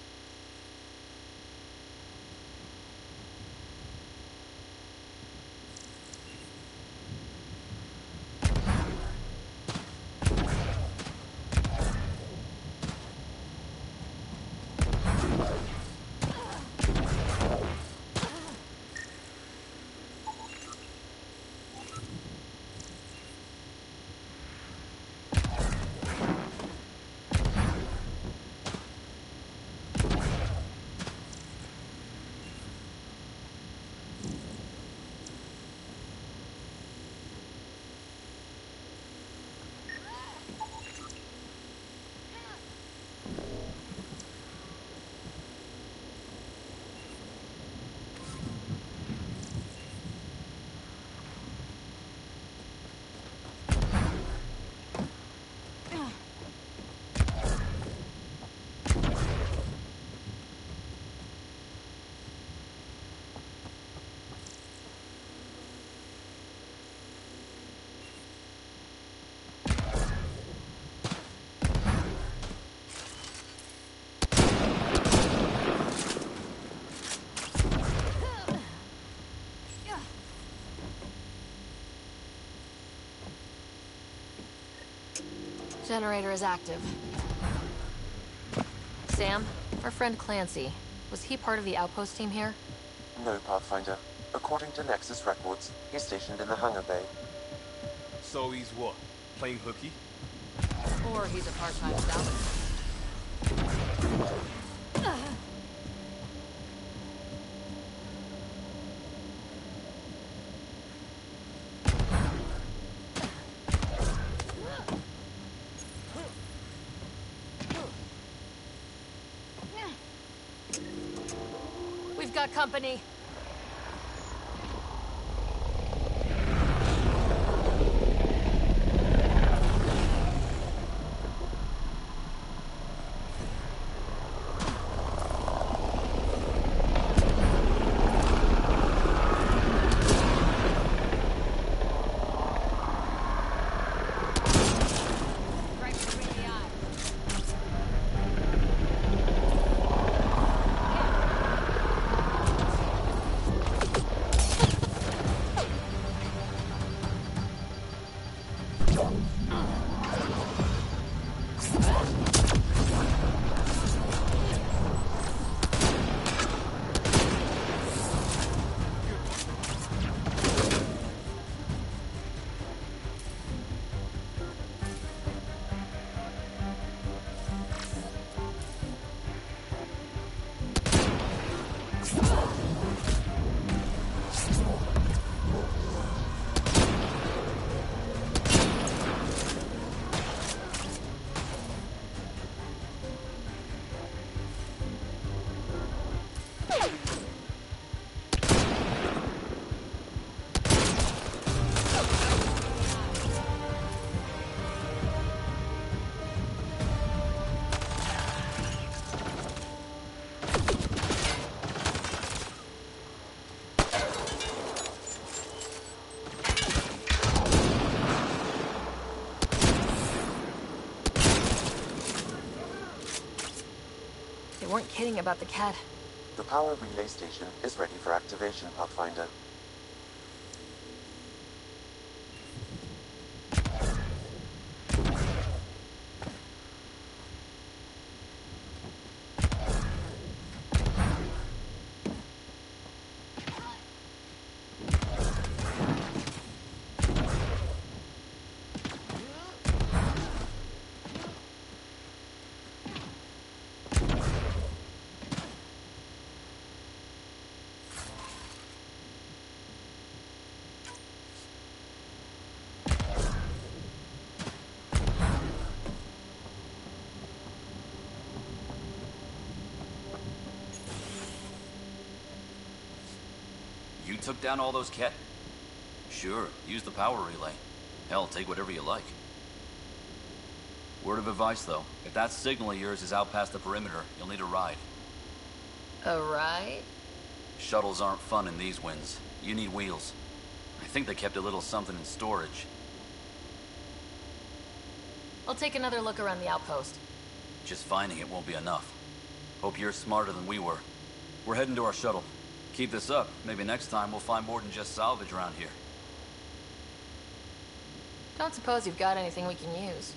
Generator is active. Sam, our friend Clancy, was he part of the outpost team here? No, Pathfinder. According to Nexus records, he's stationed in the hangar bay. So he's what? Playing hooky? Or he's a part-time salvager. We've got company. weren't kidding about the cat. The power relay station is ready for activation, Pathfinder. You took down all those Ket? Sure, use the power relay. Hell, take whatever you like. Word of advice, though. If that signal of yours is out past the perimeter, you'll need a ride. A ride? Shuttles aren't fun in these winds. You need wheels. I think they kept a little something in storage. I'll take another look around the outpost. Just finding it won't be enough. Hope you're smarter than we were. We're heading to our shuttle. Keep this up. Maybe next time we'll find more than just salvage around here. Don't suppose you've got anything we can use.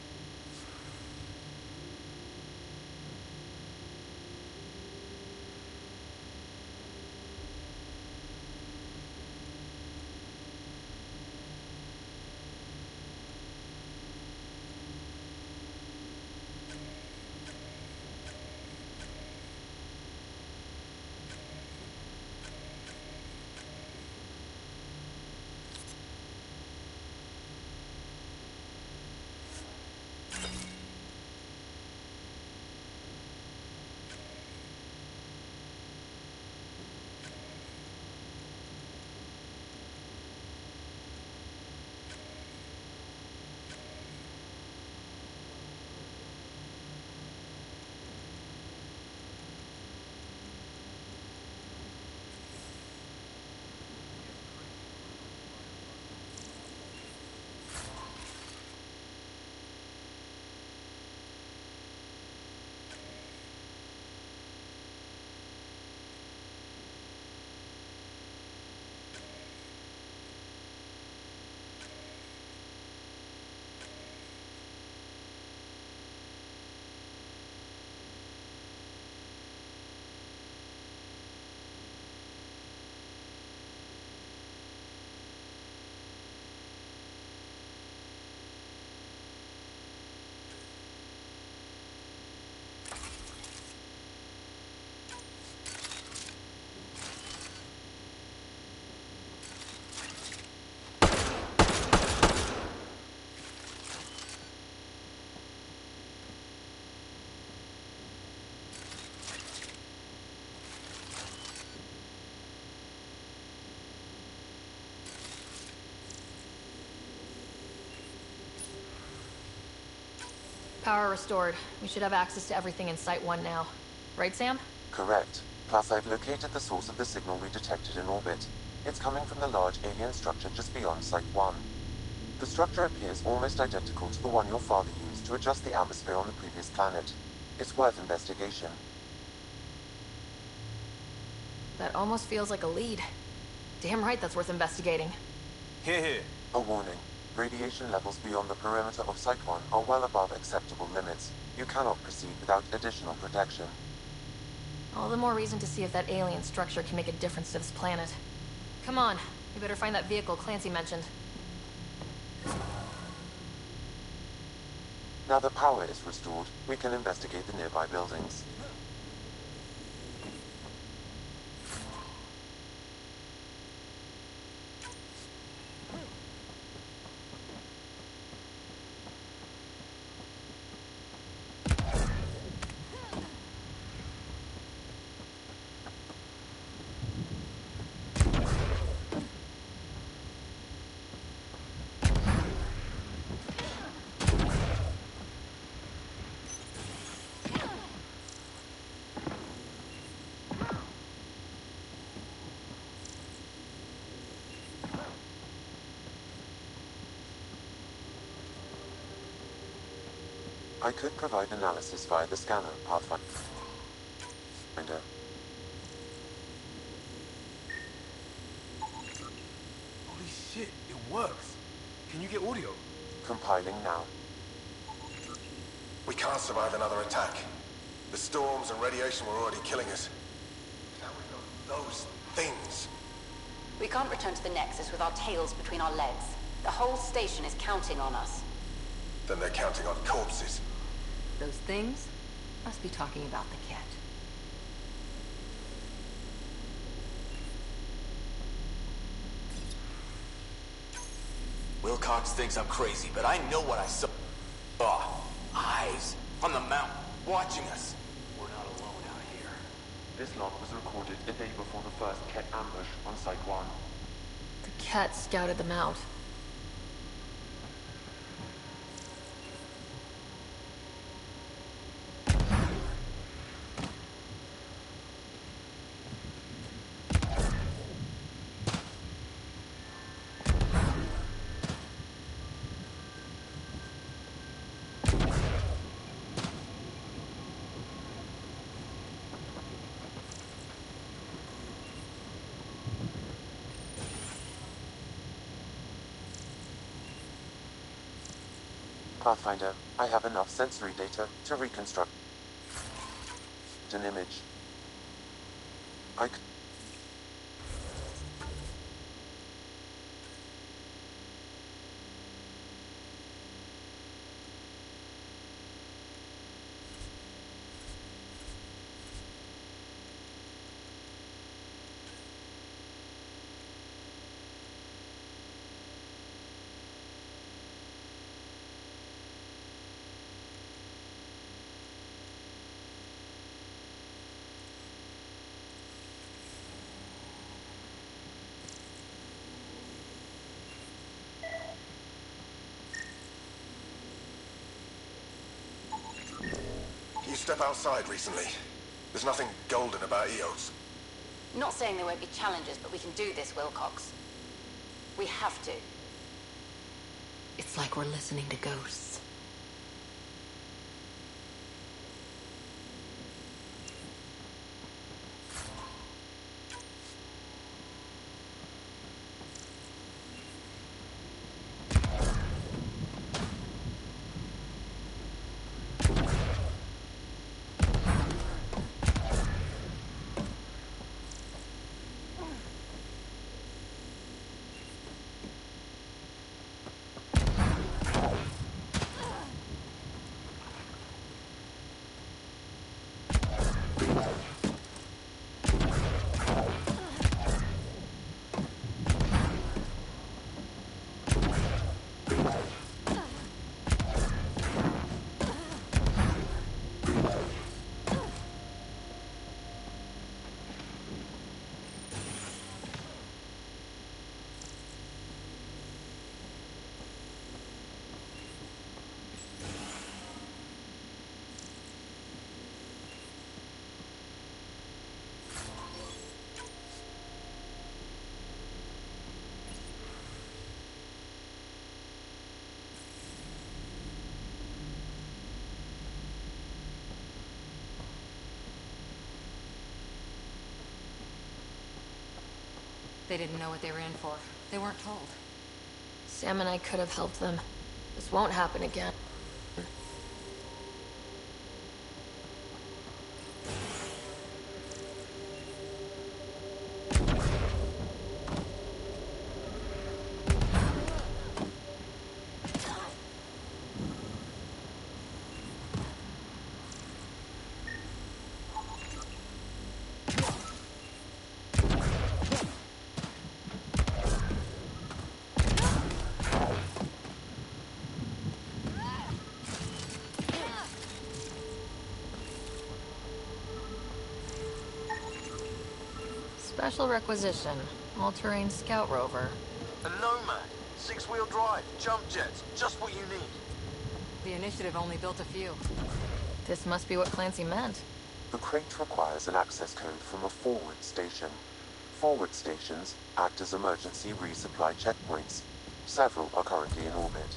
Power restored. We should have access to everything in Site 1 now. Right, Sam? Correct. Plus, I've located the source of the signal we detected in orbit. It's coming from the large alien structure just beyond Site 1. The structure appears almost identical to the one your father used to adjust the atmosphere on the previous planet. It's worth investigation. That almost feels like a lead. Damn right that's worth investigating. Here. A warning. Radiation levels beyond the perimeter of Site 1 are well above acceptable limits. You cannot proceed without additional protection. All the more reason to see if that alien structure can make a difference to this planet. Come on, we better find that vehicle Clancy mentioned. Now that power is restored, we can investigate the nearby buildings. I could provide analysis via the scanner, Pathfinder. Pathfinder. Holy shit, it works. Can you get audio? Compiling now. We can't survive another attack. The storms and radiation were already killing us. Now we've got those things. We can't return to the Nexus with our tails between our legs. The whole station is counting on us. Then they're counting on corpses. Those things must be talking about the cat. Wilcox thinks I'm crazy, but I know what I saw. Eyes on the mountain, watching us. We're not alone out here. This log was recorded a day before the first Ket ambush on Site 1. The Ket scouted them out. Pathfinder, I have enough sensory data to reconstruct an image. You step outside recently. There's nothing golden about Eos. Not saying there won't be challenges, but we can do this, Wilcox. We have to. It's like we're listening to ghosts. They didn't know what they were in for. They weren't told. Sam and I could have helped them. This won't happen again. Special requisition. All-terrain scout rover. A Nomad, 6-wheel drive, jump jets, just what you need. The Initiative only built a few. This must be what Clancy meant. The crate requires an access code from a forward station. Forward stations act as emergency resupply checkpoints. Several are currently in orbit.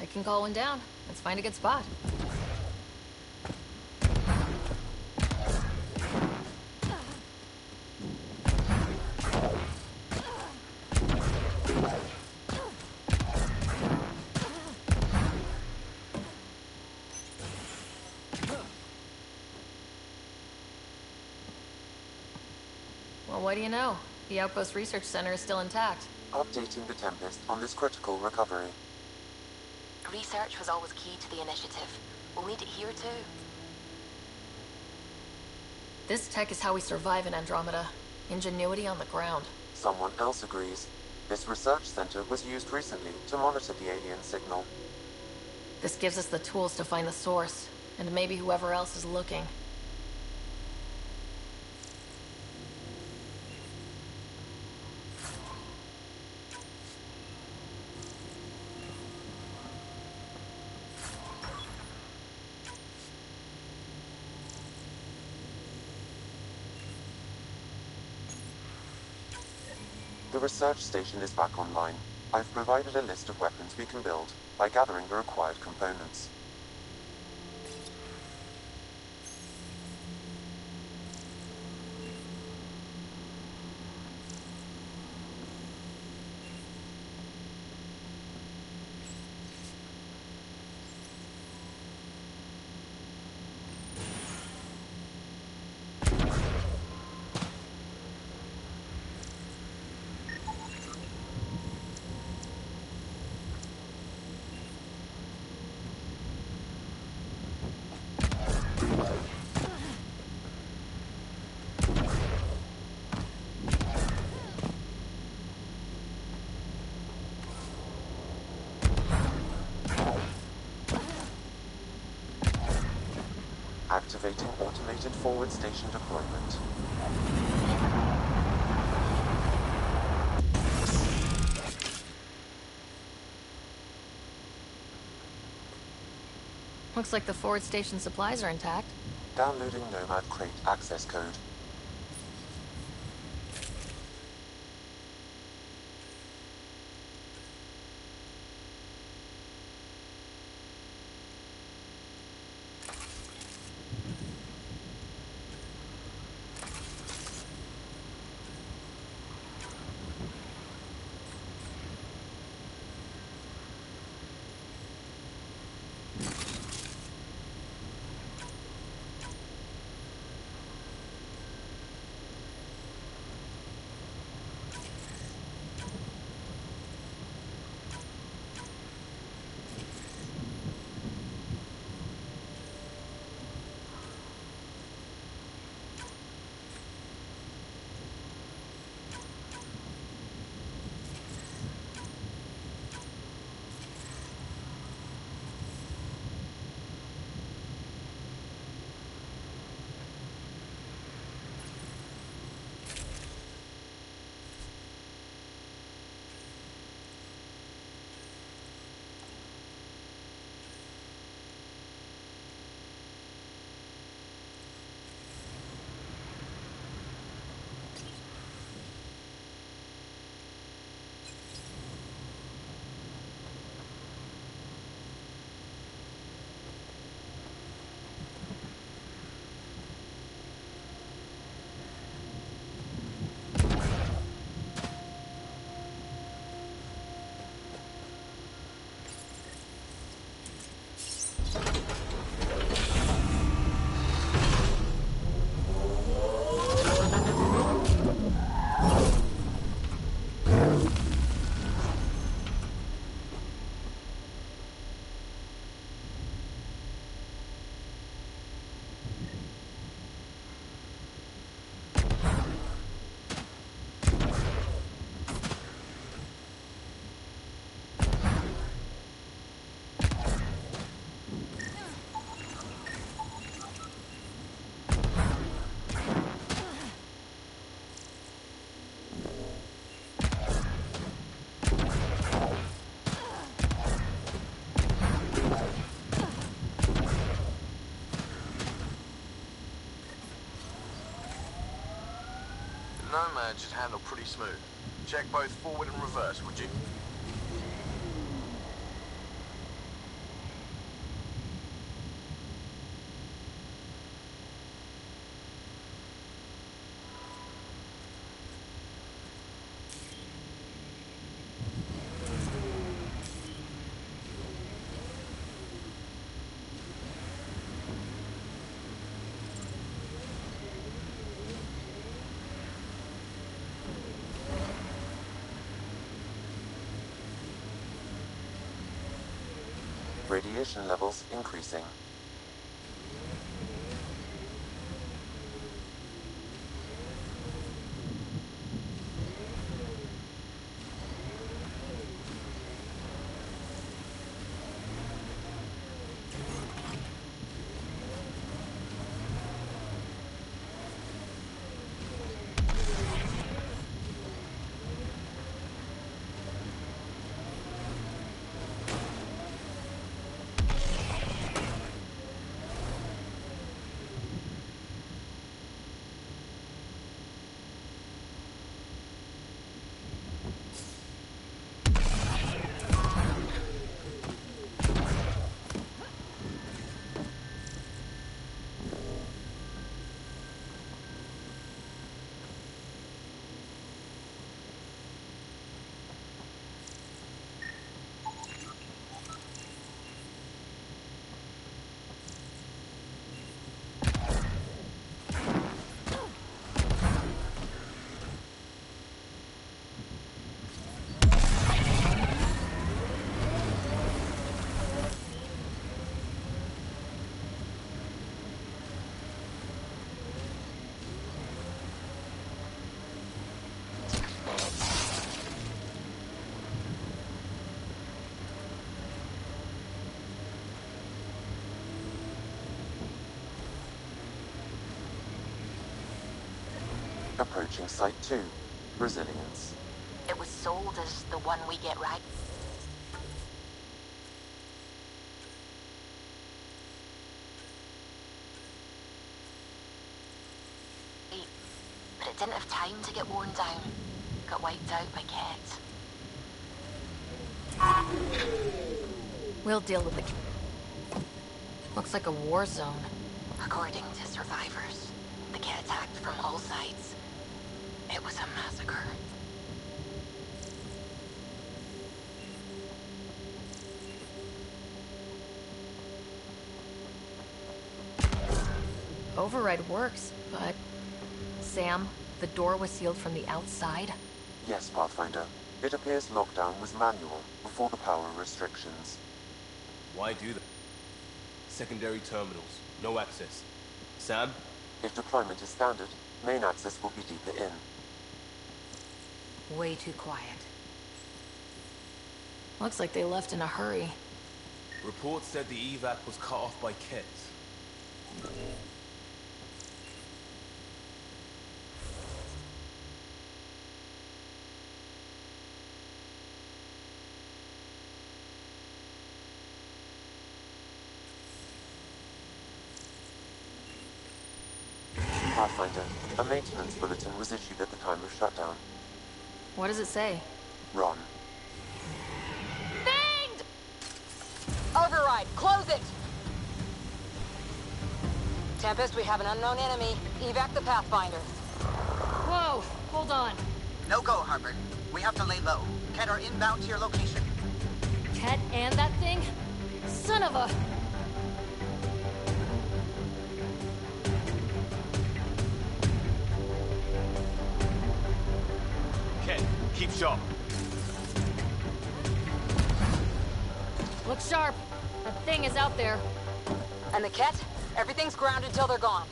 I can call one down. Let's find a good spot. what do you know? The Outpost Research Center is still intact. Updating the Tempest on this critical recovery. Research was always key to the initiative. We'll need it here too. This tech is how we survive in Andromeda. Ingenuity on the ground. Someone else agrees. This research center was used recently to monitor the alien signal. This gives us the tools to find the source, and maybe whoever else is looking. The research station is back online. I've provided a list of weapons we can build by gathering the required components. Activating automated forward station deployment. Looks like the forward station supplies are intact. Downloading Nomad Crate access code. Nomad should handle pretty smooth. Check both forward and reverse, would you? radiation levels increasing. Approaching Site 2, Resilience. It was sold as the one we get right. But it didn't have time to get worn down. Got wiped out by Ket. We'll deal with it. Looks like a war zone. According to survivors, the Ket attacked from all sides. It was a massacre. Override works, but... Sam, the door was sealed from the outside? Yes, Pathfinder. It appears lockdown was manual before the power restrictions. Why do that? Secondary terminals, no access. Sam? If deployment is standard, main access will be deeper in. Way too quiet. Looks like they left in a hurry. Reports said the evac was cut off by Ket. Pathfinder, a maintenance bulletin was issued at the time of shutdown. What does it say? Run. Thinged! Override, close it! Tempest, we have an unknown enemy. Evac the Pathfinder. Whoa, hold on. No go, Harper. We have to lay low. Ket are inbound to your location. Ket and that thing? Son of a... Ket, keep sharp. Look sharp. That thing is out there. And the Ket? Everything's grounded till they're gone.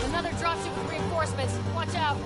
Another dropship with reinforcements. Watch out.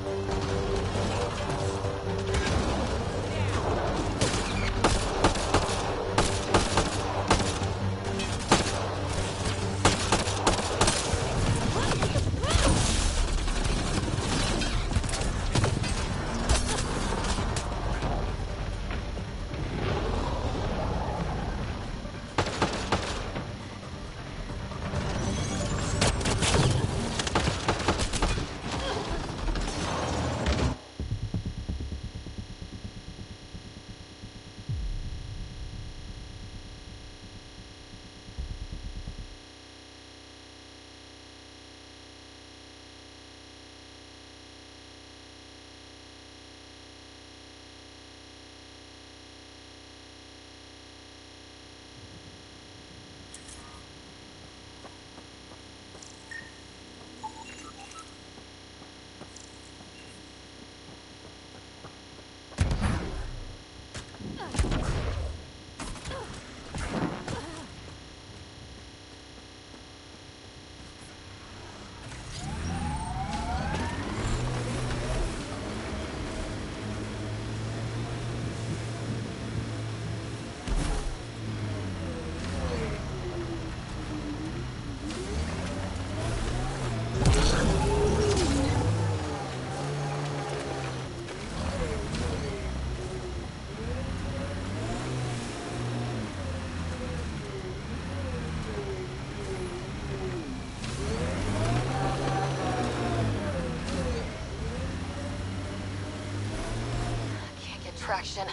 traction.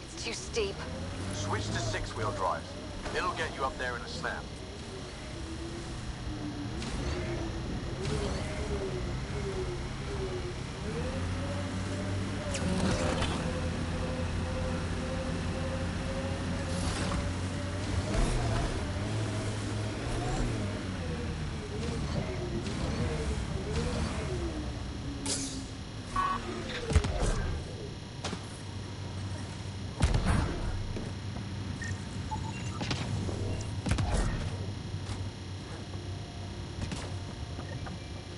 It's too steep. Switch to six-wheel drive. It'll get you up there in a snap.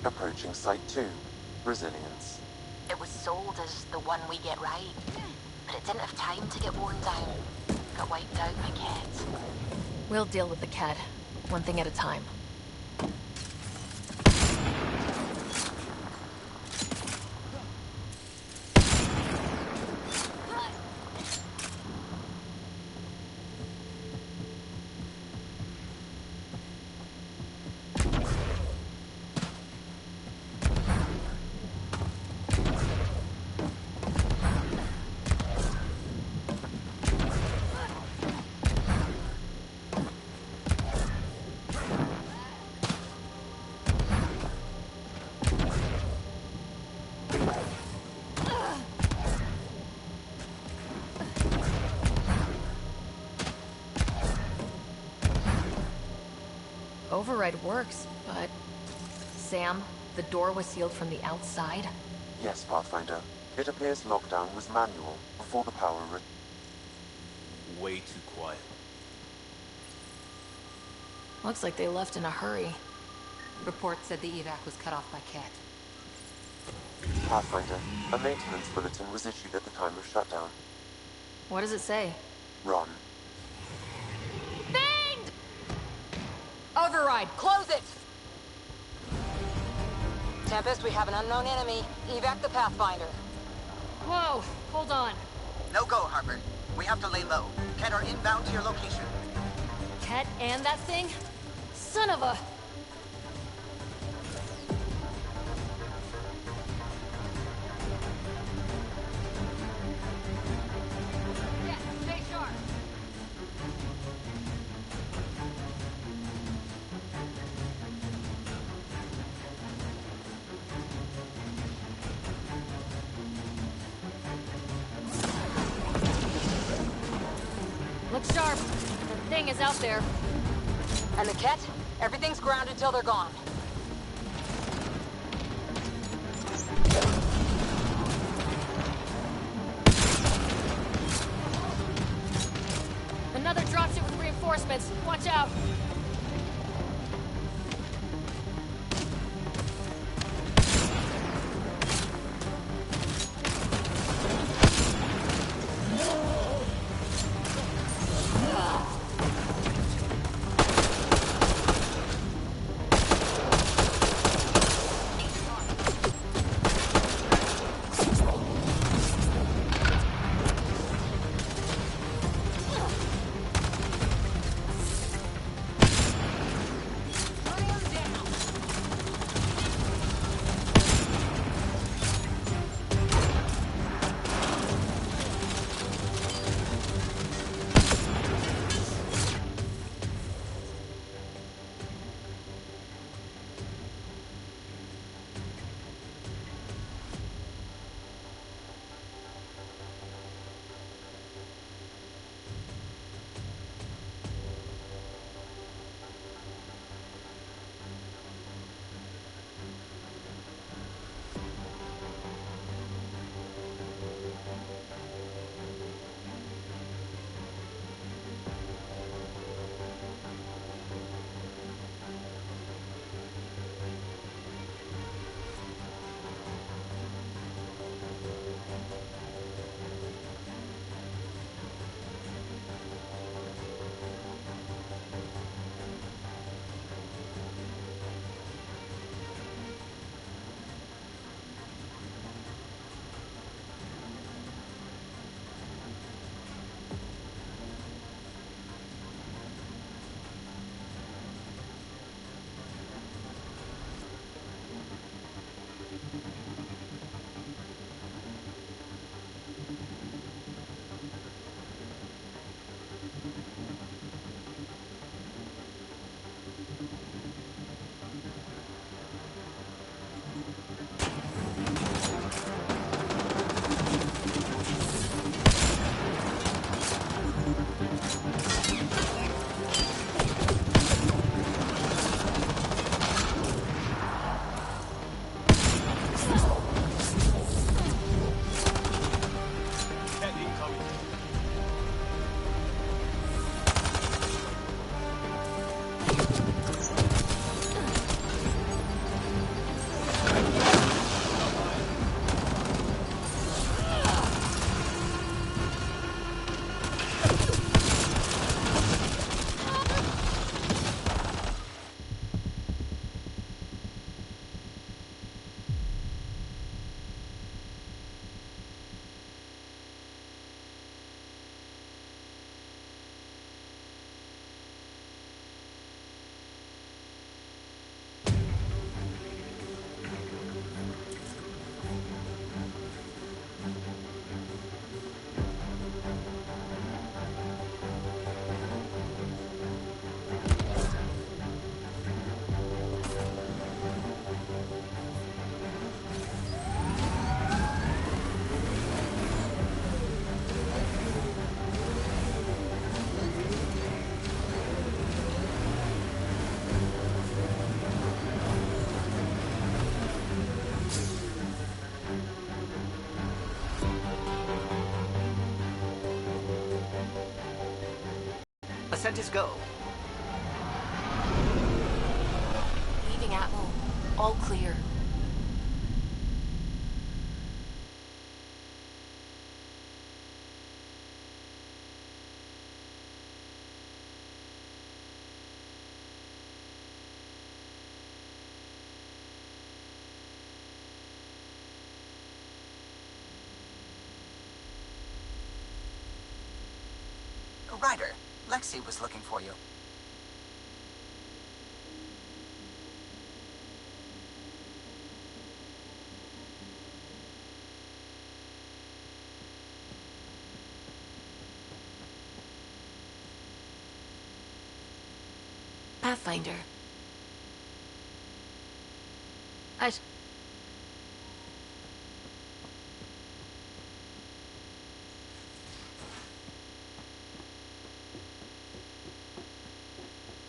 Approaching Site 2, Resilience. It was sold as the one we get right, but it didn't have time to get worn down. Got wiped out by Ket. We'll deal with the Ket, one thing at a time. Override works, but... Sam, the door was sealed from the outside? Yes, Pathfinder. It appears lockdown was manual before the power Way too quiet. Looks like they left in a hurry. Reports said the evac was cut off by Ket. Pathfinder, a maintenance bulletin was issued at the time of shutdown. What does it say? Run. Override, close it! Tempest, we have an unknown enemy. Evac the Pathfinder. Whoa, hold on. No go, Harper. We have to lay low. Ket are inbound to your location. Ket and that thing? Son of a... Yes, stay sharp. Look sharp. The thing is out there. And the Ket? Everything's grounded till they're gone. Another dropship with reinforcements. Watch out. Apprentice go. Leaving Atwell. All clear. Ryder, Lexi was looking for you. Pathfinder.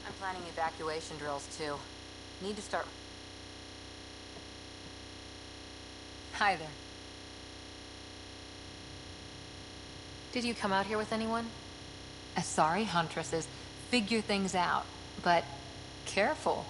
I'm planning evacuation drills, too. Need to start... Hi there. Did you come out here with anyone? Asari huntresses figure things out, but careful.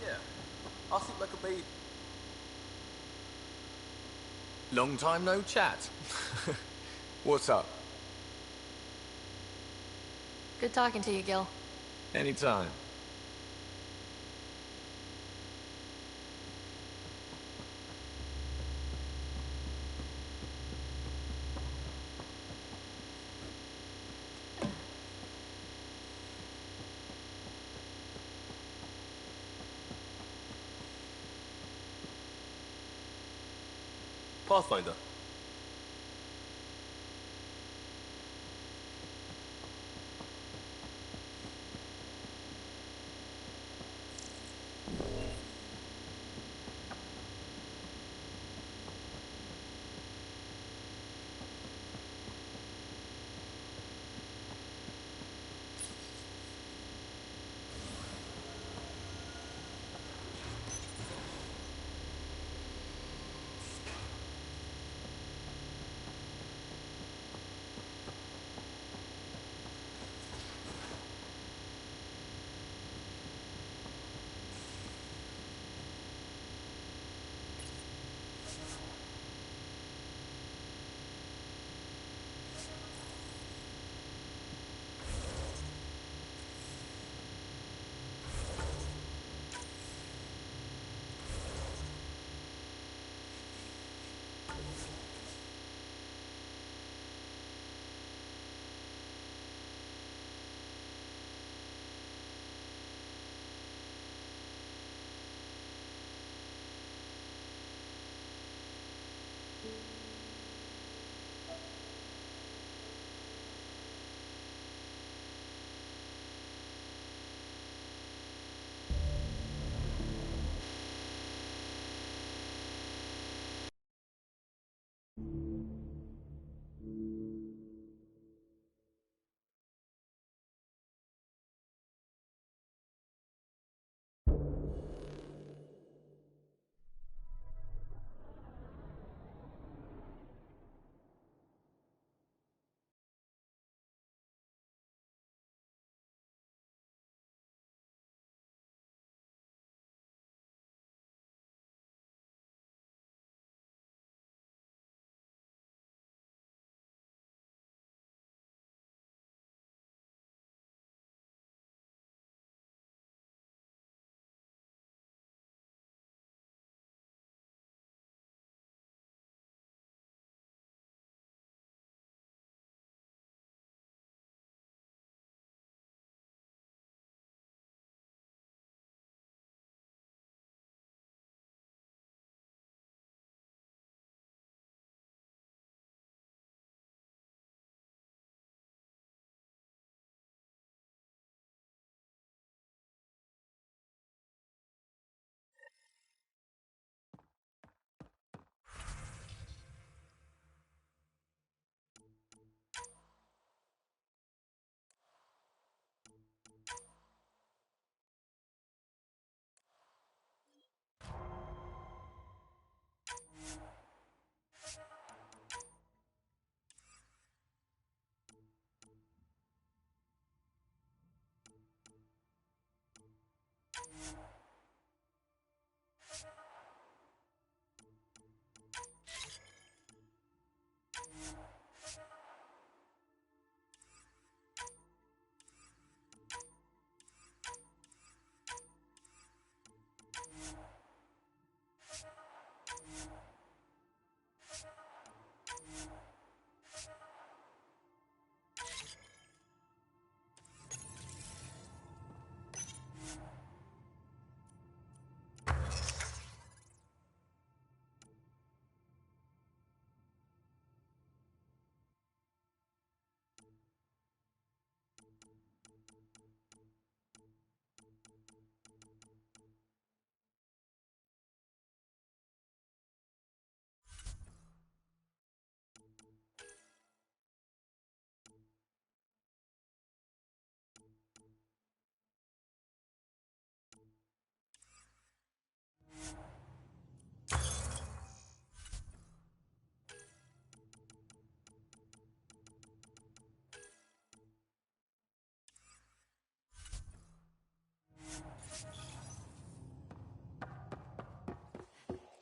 Yeah, I'll sleep like a baby. Long time no chat. What's up? Good talking to you, Gil. Anytime. Pathfinder.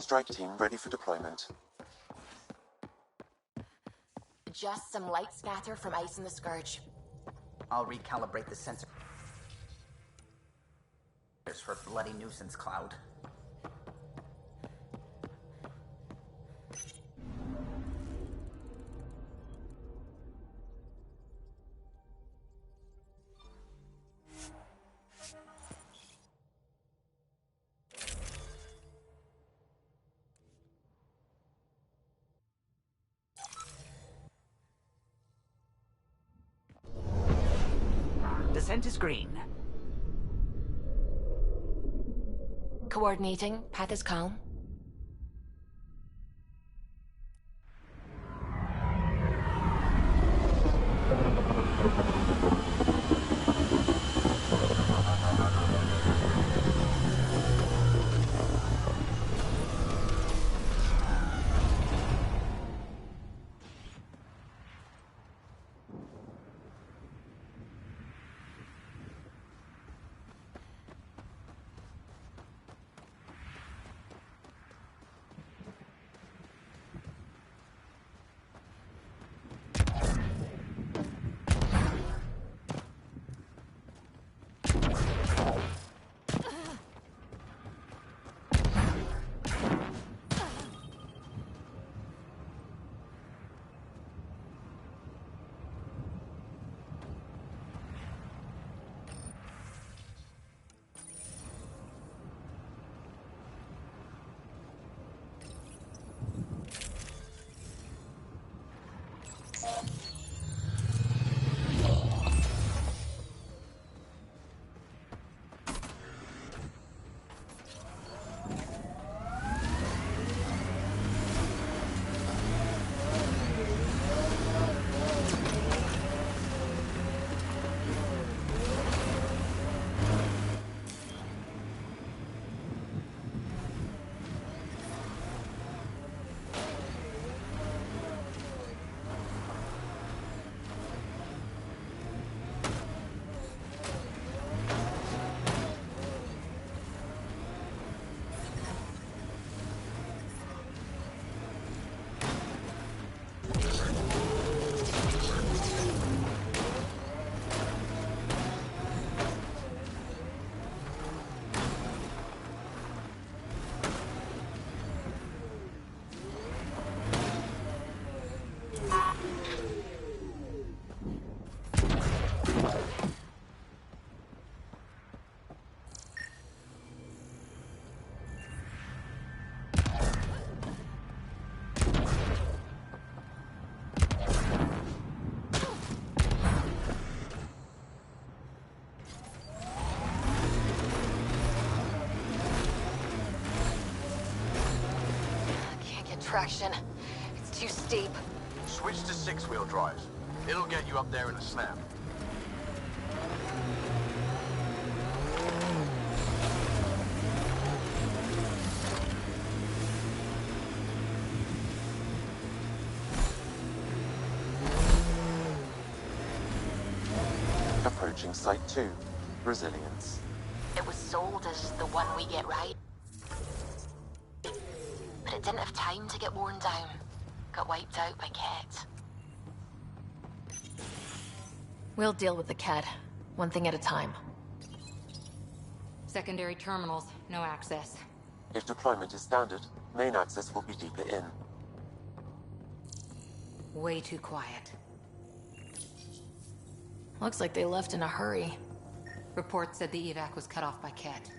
Strike team ready for deployment. Just some light scatter from ice in the Scourge. I'll recalibrate the sensor for bloody nuisance cloud. Descent is green. Coordinating. Path is calm. Traction. It's too steep. Switch to 6-wheel drive. It'll get you up there in a snap. Approaching Site 2. Resilience. It was sold as the one we get right. But it didn't have time to get worn down. Got wiped out by Ket. We'll deal with the Ket, one thing at a time. Secondary terminals, no access. If deployment is standard, main access will be deeper in. Way too quiet. Looks like they left in a hurry. Report said the evac was cut off by Ket.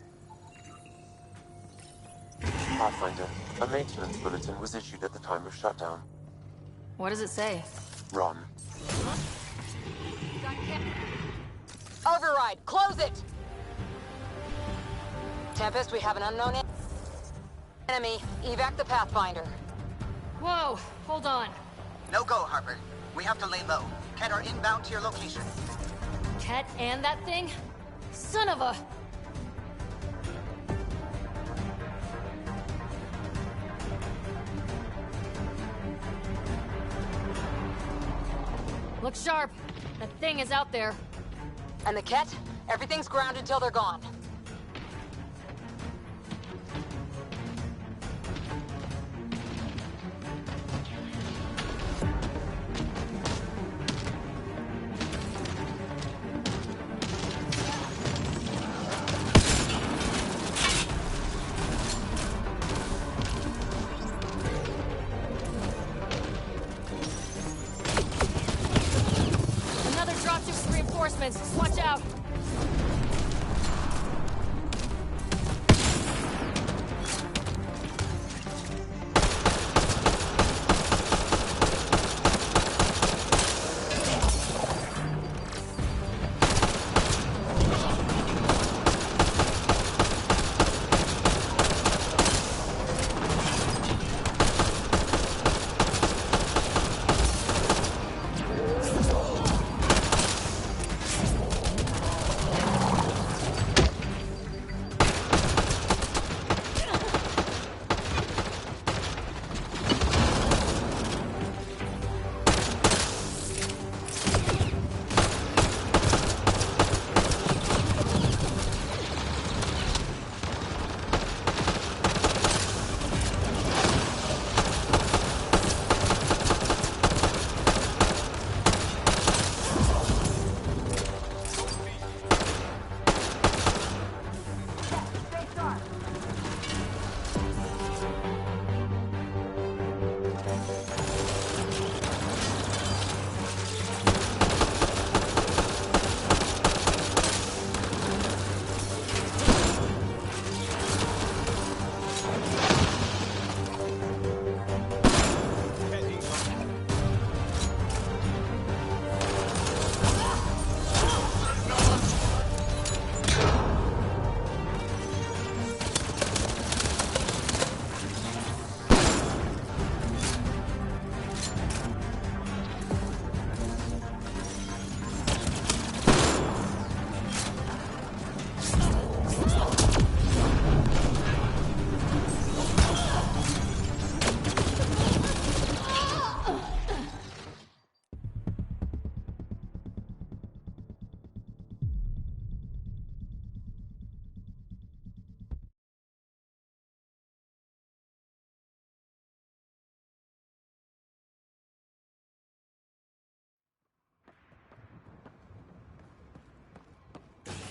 Pathfinder, a maintenance bulletin was issued at the time of shutdown. What does it say? Run. Override! Close it! Tempest, we have an unknown enemy. Evac the Pathfinder. Whoa! Hold on. No go, Harper. We have to lay low. Ket are inbound to your location. Ket and that thing? Son of a... Look sharp. That thing is out there. And the Ket? Everything's grounded till they're gone. reinforcements. Watch out.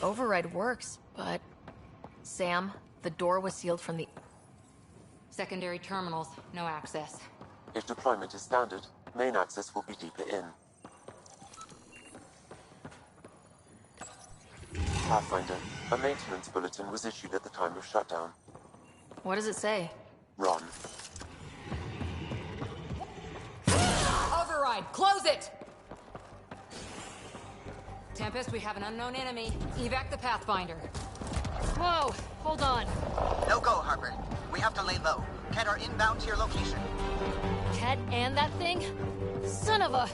Override works, but... Sam, the door was sealed from the... Secondary terminals, no access. If deployment is standard, main access will be deeper in. Pathfinder, a maintenance bulletin was issued at the time of shutdown. What does it say? Ron. Override, close it! Tempest, we have an unknown enemy. Evac the Pathfinder. Whoa, hold on. No go, Harper. We have to lay low. Ket are inbound to your location. Ket and that thing? Son of a...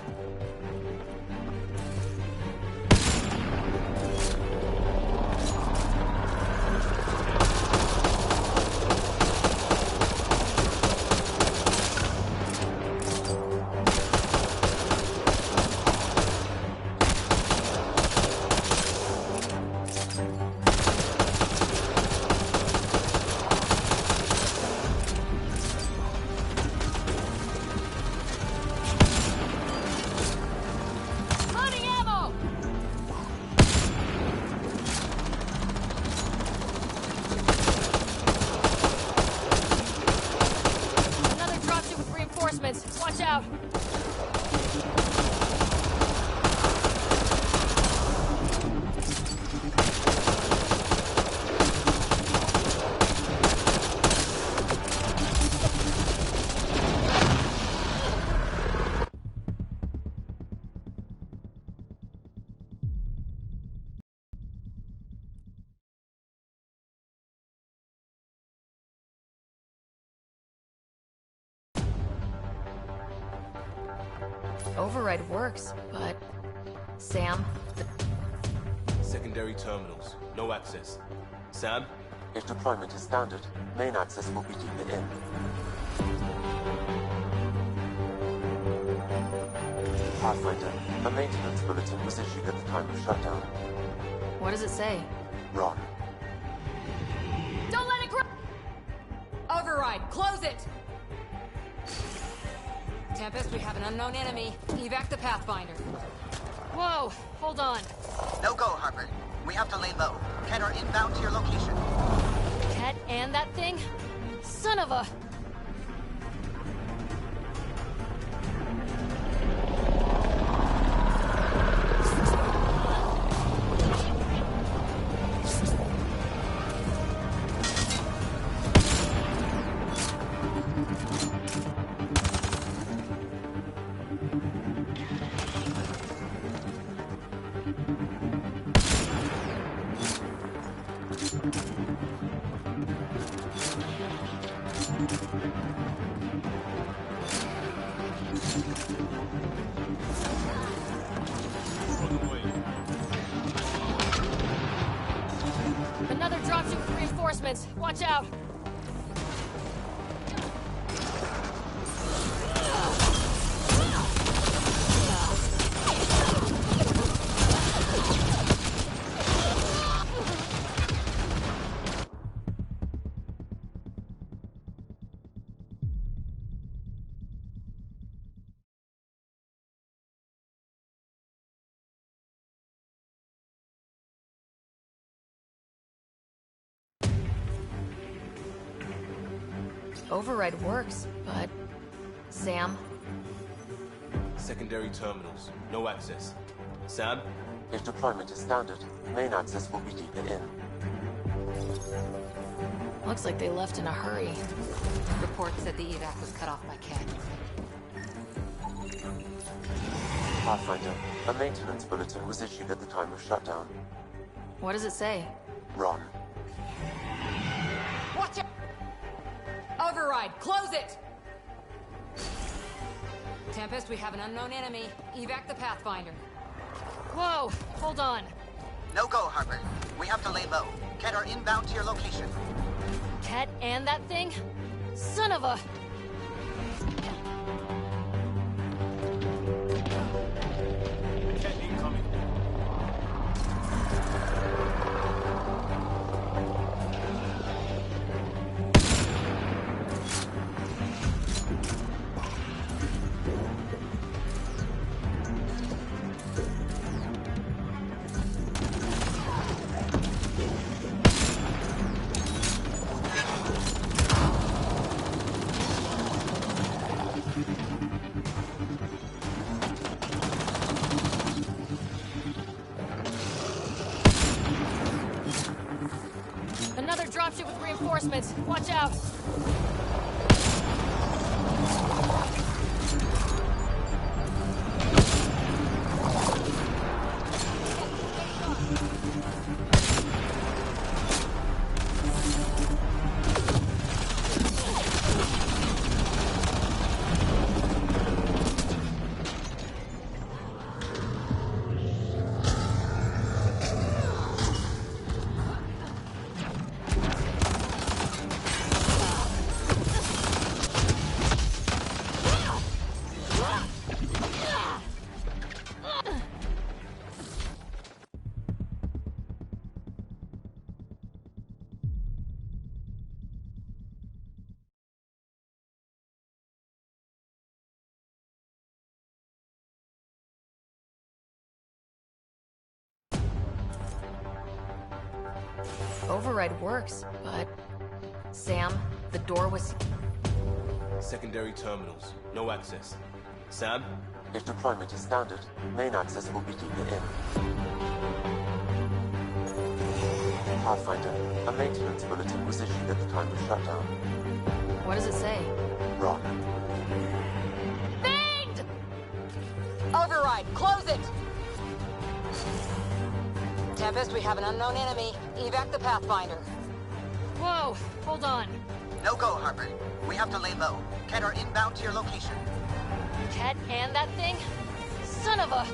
Watch out! Override works, but... Sam, Secondary terminals, no access. Sam? If deployment is standard, main access will be deeper in. Pathfinder, a maintenance bulletin was issued at the time of shutdown. what does it say? Ron. Don't let it grow! Override, close it! Tempest, we have an unknown enemy. Evac the Pathfinder. Whoa, hold on. No go, Harper. We have to lay low. Ket are inbound to your location. Ket and that thing? Son of a... reinforcements! Watch out! Override works, but... Sam? Secondary terminals. No access. Sam? If deployment is standard, main access will be deeper in. Looks like they left in a hurry. Report said the evac was cut off by Ket. Pathfinder, a maintenance bulletin was issued at the time of shutdown. What does it say? Run. Watch it! Override, close it! Tempest, we have an unknown enemy. Evac the Pathfinder. Whoa! Hold on. No go, Harper. We have to lay low. Ket are inbound to your location. Ket and that thing? Son of a... Ket incoming. Another dropship with reinforcements. Watch out! Override works, but... Sam, the door was... Secondary terminals. No access. Sam? If deployment is standard, main access will be deeper in. Pathfinder, a maintenance bulletin was issued at the time of shutdown. What does it say? Run. Fiend! Override, close it! Tempest, we have an unknown enemy. Evac the Pathfinder. Whoa! Hold on. No go, Harper. We have to lay low. Ket are inbound to your location. Ket and that thing? Son of a...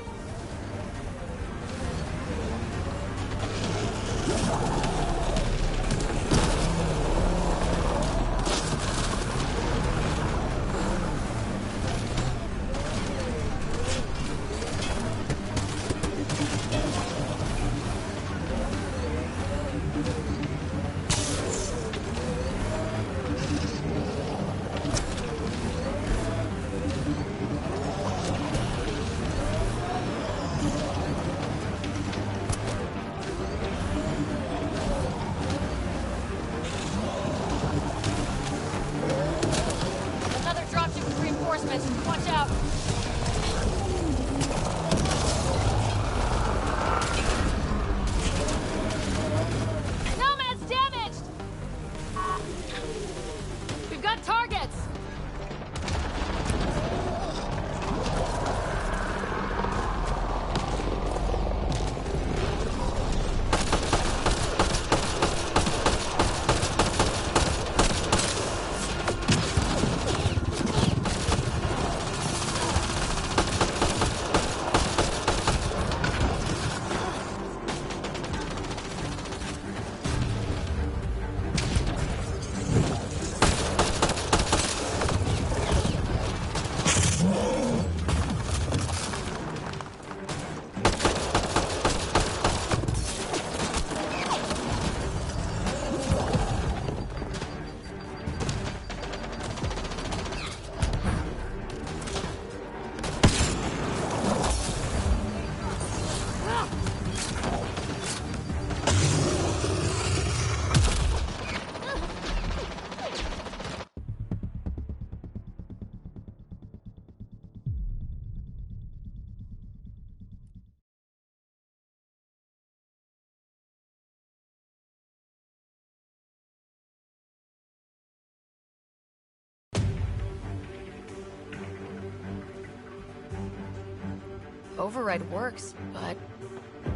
Override works, but...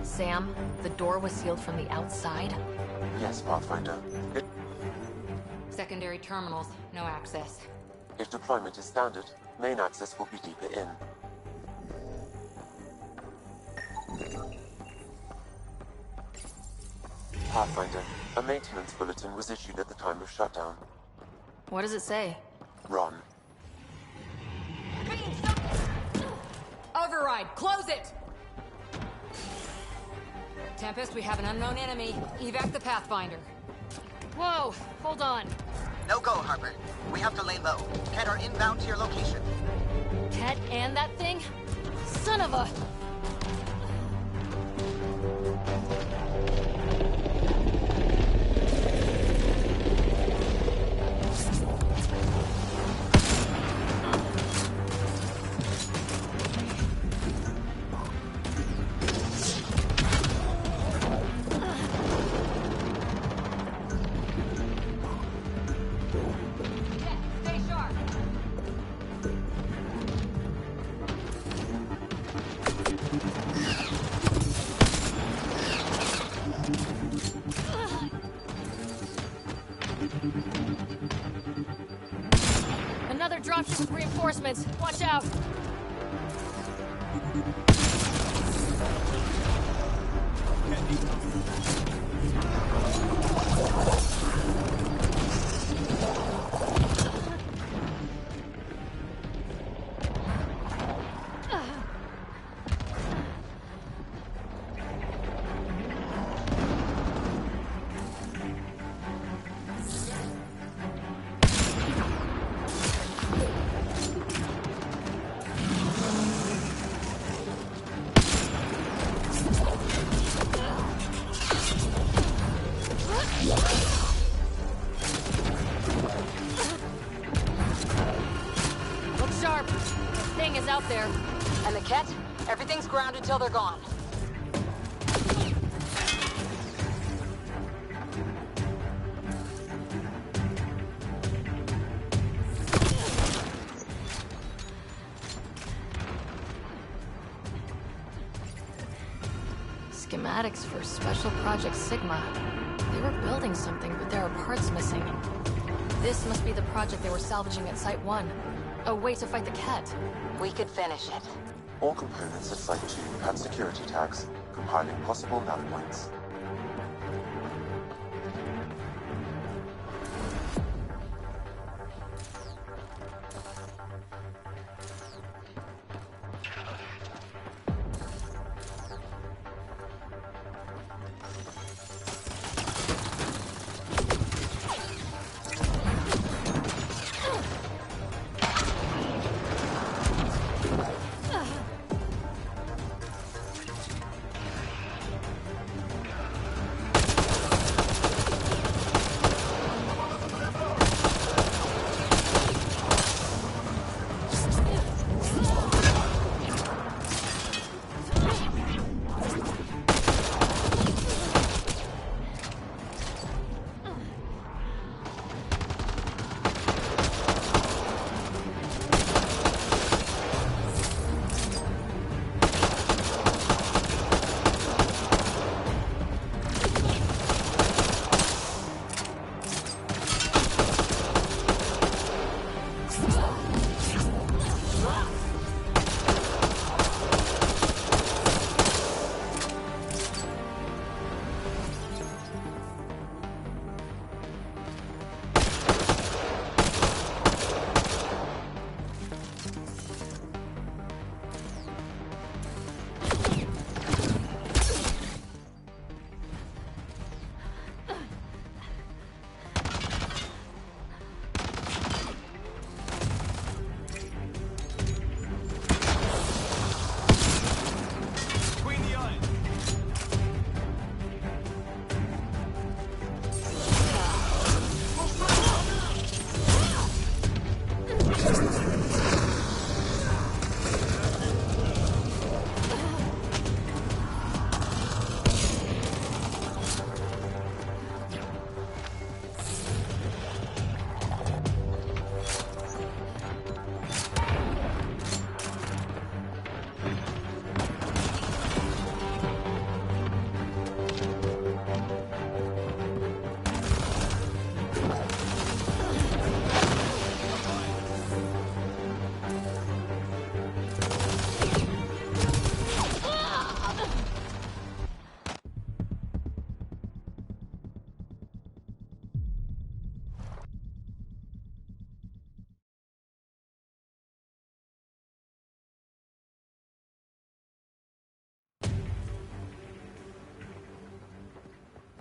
Sam, the door was sealed from the outside? Yes, Pathfinder. Secondary terminals, no access. If deployment is standard, main access will be deeper in. Pathfinder, a maintenance bulletin was issued at the time of shutdown. What does it say? Run. Override, close it! Tempest, we have an unknown enemy. Evac the Pathfinder. Whoa, hold on. No go, Harper. We have to lay low. Ket are inbound to your location. Ket and that thing? Son of a... Another dropship with reinforcements. Watch out! Look sharp. The thing is out there. And the Ket? Everything's grounded till they're gone. Schematics for Special Project Sigma. They were building something, but there are parts missing. This must be the project they were salvaging at Site 1. A way to fight the Ket. We could finish it. All components at Site 2 had security tags, compiling possible nav points.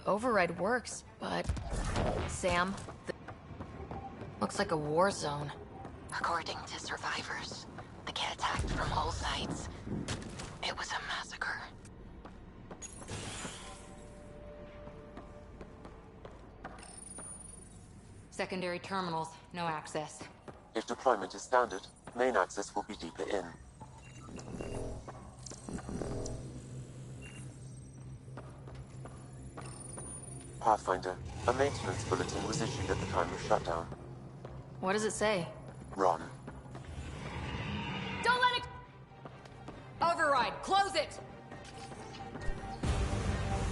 Override works, but... Sam, looks like a war zone. According to survivors, the kid attacked from all sides. It was a massacre. Secondary terminals, no access. If deployment is standard, main access will be deeper in. Pathfinder, a maintenance bulletin was issued at the time of shutdown. What does it say? Run. Don't let it... Override, close it!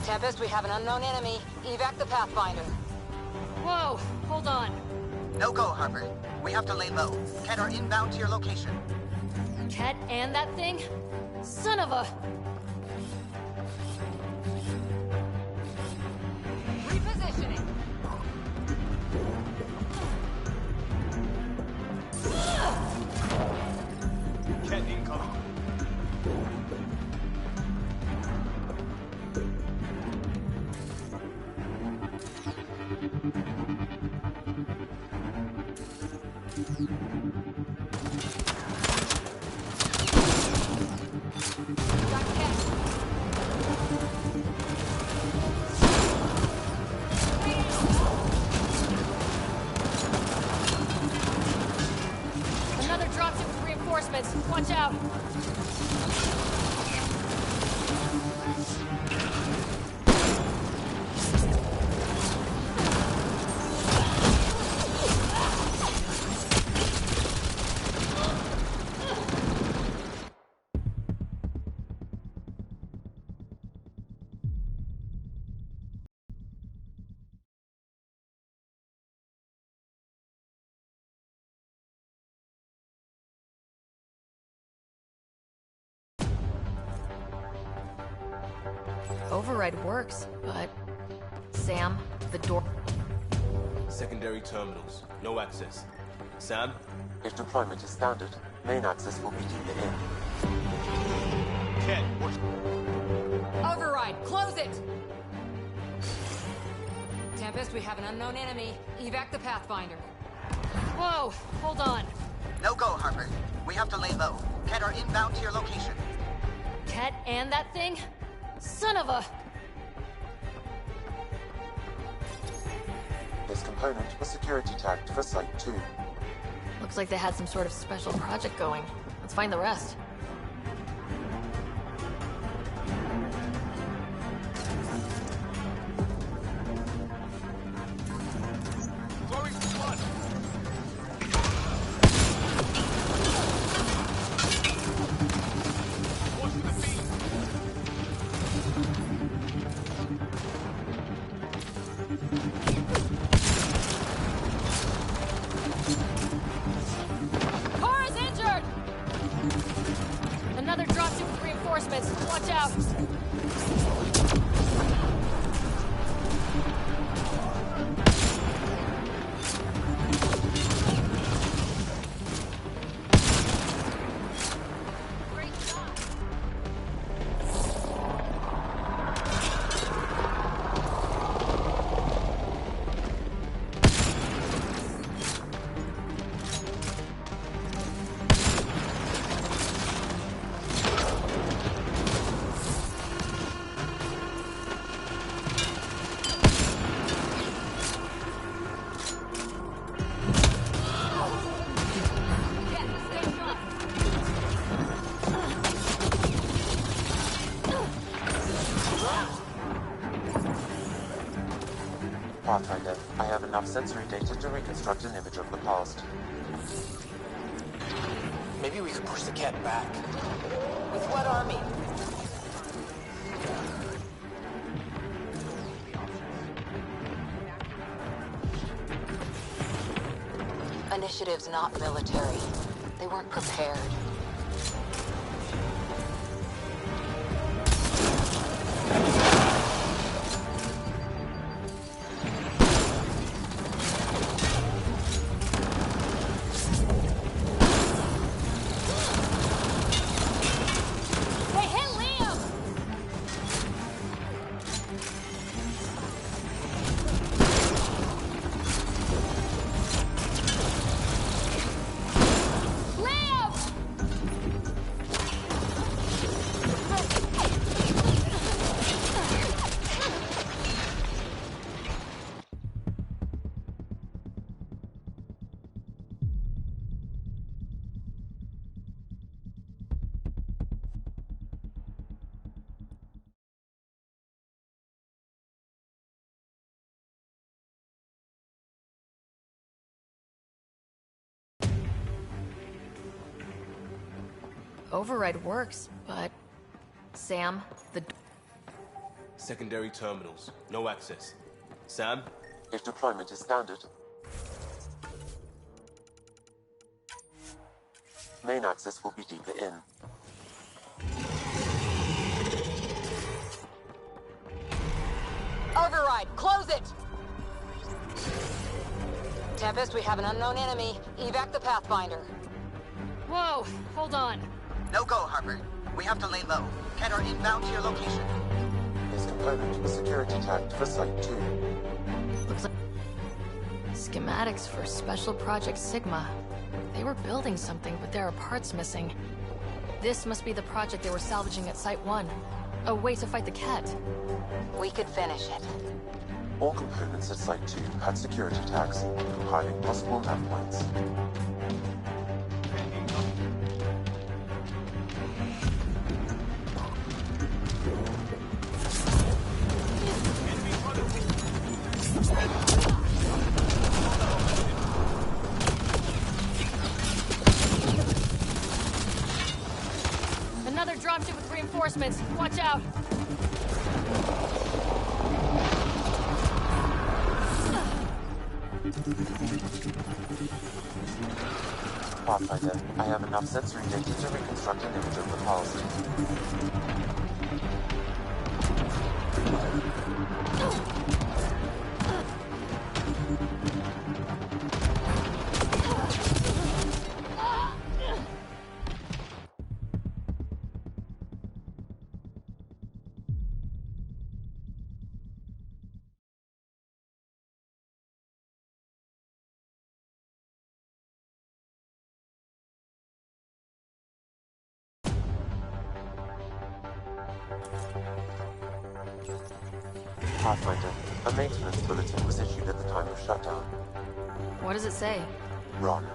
Tempest, we have an unknown enemy. Evac the Pathfinder. Whoa, hold on. No go, Harper. We have to lay low. Ket are inbound to your location. Ket and that thing? Son of a... Repositioning. Ket incoming. Another dropship with reinforcements. Watch out. Override works, but... Sam, the door... Secondary terminals, no access. Sam? If deployment is standard, main access will be deeper in. Ket, watch... Override, close it! Tempest, we have an unknown enemy. Evac the Pathfinder. Whoa, hold on. No go, Harper. We have to lay low. Ket are inbound to your location. Ket and that thing? Son of a... This component was security tagged for Site 2. Looks like they had some sort of special project going. Let's find the rest. Cora's injured! Another dropship with reinforcements. Watch out. Pathfinder, I have enough sensory data to reconstruct an image of the past. Maybe we could push the Ket back. With what army? Initiative's not military. They weren't prepared. They hit Liam! override works, but... Sam, the... Secondary terminals. No access. Sam? If deployment is standard. Main access will be deeper in. Override, close it! Tempest, we have an unknown enemy. Evac the Pathfinder. Whoa, hold on. No go, Harper. We have to lay low. Keter inbound to your location. His component was security tagged for Site 2. Looks like... schematics for Special Project Sigma. They were building something, but there are parts missing. This must be the project they were salvaging at Site 1. A way to fight the Ket. We could finish it. All components at Site 2 had security tags, hiding possible nav points. Another dropship with reinforcements. Watch out! Pathfinder, I have enough sensory data to reconstruct an image of the pulse. Pathfinder, a maintenance bulletin was issued at the time of shutdown. What does it say? Ron.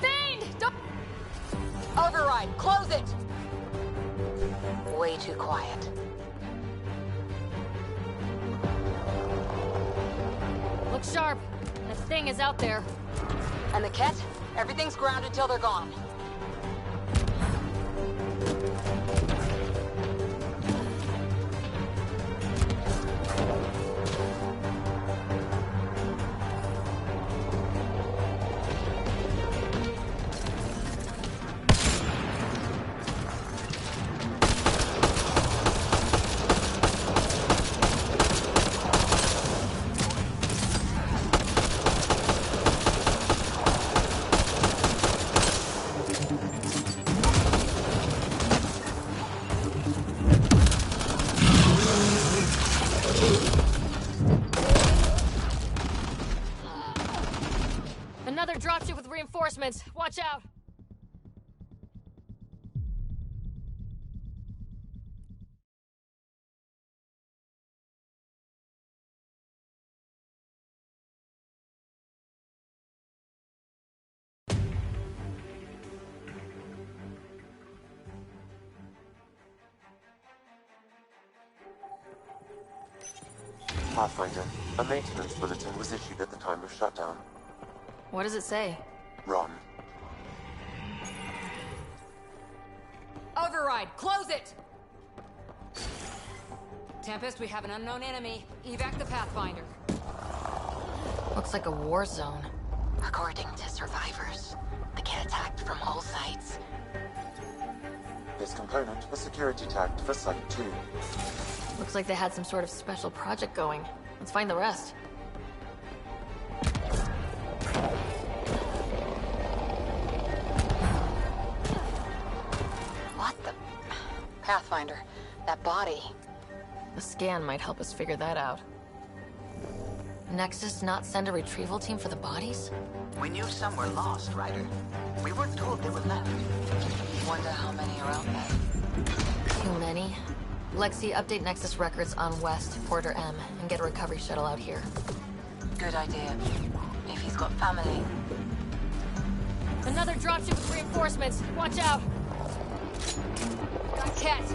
Thane! Don't... Override, close it! Way too quiet. Look sharp. The thing is out there. And the Ket? Everything's grounded till they're gone. Another dropship with reinforcements. Watch out! Pathfinder, a maintenance bulletin was issued at the time of shutdown. What does it say? Ron. Override, close it! Tempest, we have an unknown enemy. Evac the Pathfinder. Looks like a war zone. According to survivors, the Ket attacked from all sides. This component was security tagged for Site 2. Looks like they had some sort of special project going. Let's find the rest. What the... Pathfinder, that body. The scan might help us figure that out. Nexus not send a retrieval team for the bodies? We knew some were lost, Ryder. We weren't told they were left. Wonder how many are out there. Too many. Lexi, update Nexus records on West, Porter M, and get a recovery shuttle out here. Good idea. If he's got family. Another dropship with reinforcements. Watch out! Got Ket.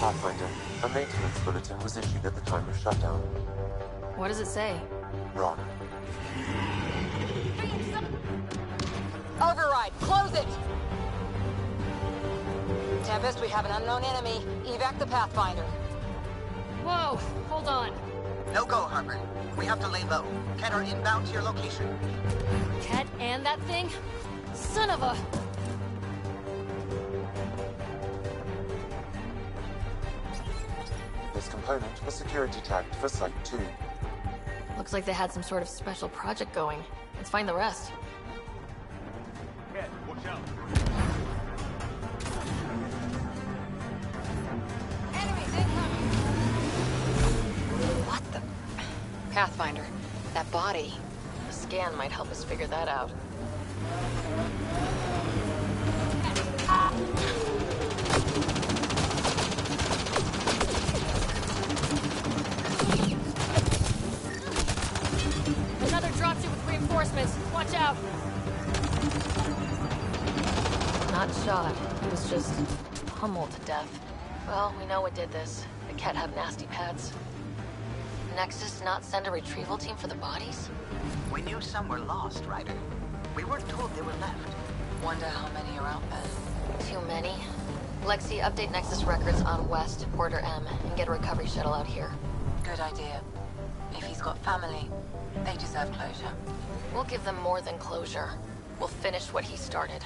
Pathfinder, a maintenance bulletin was issued at the time of shutdown. What does it say? Ron. Override, close it! Tempest, we have an unknown enemy. Evac the Pathfinder. Whoa, hold on. No go, Harper. We have to lay low. Ket are inbound to your location. Ket and that thing? Son of a... This component was security tracked for Site 2. Looks like they had some sort of special project going. Let's find the rest. Ket, watch out. Enemies incoming! What the... Pathfinder, that body. A scan might help us figure that out. Another dropship with reinforcements. Watch out! Not shot. He was just pummeled to death. Well, we know what did this. The Ket have nasty pads. Nexus not send a retrieval team for the bodies? We knew some were lost, Ryder. We weren't told they were left. Wonder how many are out there. Too many. Lexi, update Nexus records on West, Porter M, and get a recovery shuttle out here. Good idea. If he's got family, they deserve closure. We'll give them more than closure. We'll finish what he started.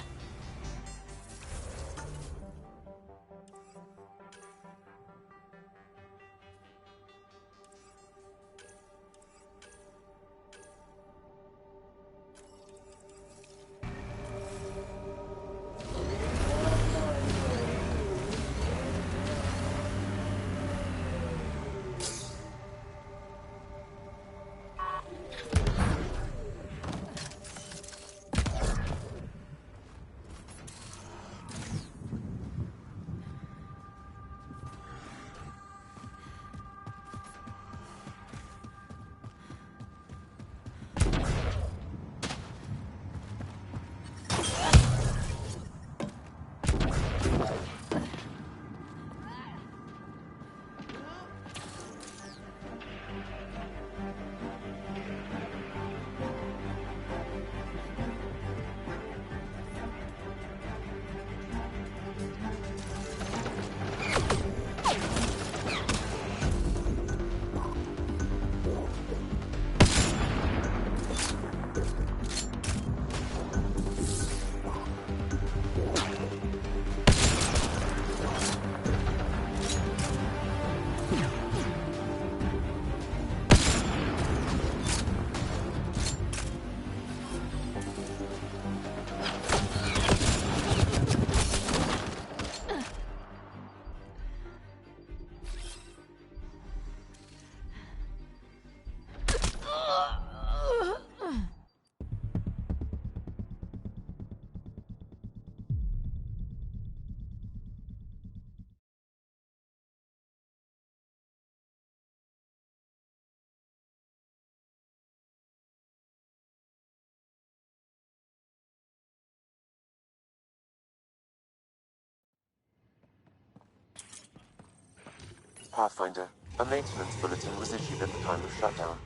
Pathfinder, a maintenance bulletin was issued at the time of shutdown.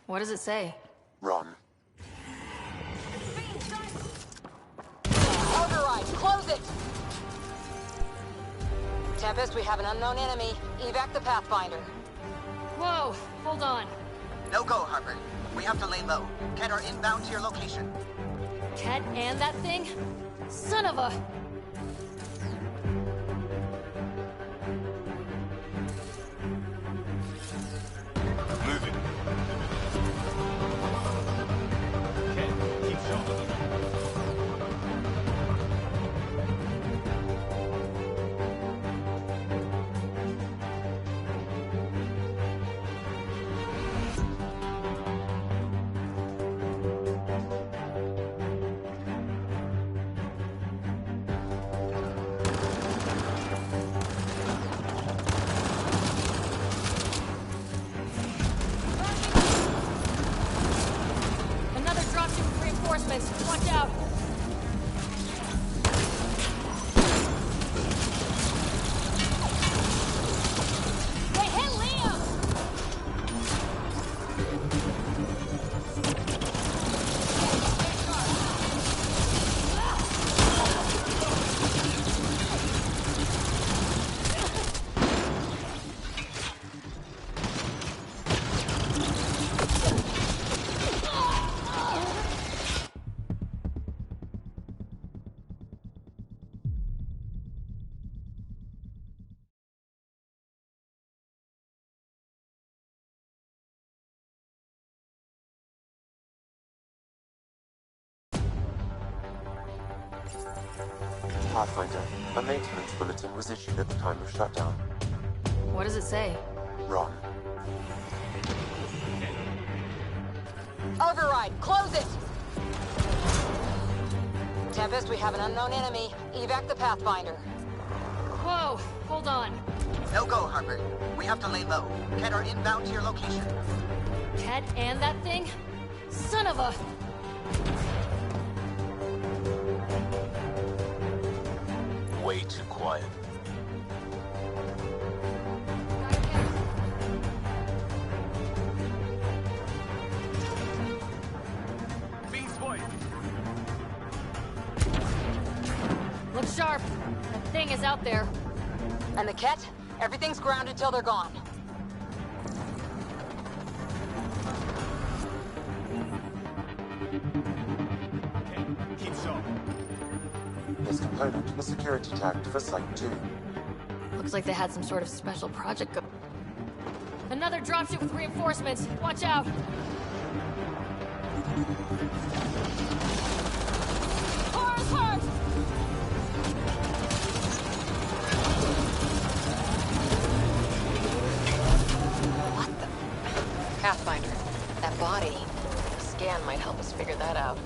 What does it say? Ron. Override, close it! Tempest, we have an unknown enemy. Evac the Pathfinder. Whoa, hold on. No go, Harper. We have to lay low. Ket are inbound to your location. Ket and that thing? Son of a... Move it. Ket, keep sharp. Watch out! Pathfinder, a maintenance bulletin was issued at the time of shutdown. What does it say? Run. Override, close it! Tempest, we have an unknown enemy. Evac the Pathfinder. Whoa, hold on. No go, Harper. We have to lay low. Ket are inbound to your location. Ket and that thing? Son of a... Way too quiet. Beast boy! Look sharp. That thing is out there. And the Ket? Everything's grounded till they're gone. Keep sharp. This component is security tagged for Site 2. Looks like they had some sort of special project go... Another dropship with reinforcements. Watch out. Cars hurt! Pathfinder, that body. A scan might help us figure that out.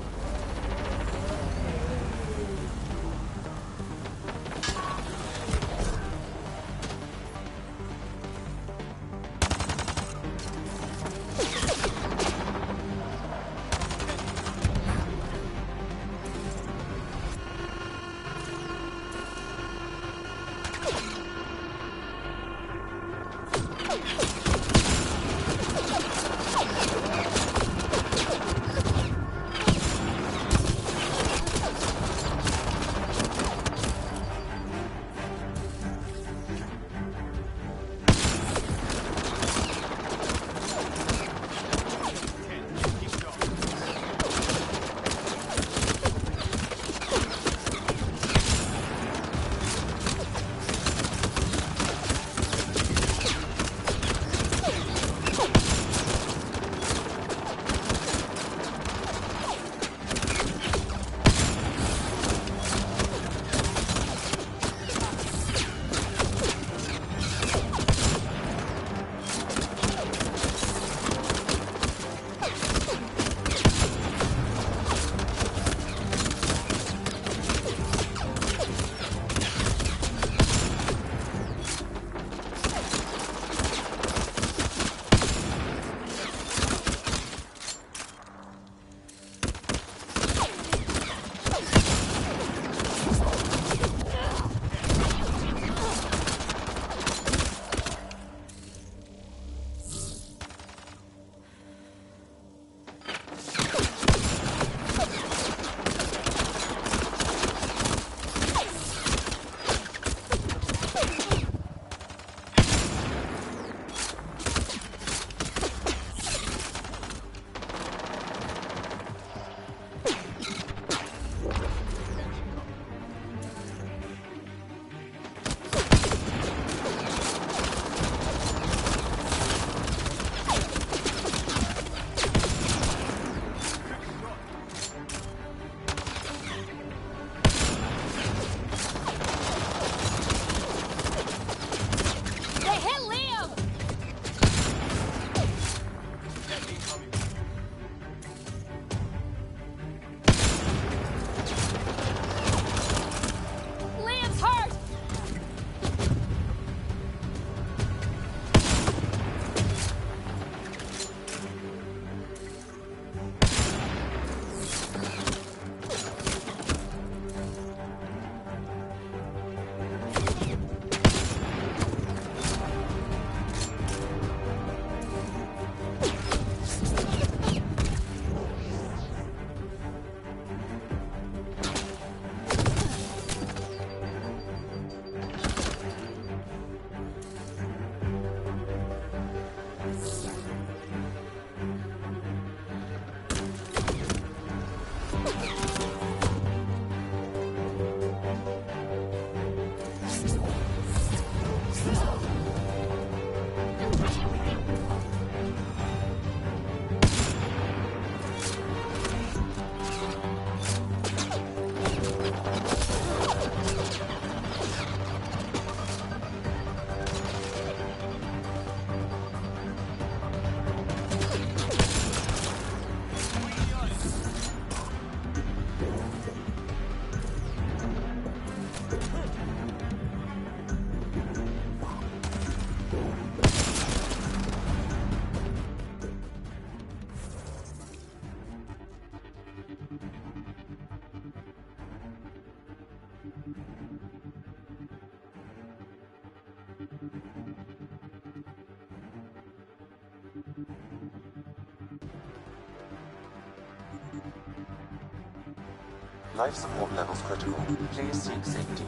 Life support levels critical. Please seek safety.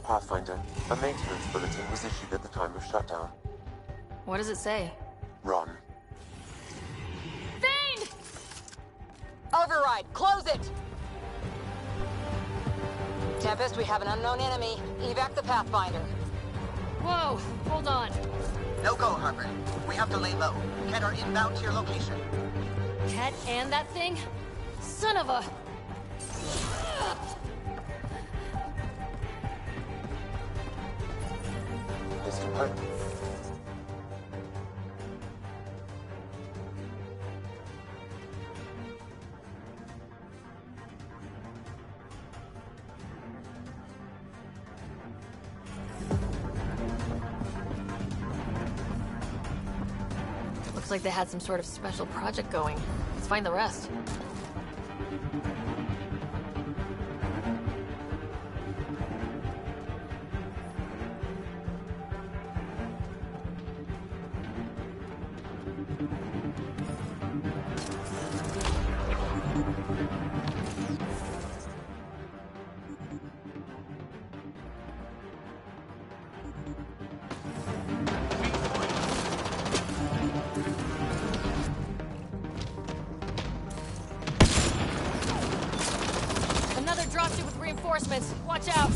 Pathfinder, a maintenance bulletin was issued at the time of shutdown. What does it say? Ron. Thane! Override, close it! Tempest, we have an unknown enemy. Evac the Pathfinder. Whoa, hold on. No go, Harper. We have to lay low. Get our inbound to your location. Ket and that thing? Son of a... His component. Looks like they had some sort of special project going. Let's find the rest. Dropship with reinforcements. Watch out!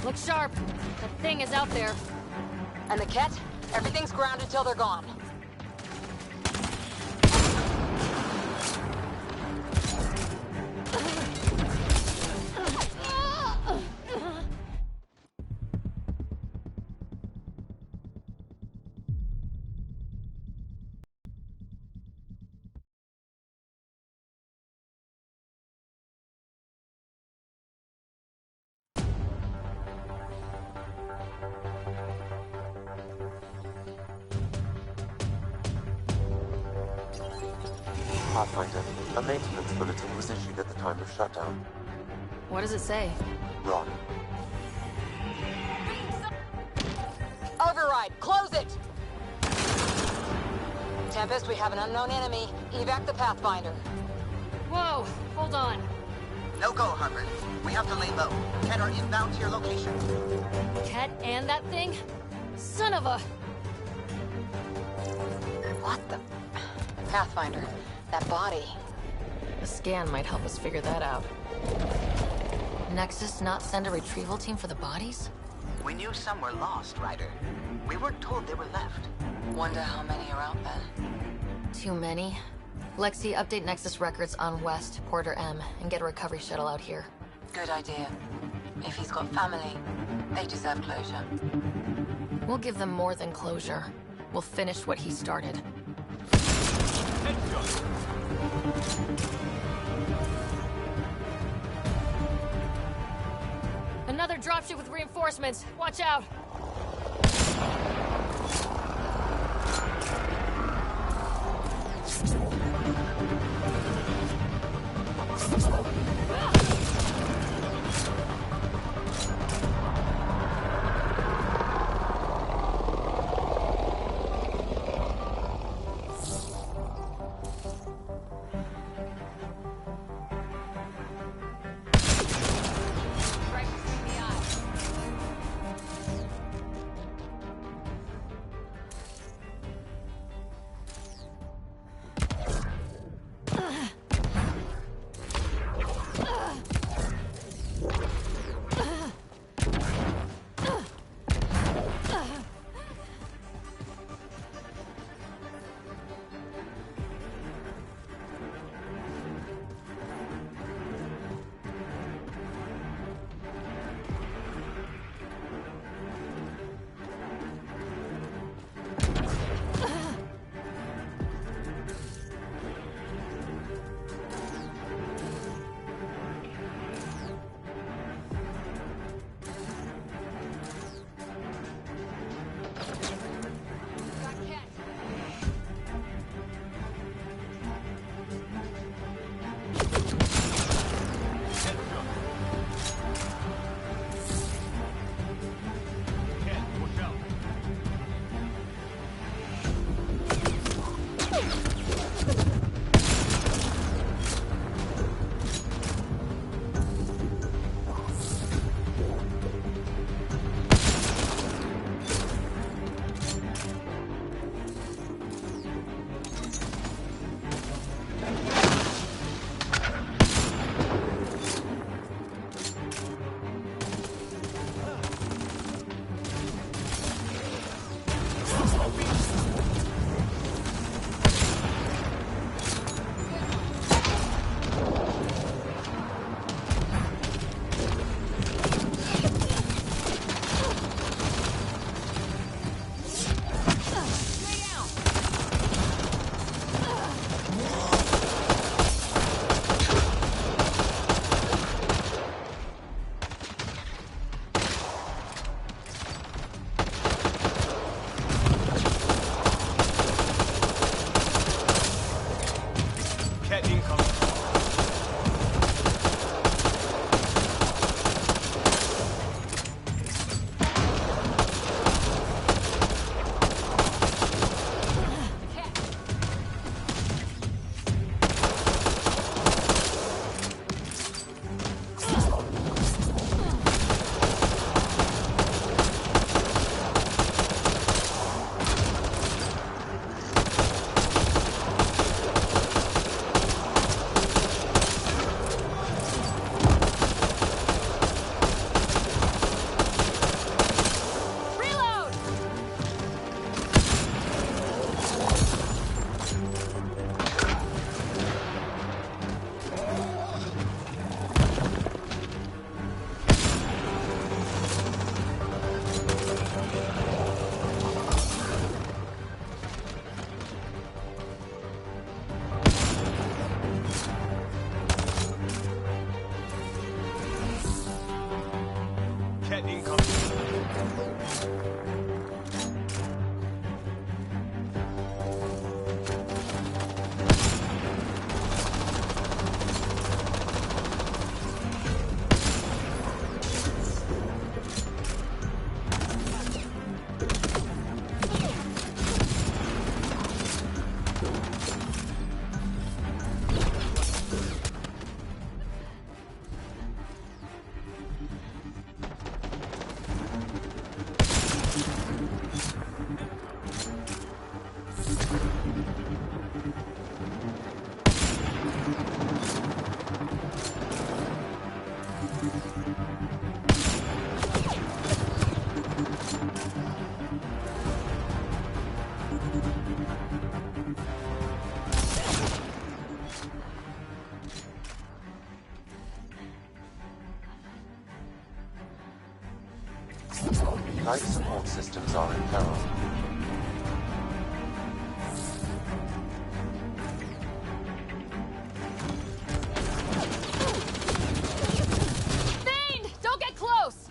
Look sharp. That thing is out there. And the Ket? Everything's grounded till they're gone. Pathfinder, a maintenance bulletin was issued at the time of shutdown. What does it say? Run. Override, close it! Tempest, we have an unknown enemy. Evac the Pathfinder. Whoa, hold on. No go, Harper. We have to lay low. Ket are inbound to your location. Ket and that thing? Son of a... What the... Pathfinder, that body. A scan might help us figure that out. Nexus not send a retrieval team for the bodies? We knew some were lost, Ryder. We weren't told they were left. Wonder how many are out there. Too many. Lexi, update Nexus records on West, Porter M, and get a recovery shuttle out here. Good idea. If he's got family, they deserve closure. We'll give them more than closure. We'll finish what he started. Another dropship with reinforcements. Watch out! Life support systems are in peril. Thane! Don't get close!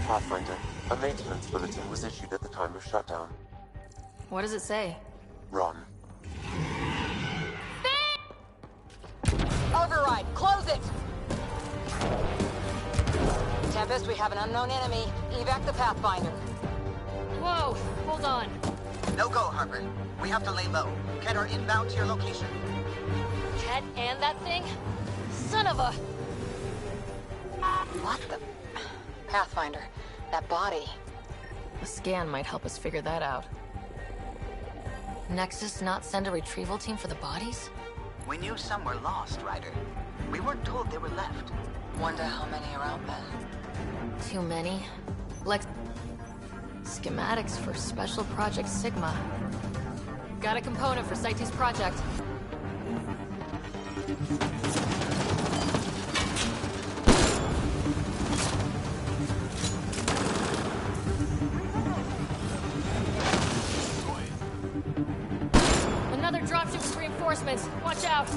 Pathfinder, a maintenance bulletin was issued at the time of shutdown. What does it say? Ron. Override, close it! Tempest, we have an unknown enemy. Evac the Pathfinder. Whoa, hold on. No go, Harper. We have to lay low. Ket are inbound to your location. Ket and that thing? Son of a... What the... Pathfinder, that body. A scan might help us figure that out. Nexus not send a retrieval team for the bodies? We knew some were lost, Ryder. We weren't told they were left. Wonder how many are out there. Too many. Like... schematics for Special Project Sigma. Got a component for Site 2's project. Another dropship with reinforcements. Watch out!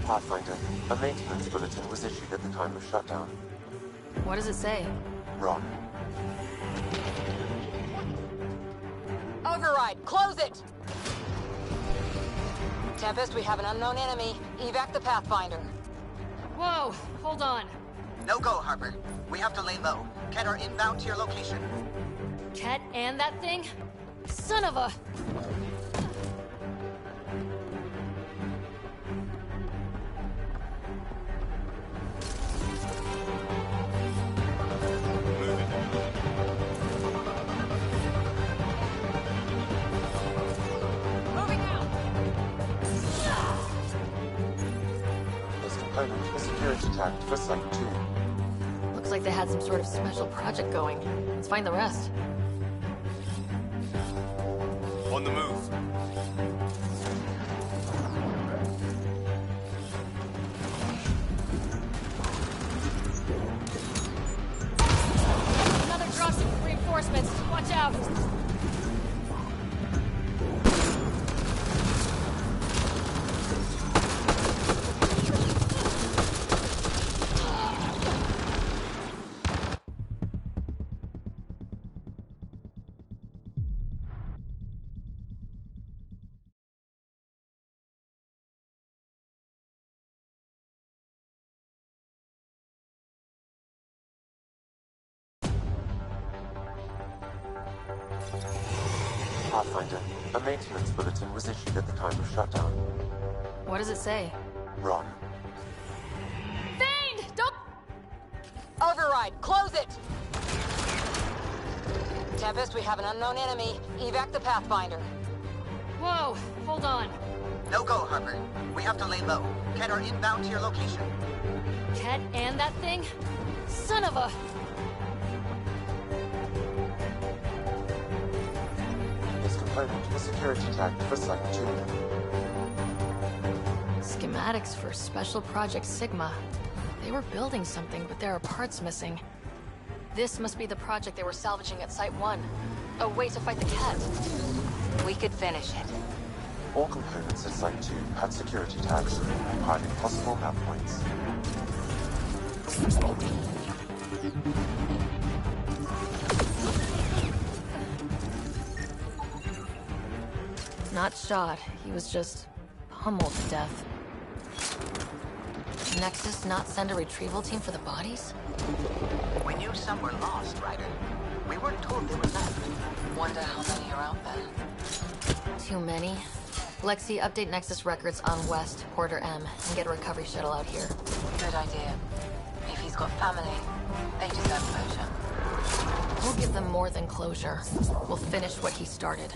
Pathfinder, a maintenance bulletin was issued at the time of shutdown. What does it say? Ron. Override, close it! Tempest, we have an unknown enemy. Evac the Pathfinder. Whoa, hold on. No go, Harper. We have to lay low. Ket are inbound to your location. Ket and that thing? Son of a... Component was security tagged for Site 2. Looks like they had some sort of special project going. Let's find the rest. On the move. Another dropship with reinforcements. Watch out! Pathfinder, a maintenance bulletin was issued at the time of shutdown. What does it say? Ron. Thane! Don't... Override, close it! Tempest, we have an unknown enemy. Evac the Pathfinder. Whoa, hold on. No go, Harper. We have to lay low. Ket are inbound to your location. Ket and that thing? Son of a... This component was security tagged for Site 2. Schematics for Special Project Sigma. They were building something, but there are parts missing. This must be the project they were salvaging at Site 1. A way to fight the Ket. We could finish it. All components at Site 2 had security tags, hiding possible map points. Not shot. He was just pummeled to death. Nexus not send a retrieval team for the bodies? We knew some were lost, Ryder. We weren't told they were left. Wonder how many are out there. Too many. Lexi, update Nexus records on West, Porter M, and get a recovery shuttle out here. Good idea. If he's got family, they deserve closure. We'll give them more than closure. We'll finish what he started.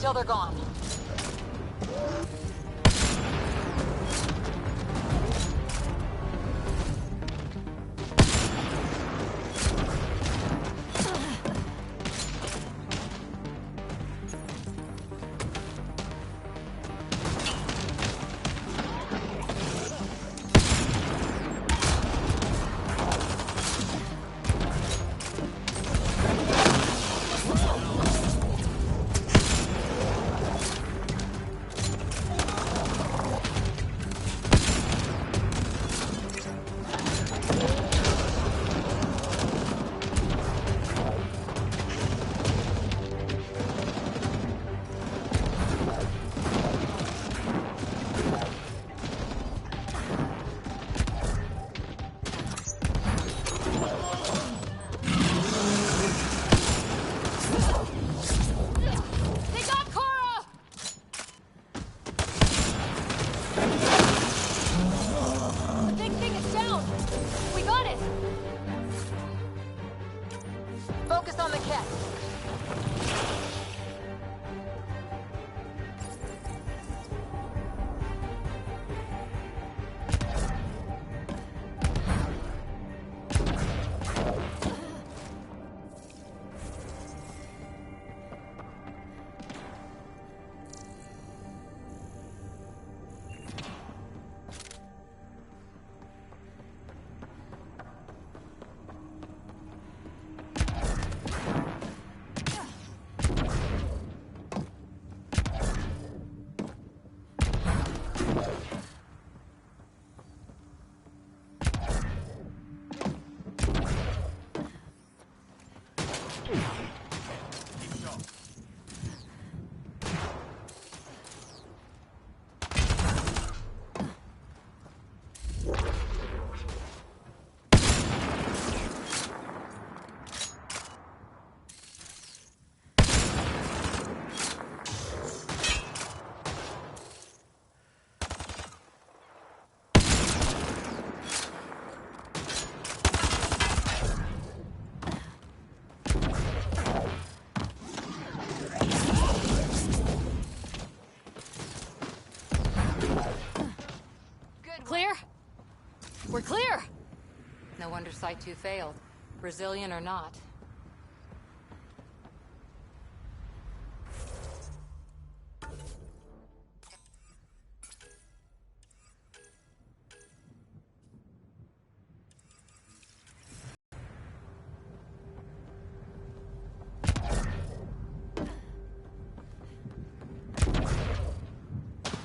until they're gone. Clear? We're clear! No wonder Site 2 failed. Brazilian or not.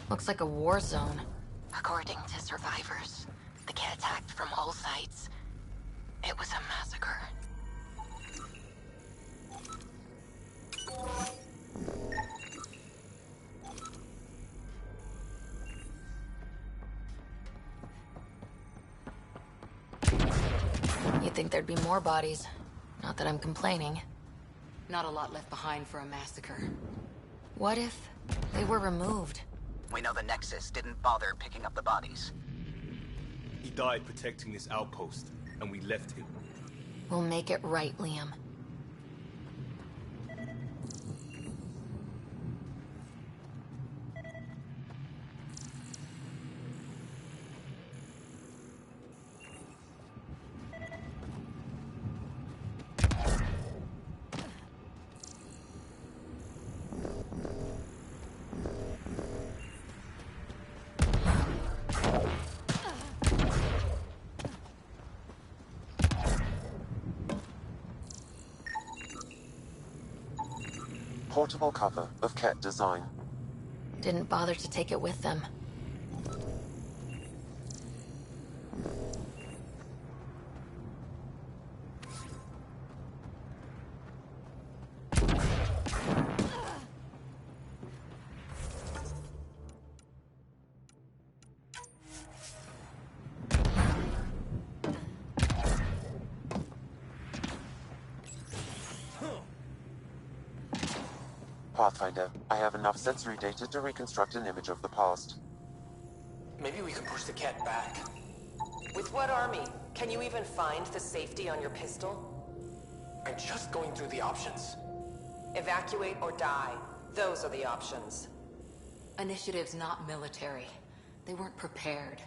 Looks like a war zone. According to survivors, the kid attacked from all sides. It was a massacre. You'd think there'd be more bodies. Not that I'm complaining. Not a lot left behind for a massacre. What if they were removed? We know the Nexus didn't bother picking up the bodies. He died protecting this outpost, and we left him. We'll make it right, Liam. Portable cover of Ket design. Didn't bother to take it with them. Pathfinder, I have enough sensory data to reconstruct an image of the past. Maybe we can push the cat back. With what army? Can you even find the safety on your pistol? I'm just going through the options. Evacuate or die. Those are the options. Initiative's not military. They weren't prepared.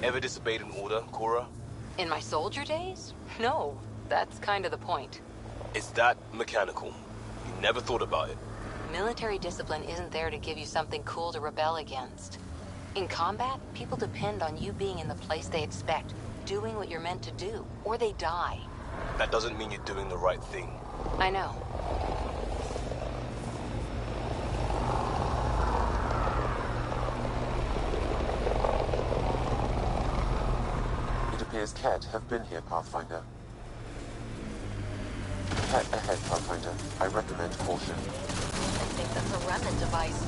Ever disobeyed an order, Cora? In my soldier days? No. That's kind of the point. It's that mechanical. You never thought about it. Military discipline isn't there to give you something cool to rebel against. In combat, people depend on you being in the place they expect, doing what you're meant to do, or they die. That doesn't mean you're doing the right thing. I know. It appears Kett have been here, Pathfinder. Kett ahead, Pathfinder. I recommend caution. I think that's a remnant device.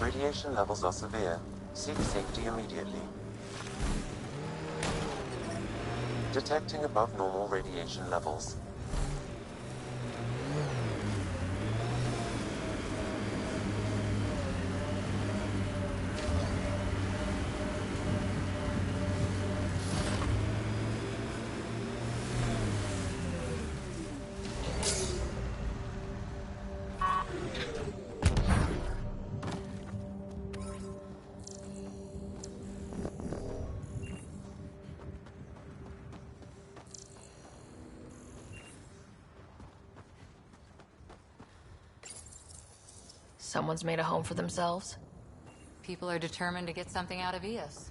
Radiation levels are severe. Seek safety immediately. Detecting above normal radiation levels. Someone's made a home for themselves. People are determined to get something out of Eos.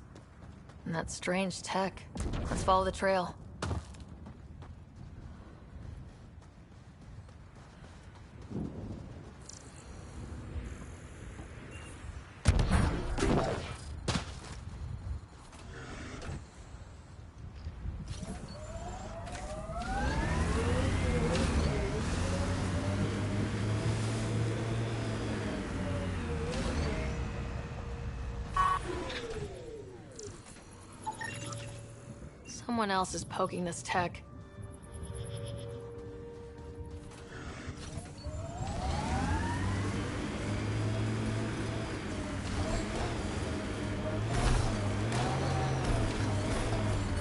And that strange tech. Let's follow the trail. Someone else is poking this tech.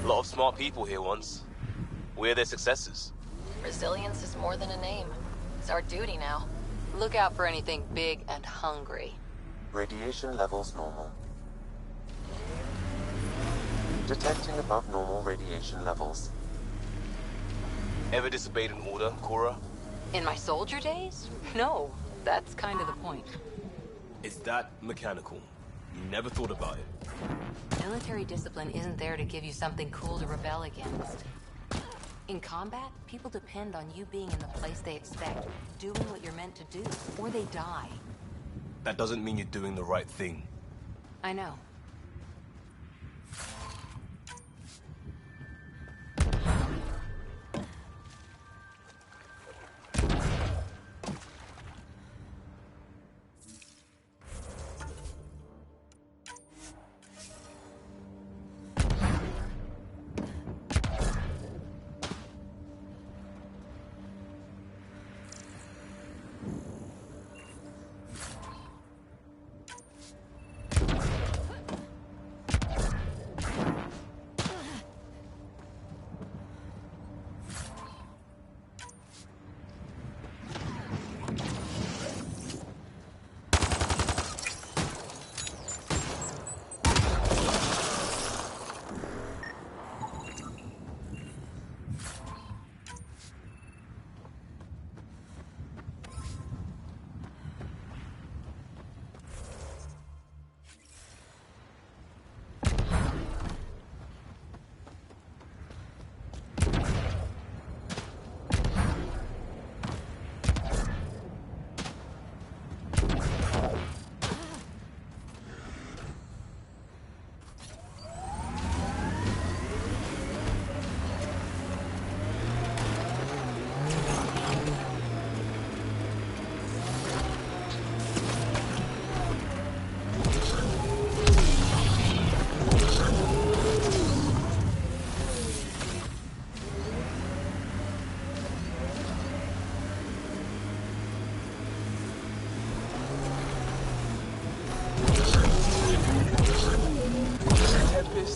A lot of smart people here once. We're their successors. Resilience is more than a name. It's our duty now. Look out for anything big and hungry. Radiation levels normal. Detecting above normal radiation levels. Ever disobeyed an order, Cora? In my soldier days? No, that's kind of the point. It's that mechanical. You never thought about it. Military discipline isn't there to give you something cool to rebel against. In combat, people depend on you being in the place they expect, doing what you're meant to do, or they die. That doesn't mean you're doing the right thing. I know.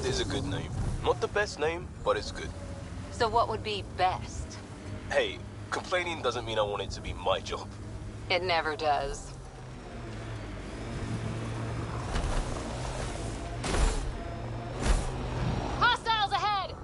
Is a good name. Not the best name, but it's good. So what would be best? Hey, complaining doesn't mean I want it to be my job. It never does. Hostiles ahead!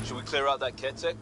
Should we clear out that Ketek?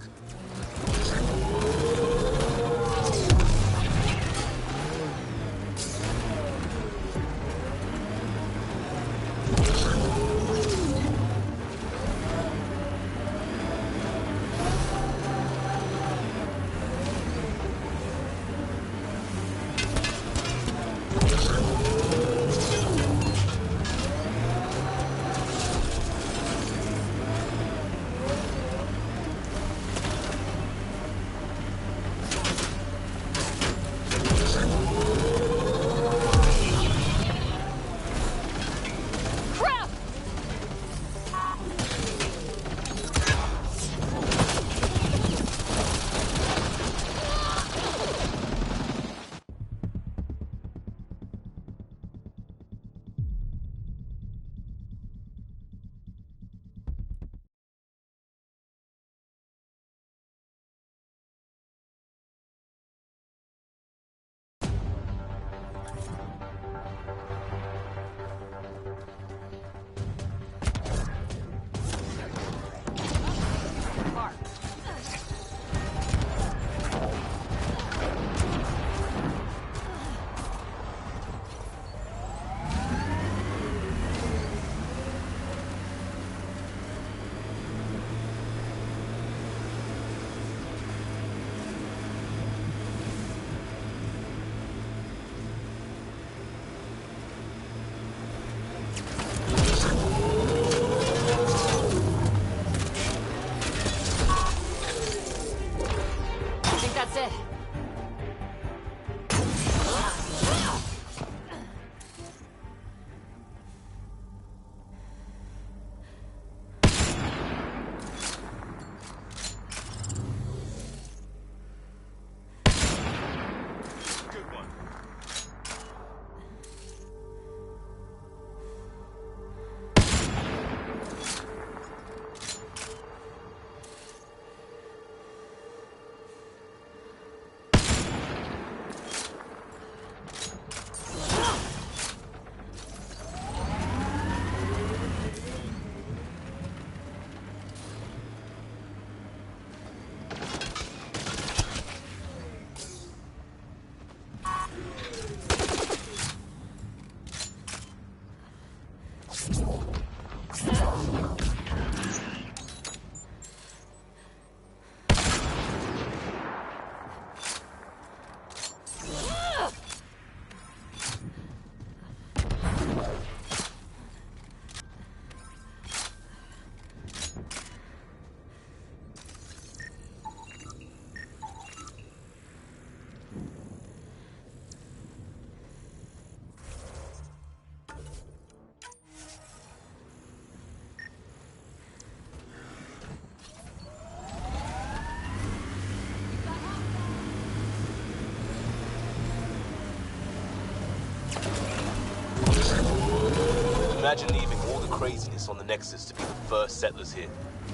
Imagine leaving all the craziness on the Nexus to be the first settlers here.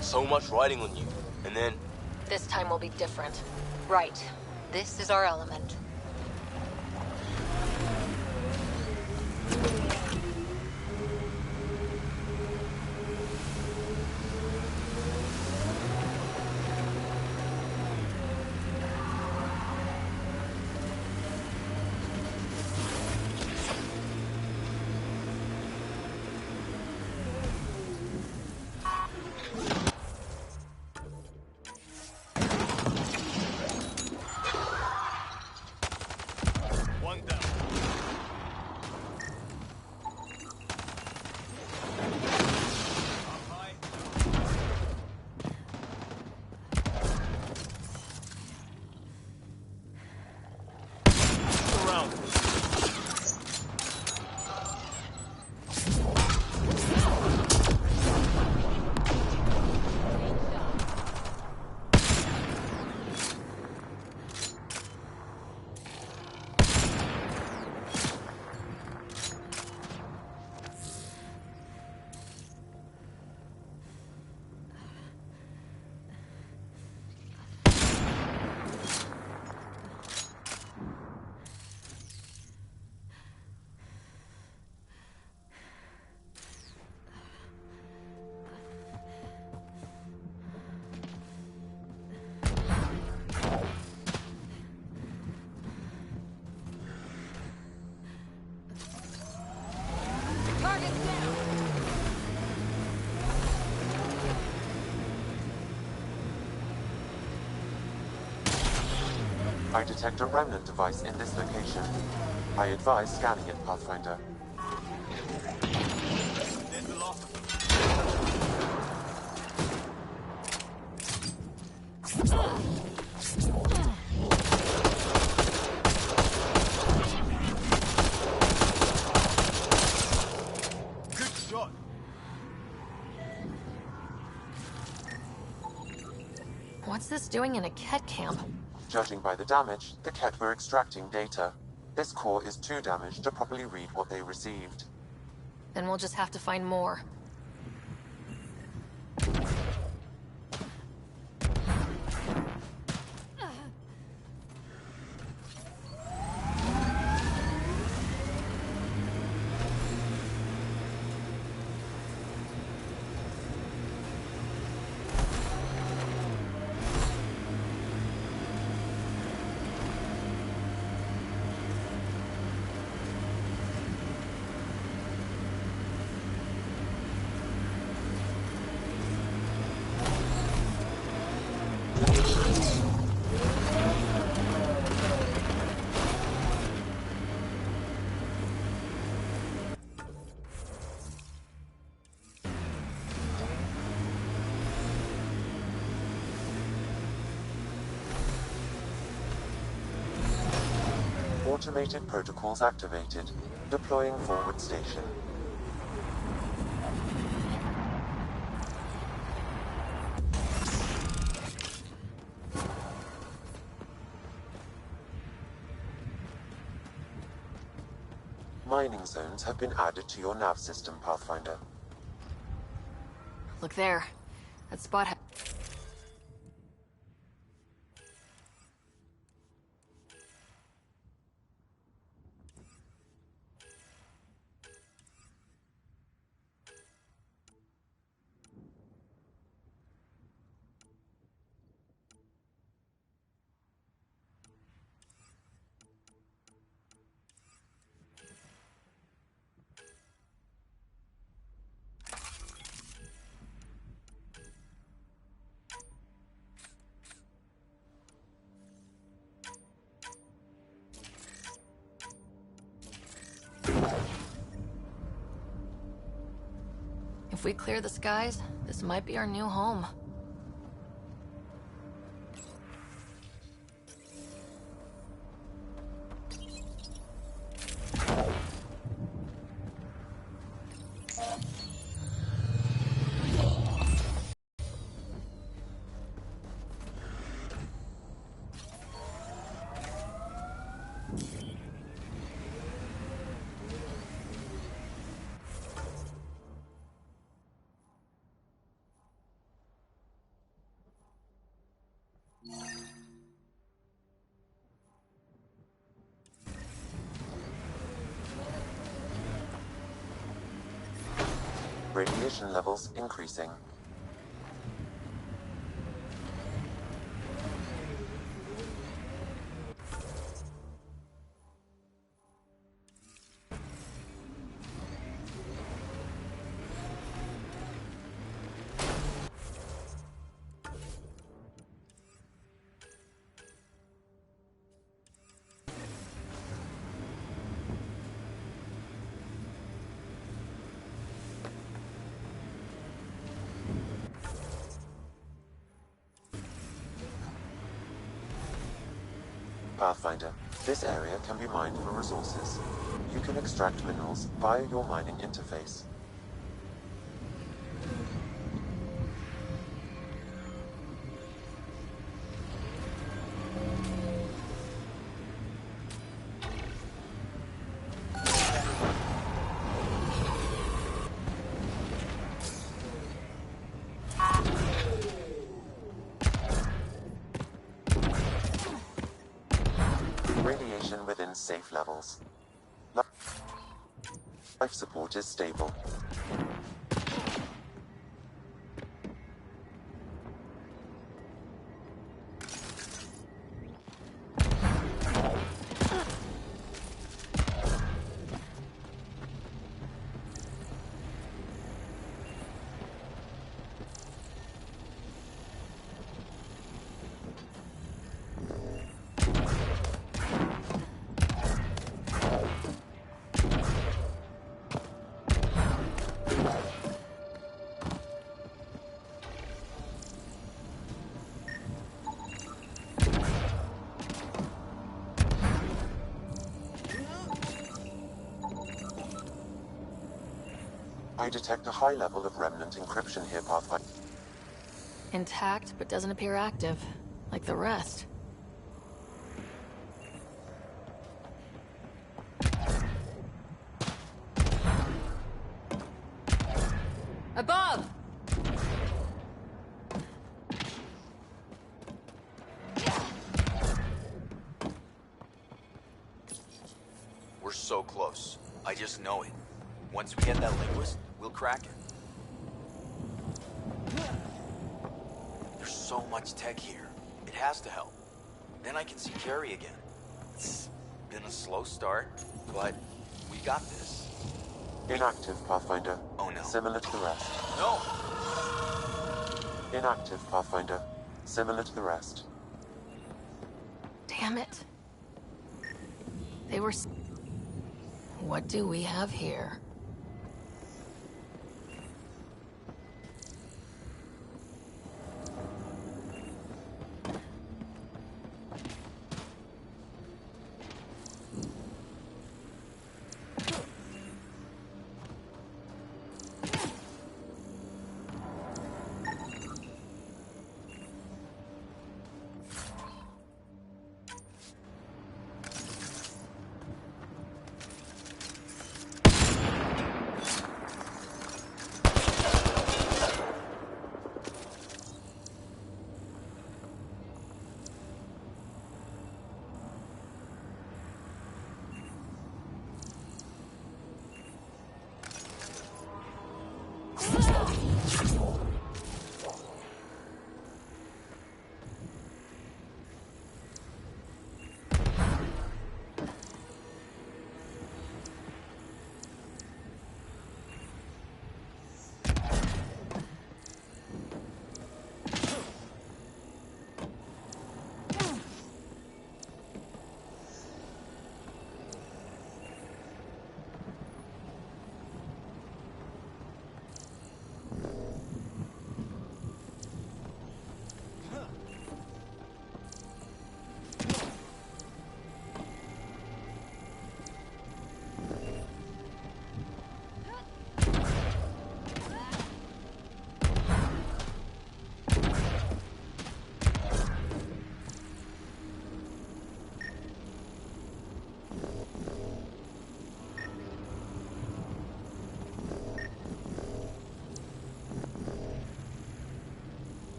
So much riding on you, and then... This time will be different. Right. This is our element. I detect a remnant device in this location. I advise scanning it, Pathfinder. There's the last of them. Good shot. What's this doing in a Ket camp? Judging by the damage, the Ket were extracting data. This core is too damaged to properly read what they received. Then we'll just have to find more. Automated protocols activated. Deploying forward station. Mining zones have been added to your nav system, Pathfinder. Look there. That spot If we clear the skies, this might be our new home. Radiation levels increasing. Pathfinder, this area can be mined for resources. You can extract minerals via your mining interface. Radiation within safe levels. Life support is stable. I detect a high level of remnant encryption here, Pathfinder. Intact, but doesn't appear active, like the rest. Above! We're so close. I just know it. Once we get that linguist, we'll crack it. There's so much tech here. It has to help. Then I can see Carrie again. It's been a slow start, but we got this. Inactive, Pathfinder. Oh no. Similar to the rest. No! Inactive, Pathfinder. Similar to the rest. Damn it. They were... What do we have here?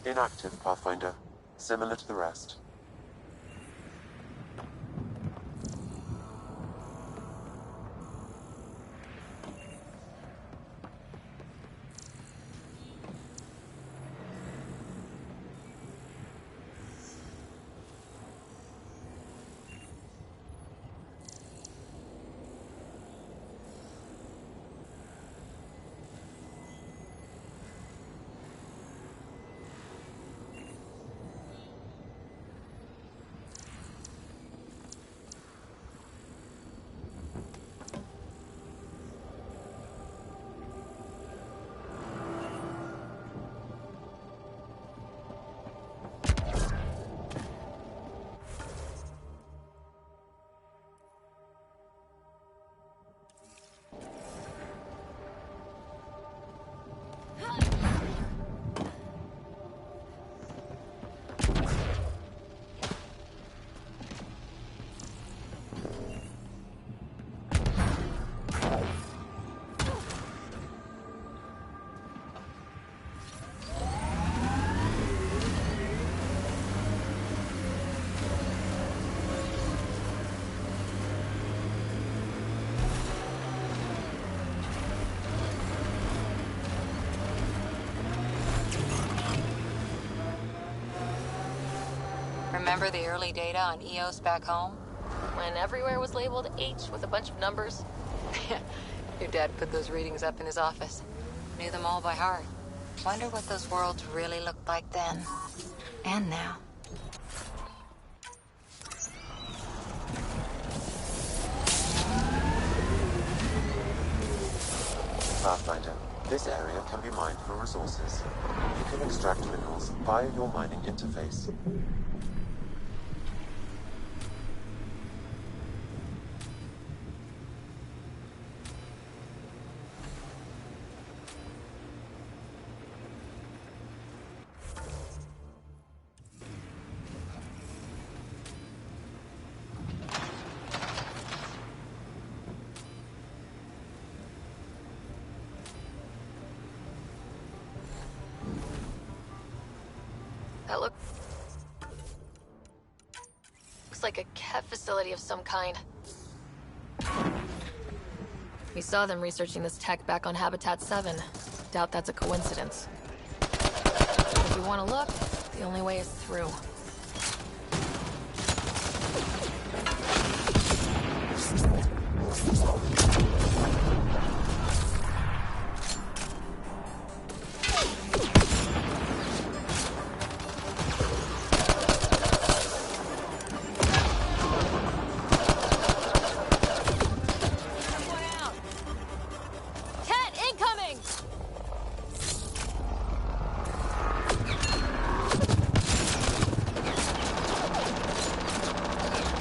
Inactive, Pathfinder. Similar to the rest. Remember the early data on EOS back home? When everywhere was labeled H with a bunch of numbers? Your dad put those readings up in his office. Knew them all by heart. Wonder what those worlds really looked like then. And now. Pathfinder. This area can be mined for resources. You can extract minerals via your mining interface. That looks like a cat facility of some kind. We saw them researching this tech back on Habitat 7. Doubt that's a coincidence. If you want to look, the only way is through.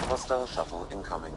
Hostile shuttle incoming.